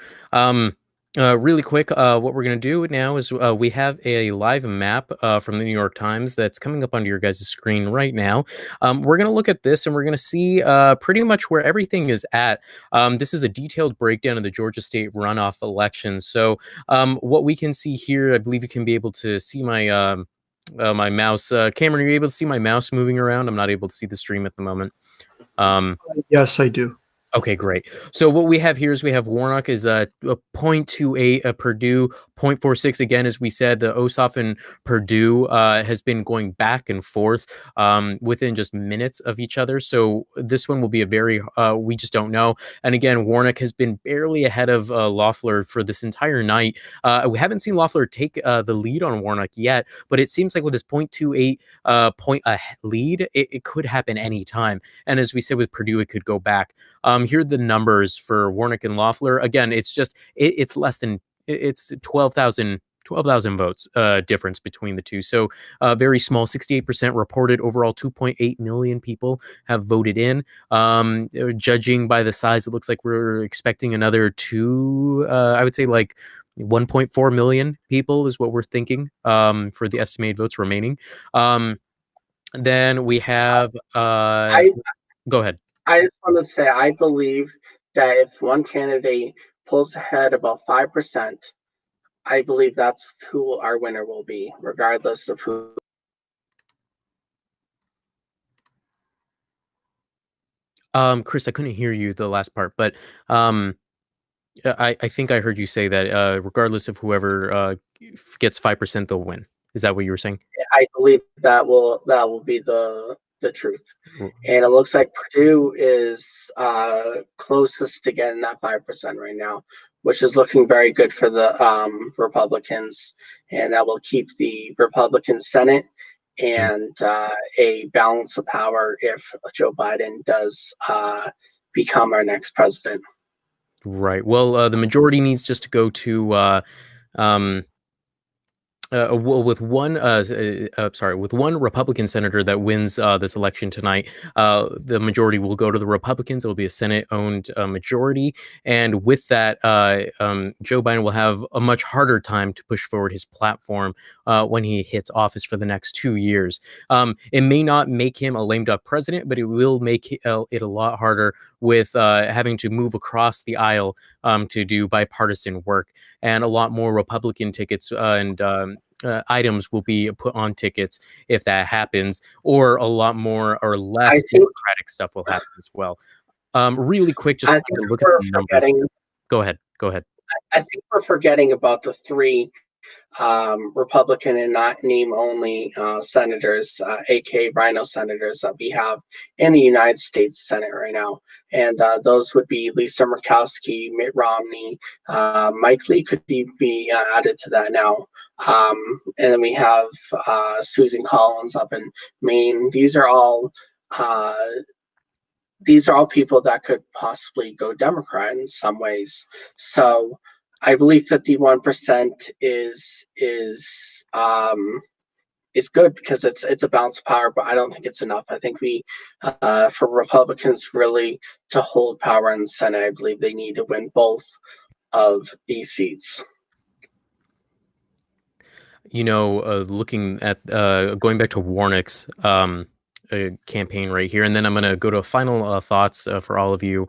Really quick, what we're going to do now is we have a live map from the New York Times that's coming up onto your guys' screen right now. We're going to look at this and we're going to see pretty much where everything is at. This is a detailed breakdown of the Georgia state runoff elections. So what we can see here, I believe you can be able to see my my mouse. Cameron, are you able to see my mouse moving around? I'm not able to see the stream at the moment. Yes, I do. Okay, great. So what we have here is we have Warnock is a 0.28, Perdue 0.46. Again, as we said, the Ossoff and Perdue has been going back and forth within just minutes of each other. So this one will be a very, we just don't know. And again, Warnock has been barely ahead of Loeffler for this entire night. We haven't seen Loeffler take the lead on Warnock yet, but it seems like with this 0.28 point lead, it could happen anytime. And as we said with Perdue, it could go back. Here are the numbers for Warnock and Loeffler. Again, it's just it's less than it's 12,000 votes difference between the two. So very small. 68% reported. Overall, 2.8 million people have voted in. Judging by the size, it looks like we're expecting another I would say like 1.4 million people is what we're thinking for the estimated votes remaining. Then we have go ahead. I just want to say, I believe that if one candidate pulls ahead about 5%, I believe that's who our winner will be, regardless of who. Chris, I couldn't hear you the last part, but I think I heard you say that regardless of whoever gets 5%, they'll win. Is that what you were saying? I believe that will be the truth. And it looks like Perdue is closest to getting that 5% right now, which is looking very good for the Republicans, and that will keep the Republican Senate and a balance of power if Joe Biden does become our next president. Right. Well, the majority needs just to go to with one with one Republican senator that wins this election tonight, the majority will go to the Republicans. It'll be a Senate-owned majority, and with that, Joe Biden will have a much harder time to push forward his platform when he hits office for the next 2 years. It may not make him a lame duck president, but it will make it a lot harder with having to move across the aisle to do bipartisan work, and a lot more Republican tickets and items will be put on tickets if that happens, or a lot more or less Democratic stuff will happen as well. Really quick, just I to think look at we're the numbers. forgetting. Go ahead. Go ahead. I think we're forgetting about the three Republican and not name only senators, aka Rhino senators that we have in the United States Senate right now. And those would be Lisa Murkowski, Mitt Romney, Mike Lee could be added to that now. And then we have Susan Collins up in Maine. These are all people that could possibly go Democrat in some ways. So I believe 51% is good because it's a balance of power, but I don't think it's enough. I think we for Republicans really to hold power in the Senate, I believe they need to win both of these seats. You know, looking at going back to Warnock's campaign right here, and then I'm going to go to final thoughts for all of you.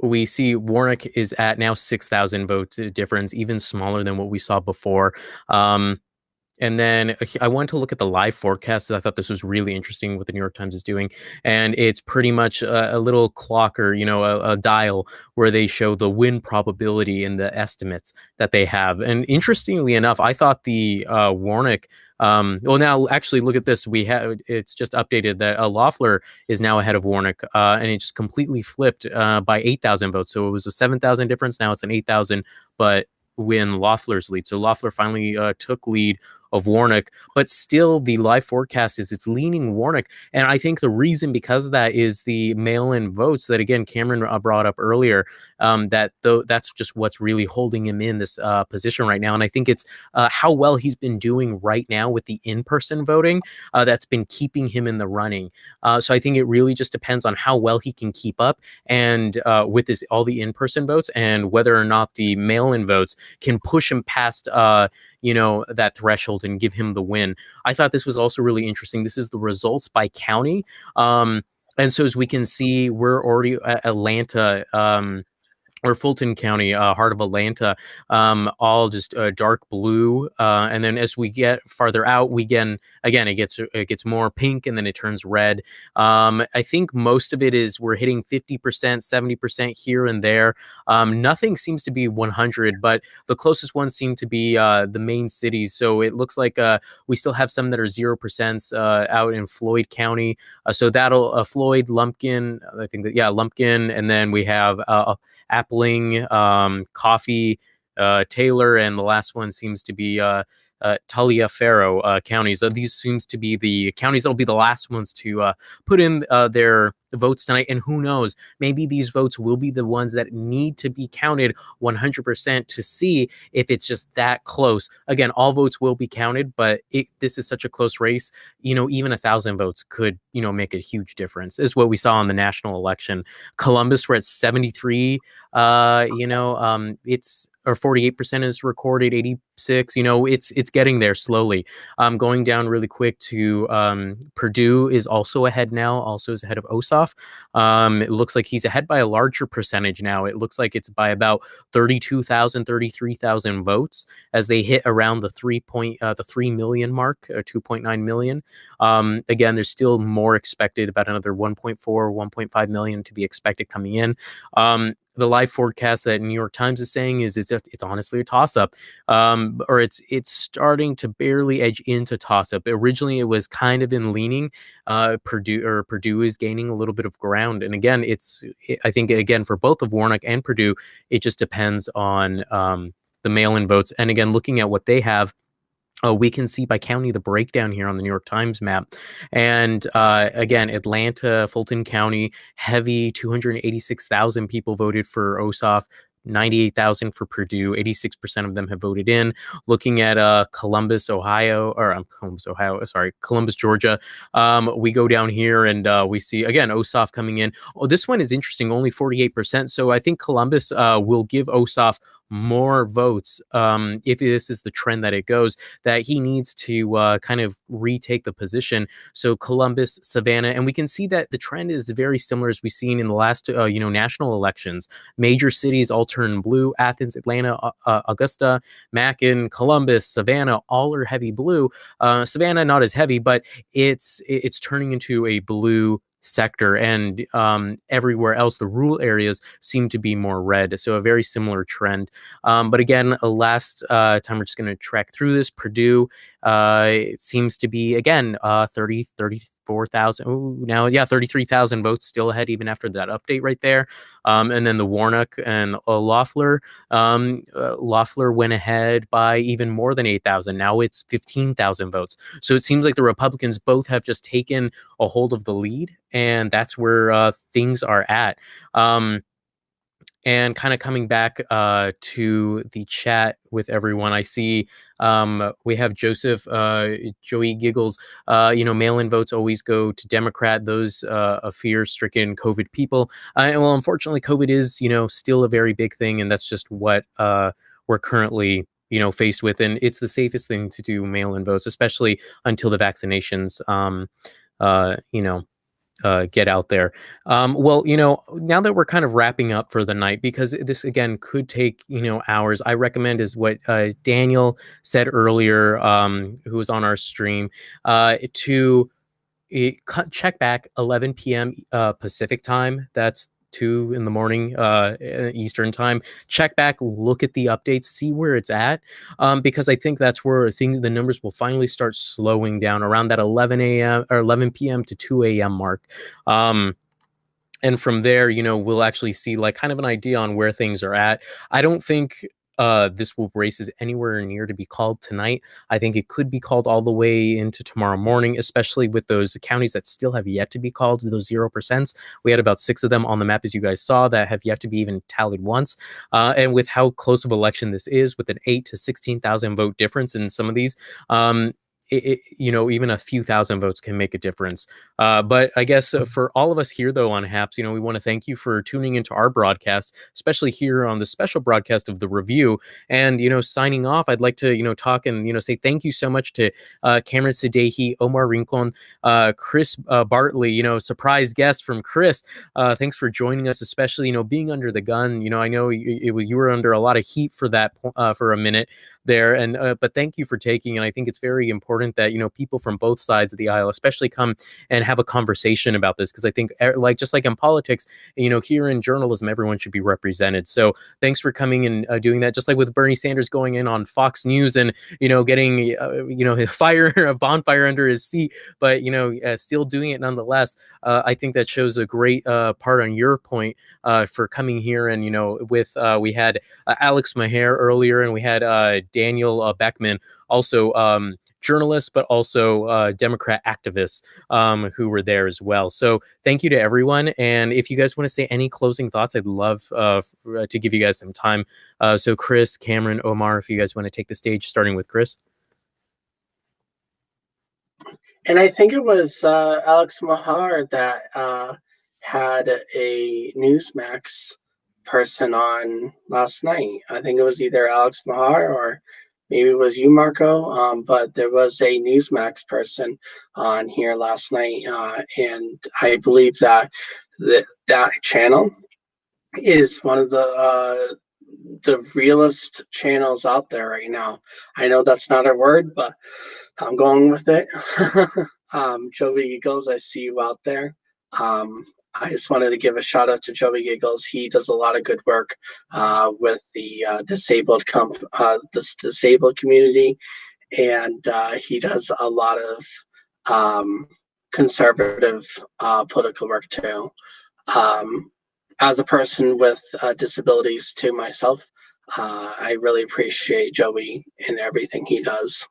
We see Warnock is at now 6,000 votes difference, even smaller than what we saw before. And then I wanted to look at the live forecast. I thought this was really interesting what the New York Times is doing. And it's pretty much a little clocker, you know, a dial where they show the win probability and the estimates that they have. And interestingly enough, I thought the Warnock, well, now actually look at this. It's just updated that Loeffler is now ahead of Warnock, and it just completely flipped by 8,000 votes. So it was a 7,000 difference. Now it's an 8,000, but win Loeffler's lead. So Loeffler finally took lead of Warnock, but still the live forecast is it's leaning Warnock. And I think the reason because of that is the mail-in votes that, again, Cameron brought up earlier, that's just what's really holding him in this position right now. And I think it's how well he's been doing right now with the in-person voting that's been keeping him in the running. So I think it really just depends on how well he can keep up and with all the in-person votes and whether or not the mail-in votes can push him past that threshold and give him the win. I thought this was also really interesting. This is the results by county. And so as we can see, we're already at Atlanta, or Fulton County, heart of Atlanta, all just dark blue. And then as we get farther out, it gets more pink and then it turns red. I think most of it is we're hitting 50%, 70% here and there. Nothing seems to be 100, but the closest ones seem to be the main cities. So it looks like we still have some that are 0% out in Floyd County. So that'll Floyd, Lumpkin, I think that, Lumpkin. And then we have Appling, Coffee, Taylor, and the last one seems to be Taliaferro counties. These seems to be the counties that'll be the last ones to put in their votes tonight. And who knows, maybe these votes will be the ones that need to be counted 100% to see if it's just that close. Again, all votes will be counted, but this is such a close race. Even 1,000 votes could, make a huge difference. This is what we saw in the national election. Columbus, we're at 73. It's or 48% is recorded, 86. It's getting there slowly. Going down really quick to Perdue is also ahead now. Also is ahead of Ossoff. It looks like he's ahead by a larger percentage now. It looks like it's by about 32,000, 33,000 votes as they hit around the 3 million mark, 2.9 million. Again, there's still more expected, about another 1.4, 1.5 million to be expected coming in. The live forecast that New York Times is saying is it's honestly a toss-up, or it's starting to barely edge into toss-up. Originally, it was kind of in leaning. Perdue is gaining a little bit of ground, and again, I think again for both of Warnock and Perdue, it just depends on the mail-in votes. And again, looking at what they have. We can see by county the breakdown here on the New York Times map. And again, Atlanta, Fulton County, heavy 286,000 people voted for Ossoff. 98,000 for Perdue. 86% of them have voted in. Looking at Columbus, Ohio, or Columbus, Georgia. We go down here and we see, again, Ossoff coming in. Oh, this one is interesting, only 48%. So I think Columbus will give Ossoff more votes if this is the trend that it goes, that he needs to kind of retake the position. So Columbus, Savannah, and we can see that the trend is very similar as we've seen in the last national elections. Major cities all turn blue. Athens, Atlanta, Augusta, Macon, Columbus, Savannah, all are heavy blue. Savannah not as heavy, but it's turning into a blue sector, and everywhere else, the rural areas seem to be more red. So a very similar trend. But again, last time we're just going to track through this. Perdue, it seems to be, again, 34,000. Now, yeah, 33,000 votes still ahead even after that update right there. And then the Warnock and Loeffler. Loeffler went ahead by even more than 8,000. Now it's 15,000 votes. So it seems like the Republicans both have just taken a hold of the lead, and that's where things are at. And kind of coming back to the chat with everyone, I see we have Joseph, Joey Giggles. Mail-in votes always go to Democrat, those fear-stricken COVID people. And well, unfortunately, COVID is, still a very big thing, and that's just what we're currently faced with. And it's the safest thing to do, mail-in votes, especially until the vaccinations, get out there. Well, now that we're kind of wrapping up for the night, because this again could take hours, I recommend is what Daniel said earlier, who was on our stream, to check back 11 p.m. Pacific time. That's 2 in the morning Eastern time. Check back, look at the updates, see where it's at, because I think that's where the numbers will finally start slowing down around that 11 a.m. or 11 p.m. to 2 a.m. mark. And from there, we'll actually see like kind of an idea on where things are at. I don't think this race is anywhere near to be called tonight. I think it could be called all the way into tomorrow morning, especially with those counties that still have yet to be called, those 0%. We had about 6 of them on the map, as you guys saw, that have yet to be even tallied once. And with how close of an election this is, with an 8 to 16,000 vote difference in some of these, even a few thousand votes can make a difference. But I guess for all of us here, though, on Happs, we want to thank you for tuning into our broadcast, especially here on the special broadcast of the review. And, signing off, I'd like to, talk and, say thank you so much to Cameron Sadehi, Omar Rincon, Chris Bartley, surprise guest from Chris. Thanks for joining us, especially, being under the gun. I know you were under a lot of heat for that for a minute there. And but thank you for taking, and I think it's very important that people from both sides of the aisle especially come and have a conversation about this, because I think just like in politics, here in journalism, everyone should be represented. So thanks for coming and doing that, just like with Bernie Sanders going in on Fox News and getting a bonfire under his seat, but still doing it nonetheless. I think that shows a great part on your point for coming here. And with we had Alex Maher earlier, and we had Daniel Beckman, also journalists, but also Democrat activists who were there as well. So thank you to everyone. And if you guys want to say any closing thoughts, I'd love to give you guys some time. So Chris, Cameron, Omar, if you guys want to take the stage, starting with Chris. And I think it was Alex Mahar that had a Newsmax person on last night. I think it was either Alex Mahar or maybe it was you, Marco, but there was a Newsmax person on here last night, and I believe that that channel is one of the realest channels out there right now. I know that's not a word, but I'm going with it. Joey Eagles, I see you out there. I just wanted to give a shout out to Joey Giggles. He does a lot of good work with the disabled community, and he does a lot of conservative political work too. As a person with disabilities too myself, I really appreciate Joey and everything he does.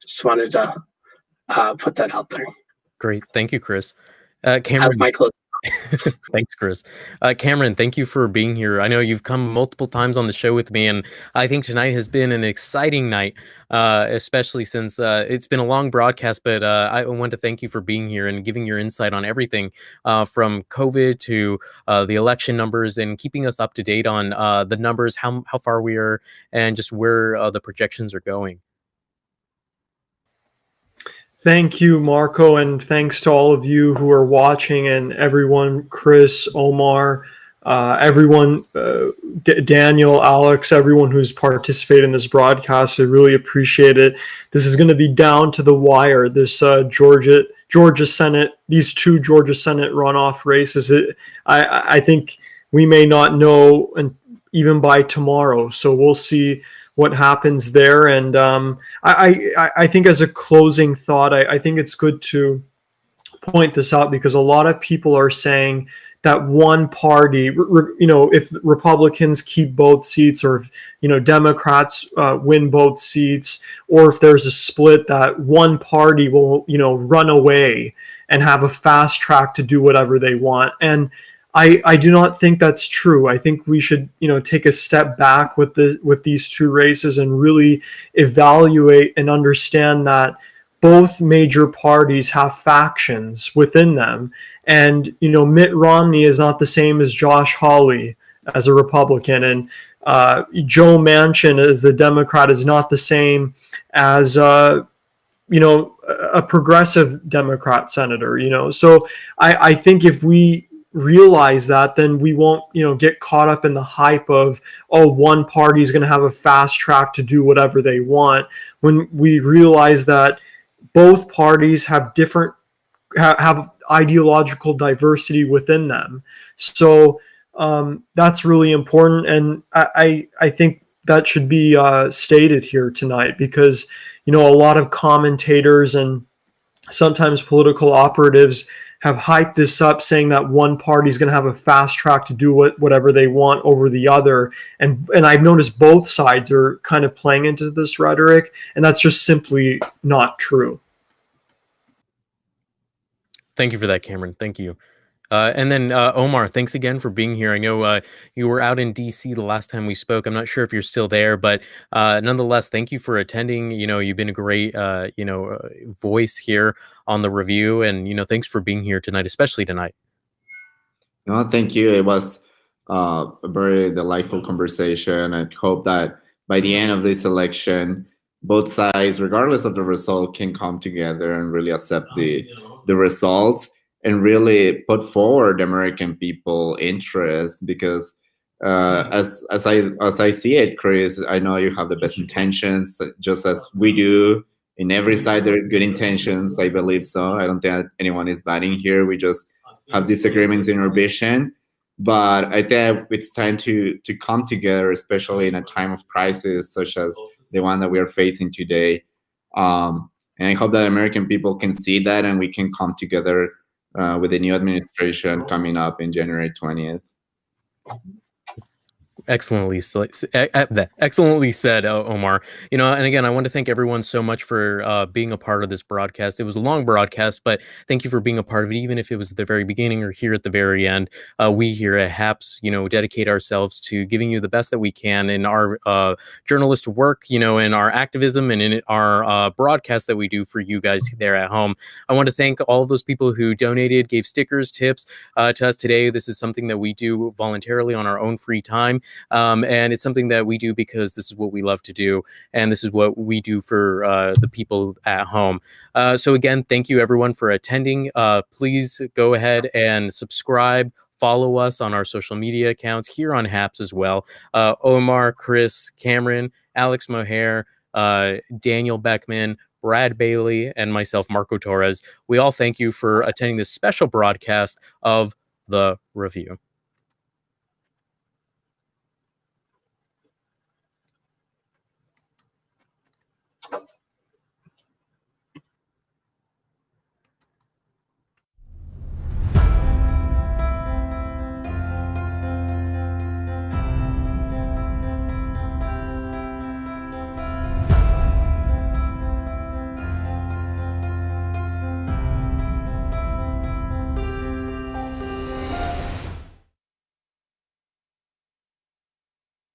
Just wanted to put that out there. Great. Thank you, Chris. As Cameron. my close. Thanks, Chris. Cameron, thank you for being here. I know you've come multiple times on the show with me, and I think tonight has been an exciting night, especially since it's been a long broadcast, but I want to thank you for being here and giving your insight on everything from COVID to the election numbers and keeping us up to date on the numbers, how far we are, and just where the projections are going. Thank you, Marco, and thanks to all of you who are watching and everyone, Chris, Omar, everyone, Daniel, Alex, everyone who's participated in this broadcast. I really appreciate it. This is going to be down to the wire. This Georgia Senate, these two Georgia Senate runoff races. I think we may not know even by tomorrow. So we'll see what happens there. And I think as a closing thought, I think it's good to point this out because a lot of people are saying that one party, if Republicans keep both seats or if, Democrats win both seats, or if there's a split, that one party will, run away and have a fast track to do whatever they want. And I do not think that's true. I think we should, take a step back with these two races and really evaluate and understand that both major parties have factions within them. And, Mitt Romney is not the same as Josh Hawley as a Republican. And Joe Manchin as the Democrat is not the same as, a progressive Democrat senator, So I think if we realize that, then we won't, get caught up in the hype of, one party is going to have a fast track to do whatever they want. When we realize that both parties have have ideological diversity within them. So that's really important. And I think that should be stated here tonight because, a lot of commentators and sometimes political operatives have hyped this up saying that one party is going to have a fast track to do whatever they want over the other. And I've noticed both sides are kind of playing into this rhetoric, and that's just simply not true. Thank you for that, Cameron. Thank you. And then Omar, thanks again for being here. I know you were out in DC the last time we spoke. I'm not sure if you're still there, but nonetheless, thank you for attending. You've been a great, voice here on the review, and thanks for being here tonight, especially tonight. No, thank you. It was a very delightful conversation. I hope that by the end of this election, both sides, regardless of the result, can come together and really accept the results and really put forward the American people interest, because as I see it, Chris, I know you have the best intentions, just as we do. In every side there are good intentions, I believe so. I don't think anyone is batting here. We just have disagreements in our vision. But I think it's time to come together, especially in a time of crisis such as the one that we are facing today. And I hope that American people can see that and we can come together with the new administration coming up in January 20th. Excellently said, Omar. And again, I want to thank everyone so much for being a part of this broadcast. It was a long broadcast, but thank you for being a part of it, even if it was at the very beginning or here at the very end. We here at Happs, dedicate ourselves to giving you the best that we can in our journalist work, in our activism and in our broadcast that we do for you guys there at home. I want to thank all of those people who donated, gave stickers, tips to us today. This is something that we do voluntarily on our own free time. And it's something that we do because this is what we love to do. And this is what we do for the people at home. So again, thank you everyone for attending. Please go ahead and subscribe. Follow us on our social media accounts here on Happs as well. Omar, Chris, Cameron, Alex Mohair, Daniel Beckman, Brad Bailey, and myself, Marco Torres. We all thank you for attending this special broadcast of The Review.